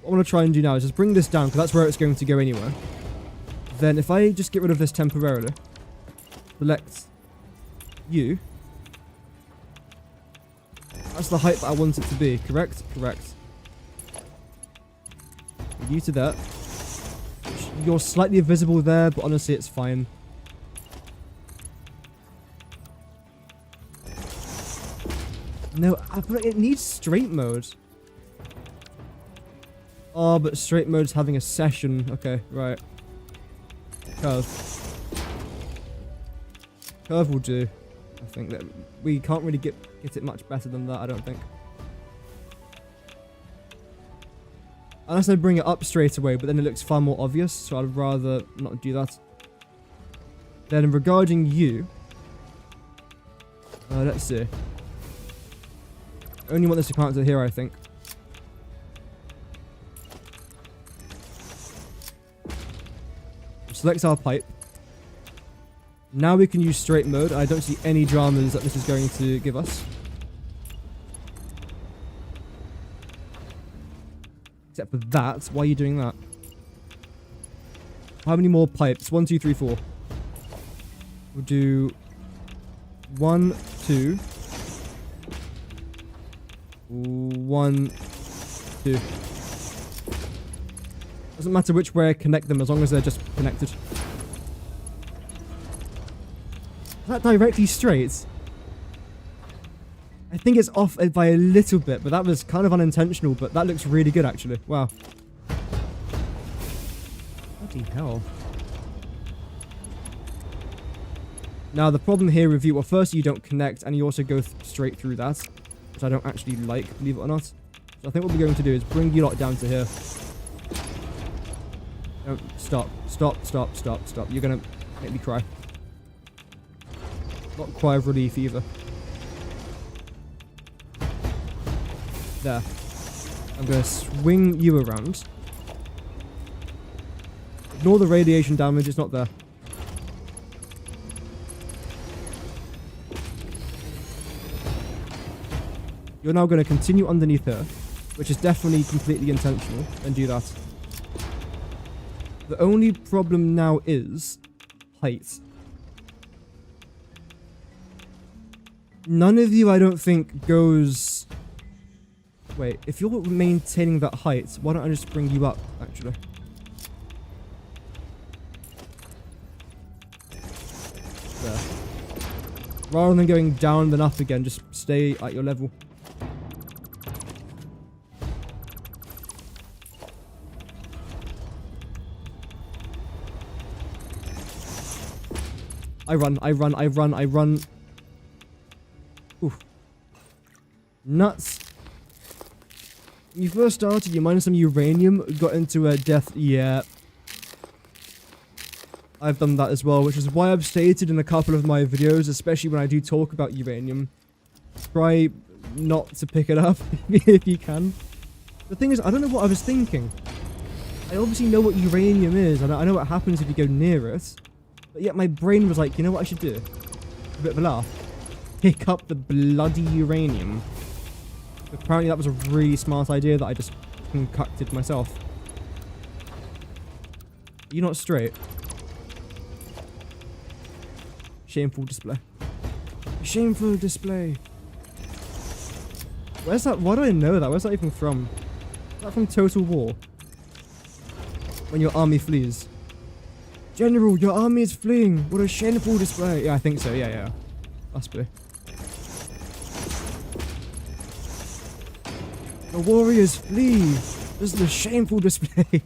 What I want to try and do now is just bring this down, because that's where it's going to go anyway. Then if I just get rid of this temporarily, select you. That's the height that I want it to be, correct? Correct. You to that. You're slightly visible there, but honestly, it's fine. No, I feel like it needs straight mode. Oh, but straight mode's having a session. Okay, right. Curve. Curve will do. I think that we can't really get it much better than that, I don't think. Unless I bring it up straight away, but then it looks far more obvious, so I'd rather not do that. Then regarding you... let's see. I only want this to come out to here, I think. Select our pipe. Now we can use straight mode. I don't see any dramas that this is going to give us. Except for that. Why are you doing that? How many more pipes? 1, 2, 3, 4. We'll do 1, 2. 1, 2. Doesn't matter which way I connect them as long as they're just connected. Is that directly straight? I think it's off by a little bit, but that was kind of unintentional, but that looks really good actually. Wow. Bloody hell. Now the problem here with you, well first you don't connect and you also go straight through that, which I don't actually like, believe it or not. So I think what we're going to do is bring you lot down to here. No, stop. You're gonna make me cry. Not cry of relief either. There. I'm gonna swing you around. Ignore the radiation damage, it's not there. You're now going to continue underneath her, which is definitely completely intentional, and do that. The only problem now is height. None of you, I don't think, goes... Wait, if you're maintaining that height, why don't I just bring you up, actually? There. Rather than going down then up again, just stay at your level. I run. Oof. Nuts. When you first started, you mined some uranium, got into a death. Yeah. I've done that as well, which is why I've stated in a couple of my videos, especially when I do talk about uranium, try not to pick it up if you can. The thing is, I don't know what I was thinking. I obviously know what uranium is, and I know what happens if you go near it. But yet my brain was like, you know what I should do? A bit of a laugh. Pick up the bloody uranium. Apparently that was a really smart idea that I just concocted myself. You're not straight. Shameful display. Shameful display. Where's that? Why do I know that? Where's that even from? Is that from Total War? When your army flees. General, your army is fleeing. What a shameful display. Yeah, I think so. Yeah. Must be. The warriors flee. This is a shameful display.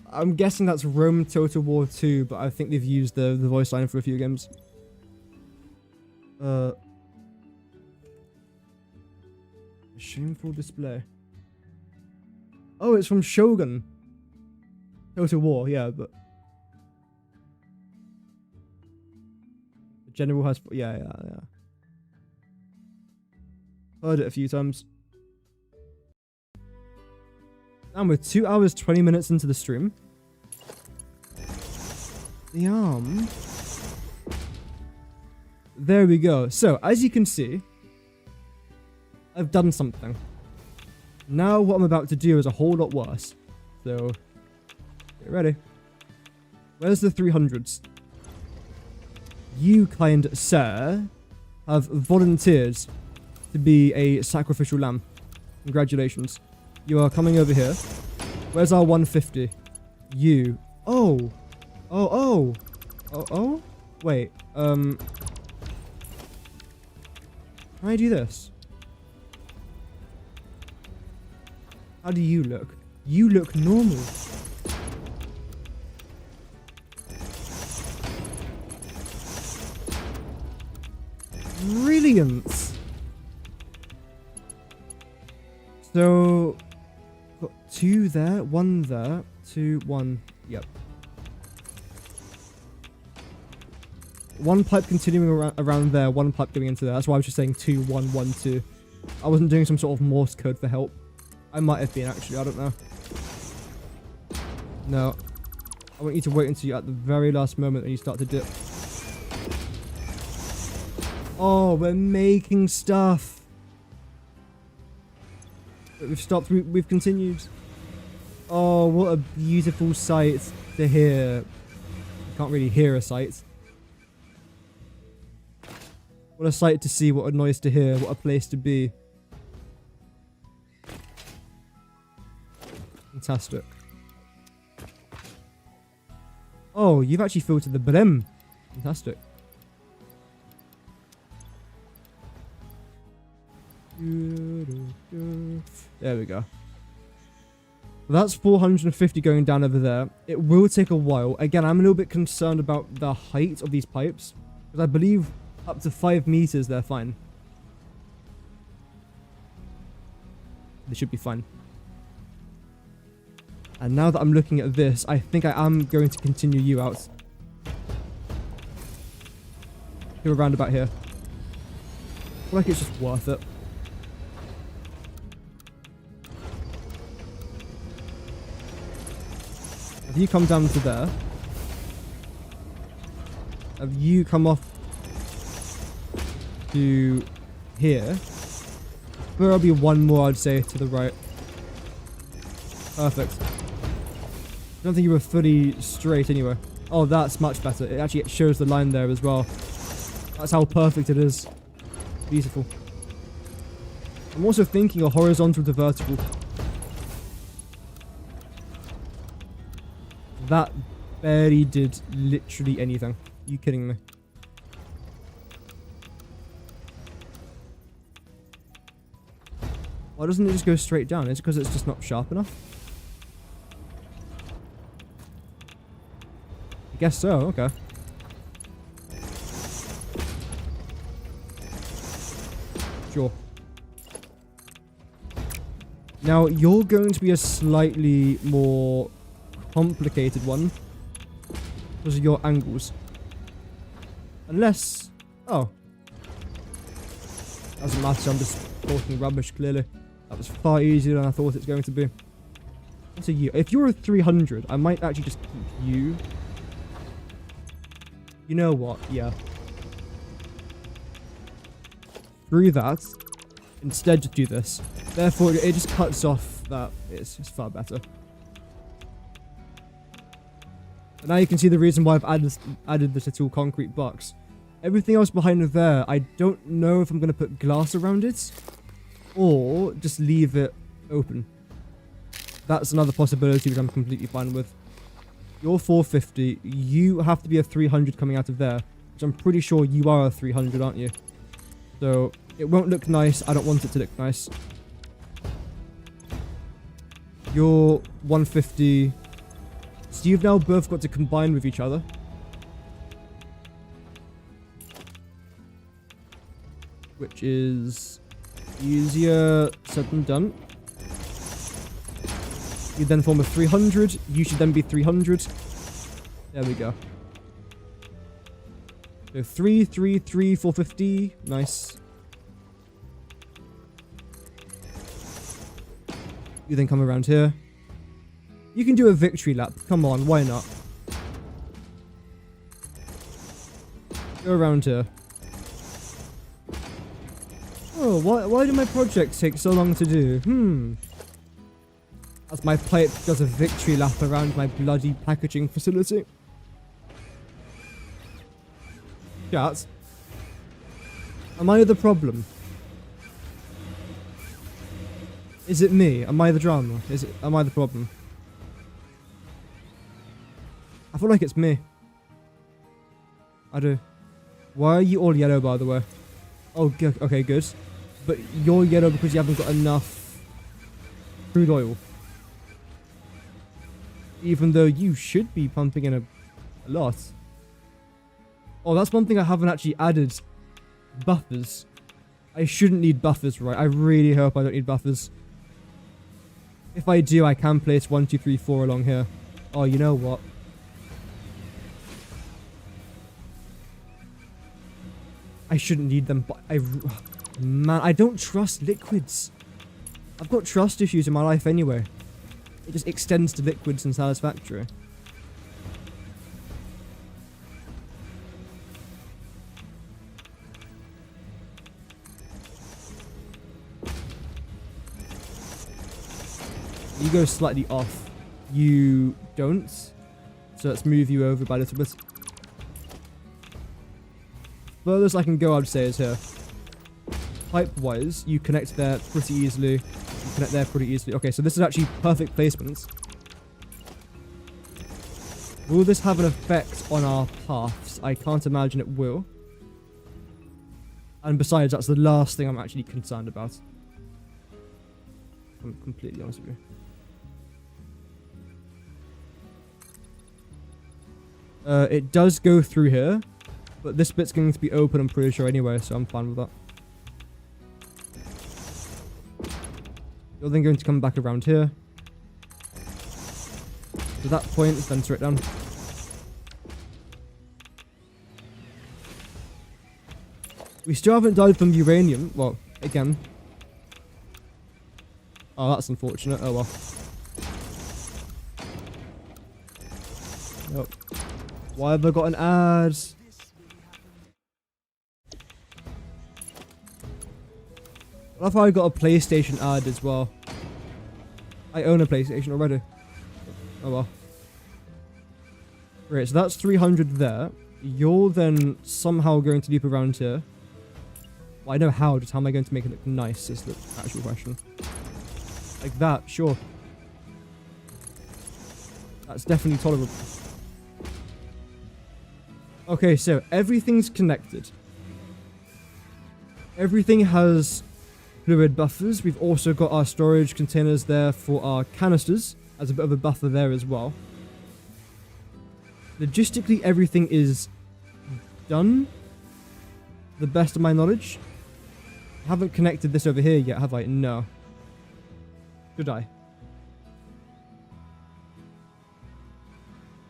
I'm guessing that's Rome Total War 2, but I think they've used the voice line for a few games. A shameful display. Oh, it's from Shogun. Total War, yeah, but... General has... Yeah. Heard it a few times. And we're 2 hours, 20 minutes into the stream. Yum. There we go. So, as you can see, I've done something. Now what I'm about to do is a whole lot worse. So, get ready. Where's the 300s? You, kind sir, have volunteered to be a sacrificial lamb. Congratulations. You are coming over here. Where's our 150? You. Oh. Wait, can I do this? How do you look? You look normal. Brilliant. So, got 2 there, 1 there, 2, 1. Yep. 1 pipe continuing around there, 1 pipe going into there. That's why I was just saying 2, 1, 1, 2. I wasn't doing some sort of Morse code for help. I might have been, actually. I don't know. No. I want you to wait until you're at the very last moment and you start to dip. Oh, we're making stuff. But we've stopped. We've continued. Oh, what a beautiful sight to hear. You can't really hear a sight. What a sight to see, what a noise to hear, what a place to be. Fantastic. Oh, you've actually filled to the brim. Fantastic. There we go. That's 450 going down over there. It will take a while. Again, I'm a little bit concerned about the height of these pipes, because I believe up to 5 meters they're fine. They should be fine. And now that I'm looking at this, I think I am going to continue you out. Go around about here. I feel like it's just worth it. Have you come down to there? Have you come off to here? There'll be one more, I'd say, to the right. Perfect. I don't think you were fully straight anyway. Oh, that's much better. It actually shows the line there as well. That's how perfect it is. Beautiful. I'm also thinking a horizontal to vertical. That barely did literally anything. Are you kidding me? Why doesn't it just go straight down? Is it because it's just not sharp enough? I guess so, okay. Sure. Now, you're going to be a slightly more complicated one because of your angles. Unless... Oh. Doesn't matter, I'm just talking rubbish, clearly. That was far easier than I thought it was going to be. What's a you? If you're a 300, I might actually just keep you. You know what? Yeah. Through that, instead just do this. Therefore, it just cuts off that. It's far better. And now you can see the reason why I've added this little concrete box. Everything else behind there, I don't know if I'm going to put glass around it or just leave it open. That's another possibility which I'm completely fine with. You're 450. You have to be a 300 coming out of there, which I'm pretty sure you are a 300, aren't you? So it won't look nice. I don't want it to look nice. You're 150. So you've now both got to combine with each other. Which is easier said than done. You then form a 300. You should then be 300. There we go. So 3, 3, 3, 450. Nice. You then come around here. You can do a victory lap. Come on, why not? Go around here. Oh, why do my projects take so long to do? As my pipe does a victory lap around my bloody packaging facility. Chat. Am I the problem? Is it me? Am I the drama? Am I the problem? I feel like it's me. I do. Why are you all yellow, by the way? Oh, good. Okay, good. But you're yellow because you haven't got enough crude oil. Even though you should be pumping in a lot. Oh, that's one thing I haven't actually added. Buffers. I shouldn't need buffers, right? I really hope I don't need buffers. If I do, I can place 1, 2, 3, 4 along here. Oh, you know what? I shouldn't need them, but man, I don't trust liquids. I've got trust issues in my life anyway. It just extends to liquids and Satisfactory. You go slightly off. You don't. So let's move you over by a little bit. Furthest I can go, I'd say, is here. Pipe-wise, you connect there pretty easily. You connect there pretty easily. Okay, so this is actually perfect placements. Will this have an effect on our paths? I can't imagine it will. And besides, that's the last thing I'm actually concerned about. I'm completely honest with you. It does go through here, but this bit's going to be open, I'm pretty sure anyway, so I'm fine with that. You're then going to come back around here. To that point, then straight down. We still haven't died from uranium. Well, again. Oh, that's unfortunate. Oh well. Nope. Why have I got an ad? I love how I got a PlayStation ad as well. I own a PlayStation already. Oh well. Great, so that's 300 there. You're then somehow going to loop around here. Well, I know how, just how am I going to make it look nice is the actual question. Like that, sure. That's definitely tolerable. Okay, so everything's connected. Everything has fluid buffers. We've also got our storage containers there for our canisters as a bit of a buffer there as well. Logistically, everything is done. The best of my knowledge. I haven't connected this over here yet, have I? No. Should I?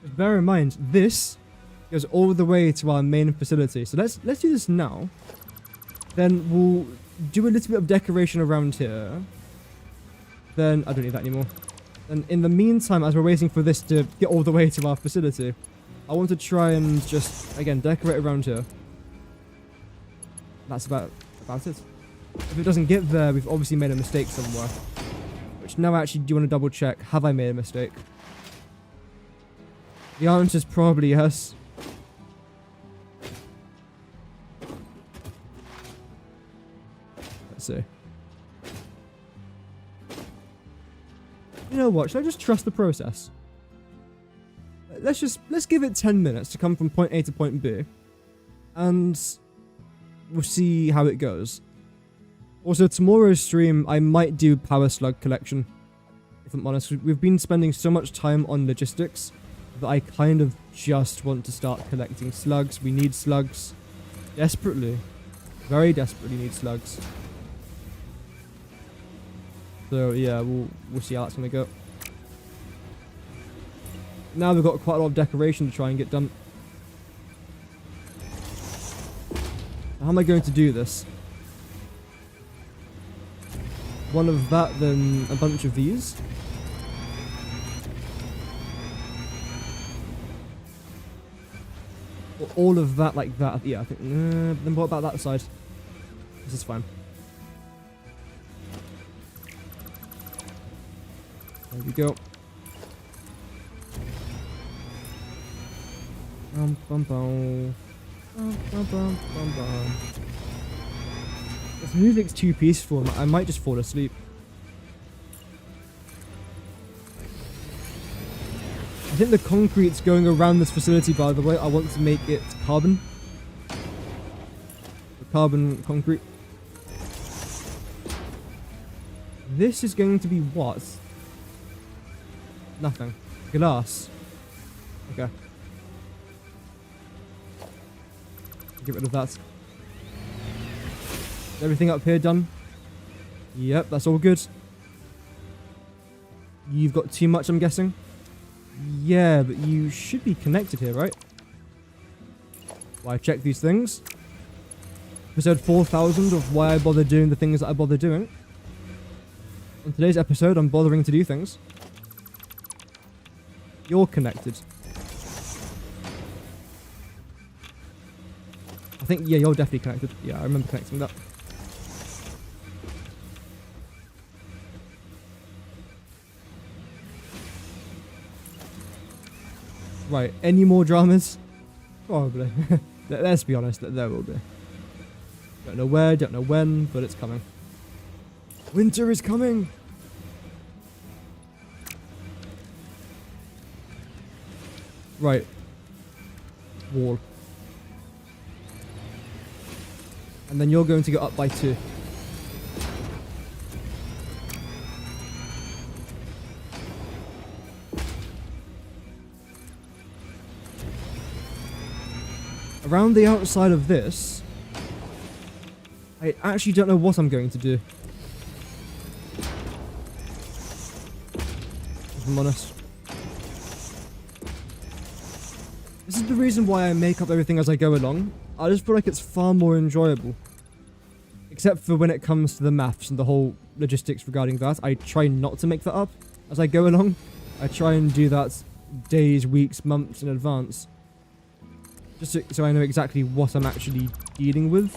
Just bear in mind, this goes all the way to our main facility. So let's do this now. Then we'll do a little bit of decoration around here. Then I don't need that anymore. And in the meantime, as we're waiting for this to get all the way to our facility, I want to try and just, again, decorate around here. That's about it. If it doesn't get there, we've obviously made a mistake somewhere. Which now I actually do want to double check. Have I made a mistake? The answer is probably yes. Let's see. You know what? Should I just trust the process? Let's give it 10 minutes to come from point A to point B. And we'll see how it goes. Also, tomorrow's stream, I might do power slug collection. If I'm honest, we've been spending so much time on logistics that I kind of just want to start collecting slugs. We need slugs. Desperately. Very desperately need slugs. So yeah, we'll see how that's gonna go. Now we've got quite a lot of decoration to try and get done. How am I going to do this? One of that, then a bunch of these. Or all of that like that. Yeah, I think. Then what about that side? This is fine. There we go. Bum, bum, bum. Bum, bum, bum, bum, bum. This music's too peaceful. I might just fall asleep. I think the concrete's going around this facility, by the way. I want to make it carbon. Carbon concrete. This is going to be what? Nothing. Glass. Okay. Get rid of that. Is everything up here done? Yep, that's all good. You've got too much, I'm guessing? Yeah, but you should be connected here, right? Why check these things? Episode 4000 of why I bother doing the things that I bother doing. On today's episode, I'm bothering to do things. You're connected. I think, yeah, you're definitely connected. Yeah, I remember connecting that. Right, any more dramas? Probably. Let's be honest, there will be. Don't know where, don't know when, but it's coming. Winter is coming! Right. Wall. And then you're going to go up by 2. Around the outside of this, I actually don't know what I'm going to do, if I'm honest. This is the reason why I make up everything as I go along. I just feel like it's far more enjoyable. Except for when it comes to the maths and the whole logistics regarding that. I try not to make that up as I go along. I try and do that days, weeks, months in advance. Just so I know exactly what I'm actually dealing with.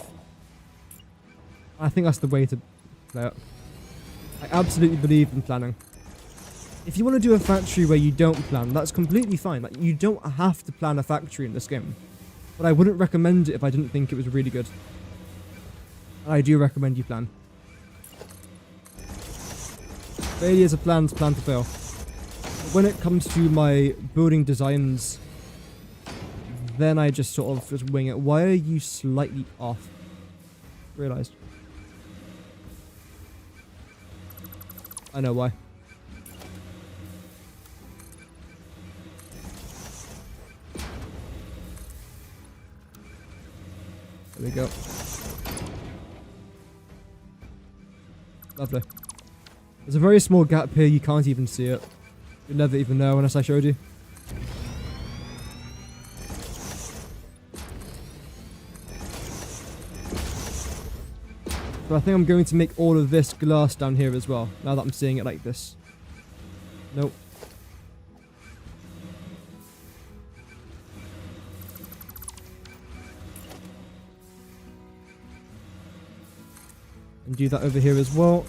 I think that's the way to play it. I absolutely believe in planning. If you want to do a factory where you don't plan, that's completely fine. Like, you don't have to plan a factory in this game. But I wouldn't recommend it if I didn't think it was really good. And I do recommend you plan. Failures of plans, plan to fail. But when it comes to my building designs, then I just sort of just wing it. Why are you slightly off? Realised. I know why. There we go. Lovely. There's a very small gap here, you can't even see it. You'll never even know unless I showed you. But I think I'm going to make all of this glass down here as well, now that I'm seeing it like this. Nope. And do that over here as well.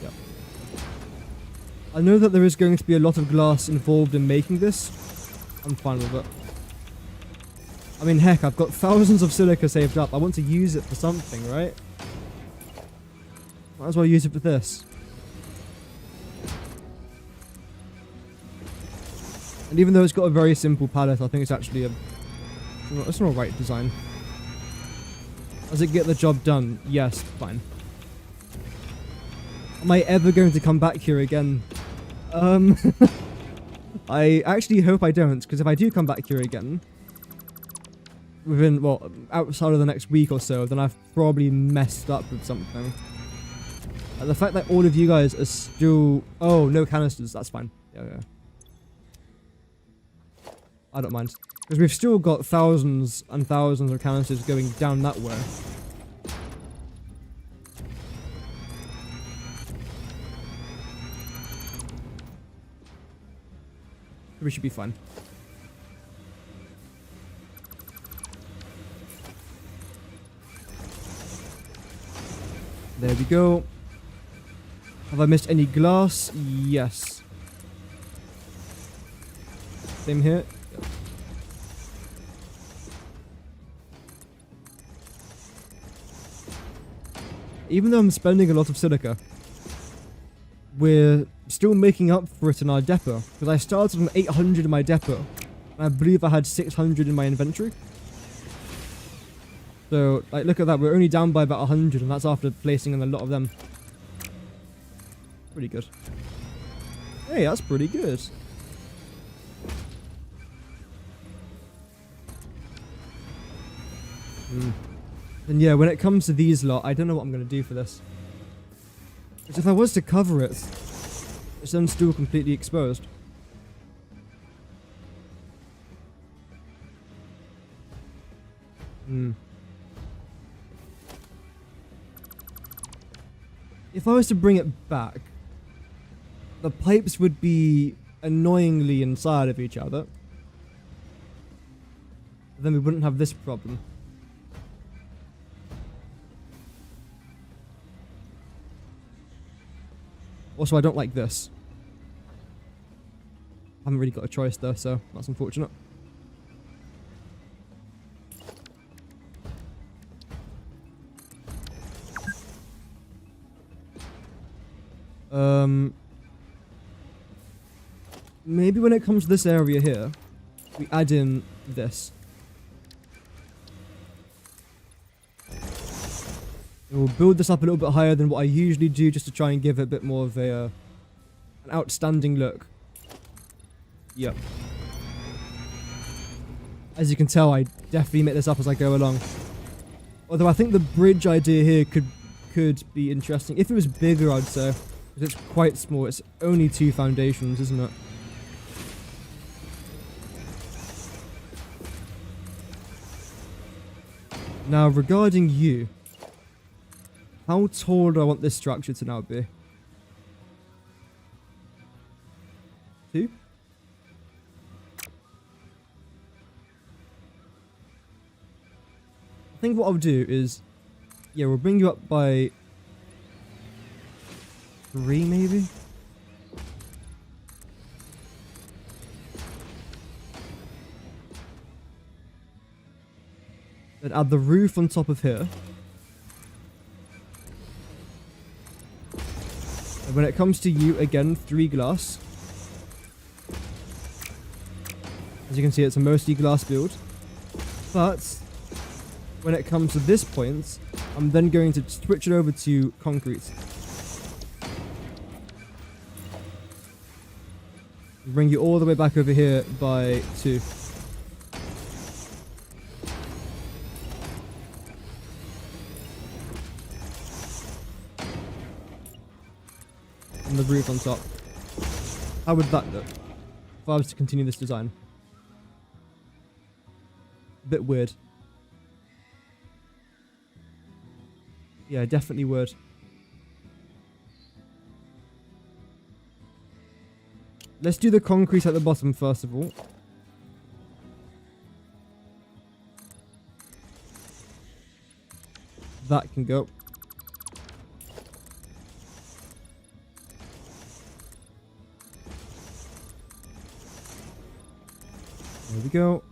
Yep. I know that there is going to be a lot of glass involved in making this. I'm fine with it. I mean, heck, I've got thousands of silica saved up. I want to use it for something, right? Might as well use it for this. And even though it's got a very simple palette, I think it's actually it's an alright design. Does it get the job done? Yes, fine. Am I ever going to come back here again? I actually hope I don't, because if I do come back here again, within, well, outside of the next week or so, then I've probably messed up with something. The fact that all of you guys are still... Oh, no canisters, that's fine. Yeah. I don't mind. Because we've still got thousands and thousands of canisters going down that way. We should be fine. There we go. Have I missed any glass? Yes. Same here. Yep. Even though I'm spending a lot of silica, we're still making up for it in our depot. Because I started on 800 in my depot, and I believe I had 600 in my inventory. So, like, look at that. We're only down by about 100, and that's after placing in a lot of them. Pretty good. Hey, that's pretty good. And yeah, when it comes to these lot, I don't know what I'm going to do for this. Because if I was to cover it, it's then still completely exposed. If I was to bring it back, the pipes would be annoyingly inside of each other. Then we wouldn't have this problem. Also, I don't like this. I haven't really got a choice though, so that's unfortunate. maybe when it comes to this area here, we add in this. And we'll build this up a little bit higher than what I usually do, just to try and give it a bit more of a an outstanding look. Yep. As you can tell, I definitely make this up as I go along. Although I think the bridge idea here could be interesting. If it was bigger, I'd say. Because it's quite small. It's only 2 foundations, isn't it? Now, regarding you, how tall do I want this structure to now be? 2? I think what I'll do is, yeah, we'll bring you up by 3 maybe? Then add the roof on top of here. And when it comes to you, again, 3 glass. As you can see, it's a mostly glass build. But when it comes to this point, I'm then going to switch it over to concrete. Bring you all the way back over here by 2. And the roof on top. How would that look if I was to continue this design? A bit weird. Yeah, definitely would. Let's do the concrete at the bottom first of all. That can go. There we go.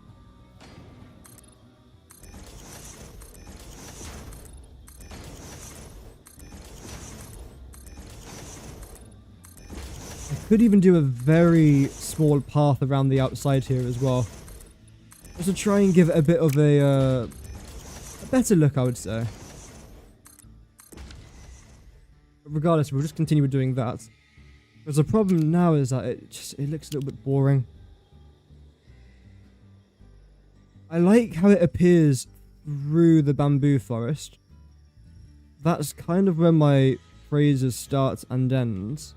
Could even do a very small path around the outside here as well. Just to try and give it a bit of a better look, I would say. But regardless, we'll just continue doing that. Because the problem now is that it looks a little bit boring. I like how it appears through the bamboo forest. That's kind of where my phrases start and ends.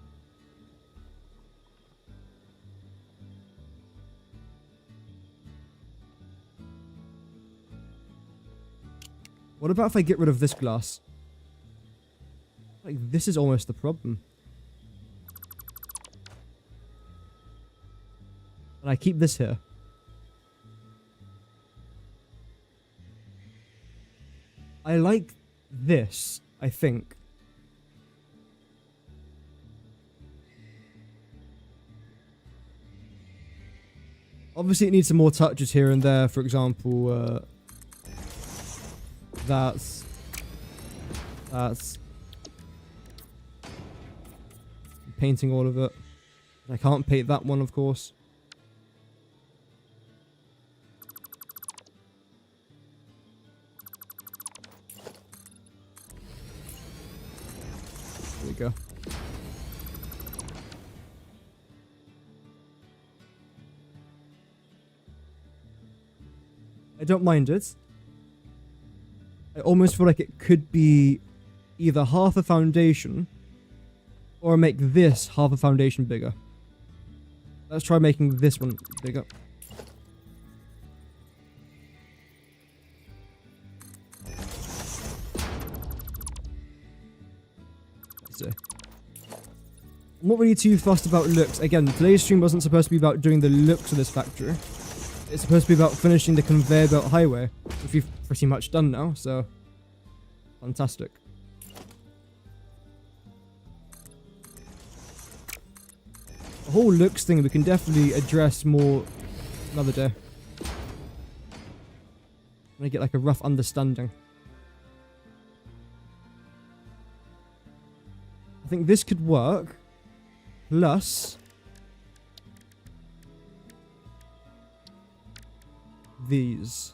What about if I get rid of this glass? Like, this is almost the problem. And I keep this here. I like this, I think. Obviously, it needs some more touches here and there. For example, that's painting all of it. I can't paint that one, of course. There we go. I don't mind it. I almost feel like it could be either half a foundation or make this half a foundation bigger. Let's try making this one bigger. Let's see. I'm not really too fussed about looks. Again, today's stream wasn't supposed to be about doing the looks of this factory. It's supposed to be about finishing the conveyor belt highway, which we've pretty much done now, so fantastic. The whole looks thing we can definitely address more another day. When I get like a rough understanding. I think this could work. Plus, these.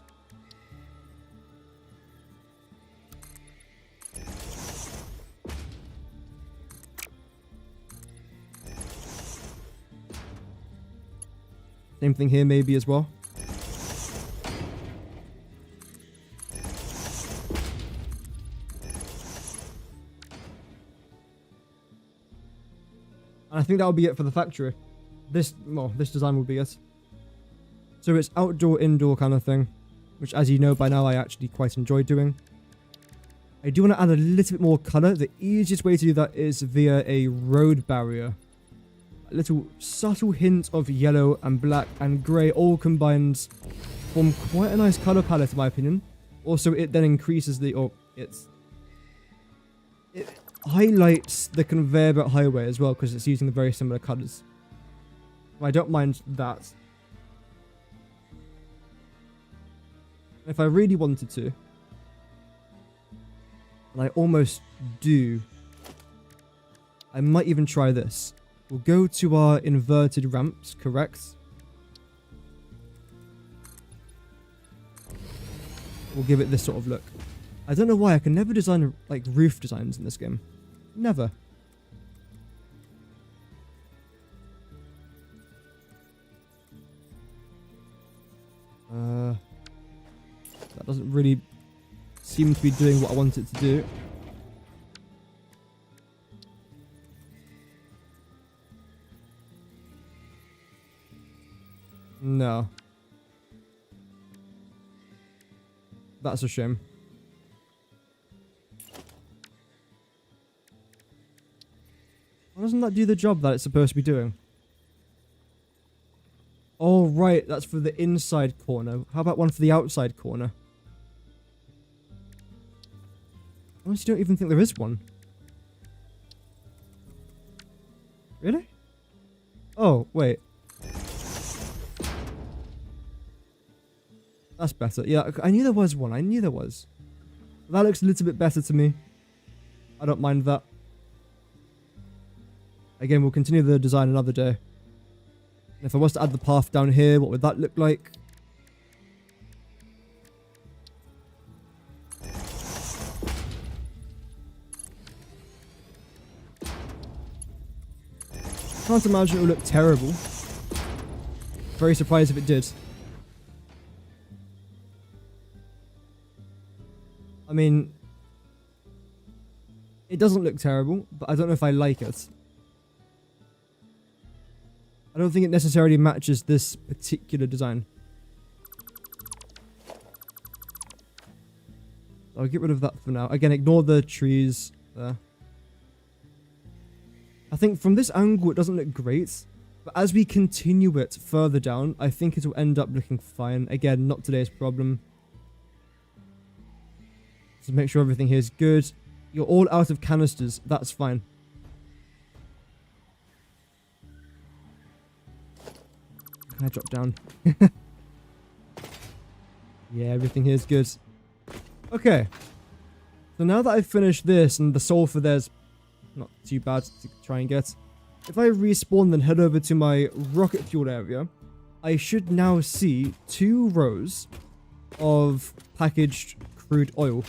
Same thing here maybe as well. And I think that'll be it for the factory. This design will be it. So it's outdoor, indoor kind of thing, which as you know by now I actually quite enjoy doing. I do want to add a little bit more colour. The easiest way to do that is via a road barrier. A little subtle hint of yellow and black and grey all combined form quite a nice colour palette in my opinion. Also it then increases the, it highlights the conveyor belt highway as well because it's using the very similar colours. I don't mind that. If I really wanted to, and I almost do, I might even try this. We'll go to our inverted ramps, correct? We'll give it this sort of look. I don't know why, I can never design like roof designs in this game. Never. That doesn't really seem to be doing what I want it to do. No. That's a shame. Why doesn't that do the job that it's supposed to be doing? Oh, right. That's for the inside corner. How about one for the outside corner? I honestly don't even think there is one. Really? Oh, wait. That's better. Yeah, I knew there was one. I knew there was. That looks a little bit better to me. I don't mind that. Again, we'll continue the design another day. And if I was to add the path down here, what would that look like? Can't imagine it would look terrible. Very surprised if it did. I mean, it doesn't look terrible, but I don't know if I like it. I don't think it necessarily matches this particular design. I'll get rid of that for now. Again, ignore the trees there. I think from this angle it doesn't look great, but as we continue it further down, I think it will end up looking fine. Again, not today's problem. So make sure everything here is good. You're all out of canisters. That's fine. Can I drop down? Yeah, everything here is good. Okay. So now that I've finished this and the sulfur there's not too bad to try and get. If I respawn then head over to my rocket fuel area, I should now see 2 rows of packaged crude oil.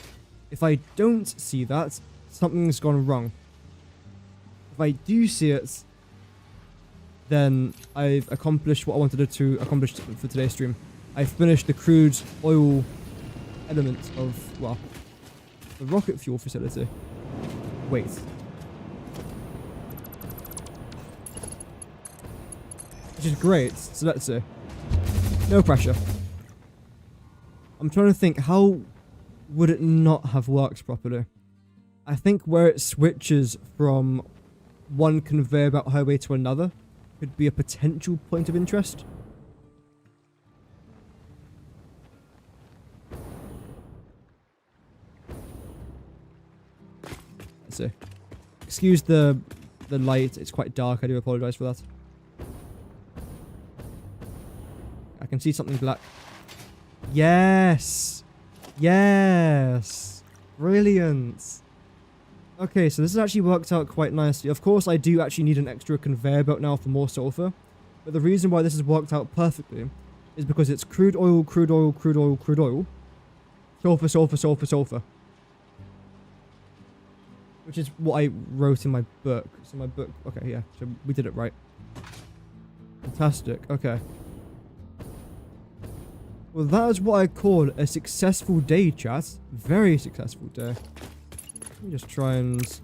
If I don't see that, something's gone wrong. If I do see it, then I've accomplished what I wanted to accomplish for today's stream. I finished the crude oil element of, well, the rocket fuel facility. Wait. Which is great, so let's see. No pressure. I'm trying to think, how would it not have worked properly? I think where it switches from one conveyor belt highway to another could be a potential point of interest. Let's see. Excuse the light, it's quite dark, I do apologise for that. I can see something black. Yes! Yes! Brilliant! Okay, so this has actually worked out quite nicely. Of course, I do actually need an extra conveyor belt now for more sulfur. But the reason why this has worked out perfectly is because it's crude oil, crude oil, crude oil, crude oil, sulfur, sulfur, sulfur, sulfur. Which is what I wrote in my book. So my book, okay, yeah, so we did it right. Fantastic, okay. Well, that is what I call a successful day, chat. Very successful day. Let me just try and...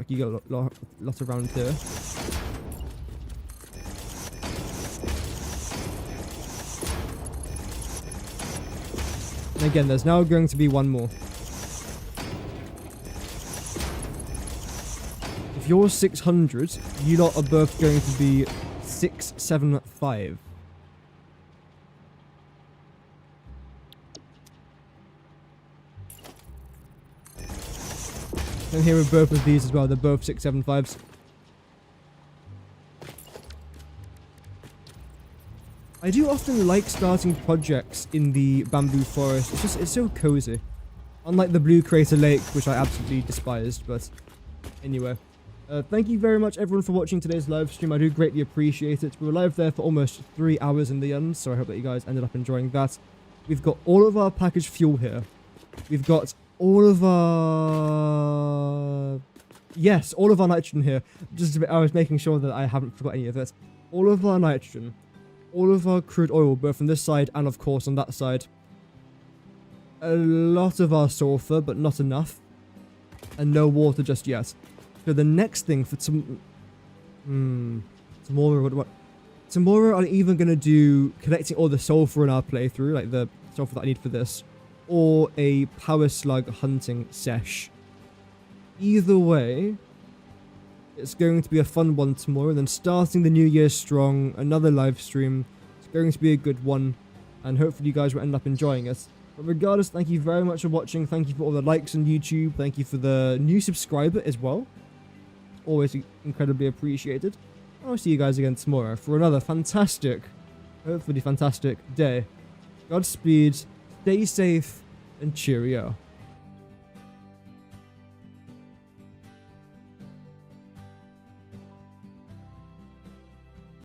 you got a lot around here. And again, there's now going to be one more. If you're 600, you lot are both going to be 675. And here with both of these as well, they're both 675s. I do often like starting projects in the bamboo forest. It's so cozy. Unlike the Blue Crater Lake, which I absolutely despised, but anyway. Thank you very much everyone for watching today's live stream. I do greatly appreciate it. We were live there for almost 3 hours in the end, so I hope that you guys ended up enjoying that. We've got all of our packaged fuel here. We've got all of our... Yes, all of our nitrogen here. Just a bit, I was making sure that I haven't forgot any of it. All of our nitrogen. All of our crude oil, both on this side and, of course, on that side. A lot of our sulfur, but not enough. And no water just yet. So the next thing for tomorrow, tomorrow I'm either going to do collecting all the sulfur in our playthrough, like the sulfur that I need for this, or a power slug hunting sesh. Either way, it's going to be a fun one tomorrow. Then starting the new year strong, another live stream. It's going to be a good one, and hopefully you guys will end up enjoying it. But regardless, thank you very much for watching. Thank you for all the likes on YouTube. Thank you for the new subscriber as well. Always incredibly appreciated. I'll see you guys again tomorrow for another fantastic, hopefully fantastic day. Godspeed, stay safe, and cheerio.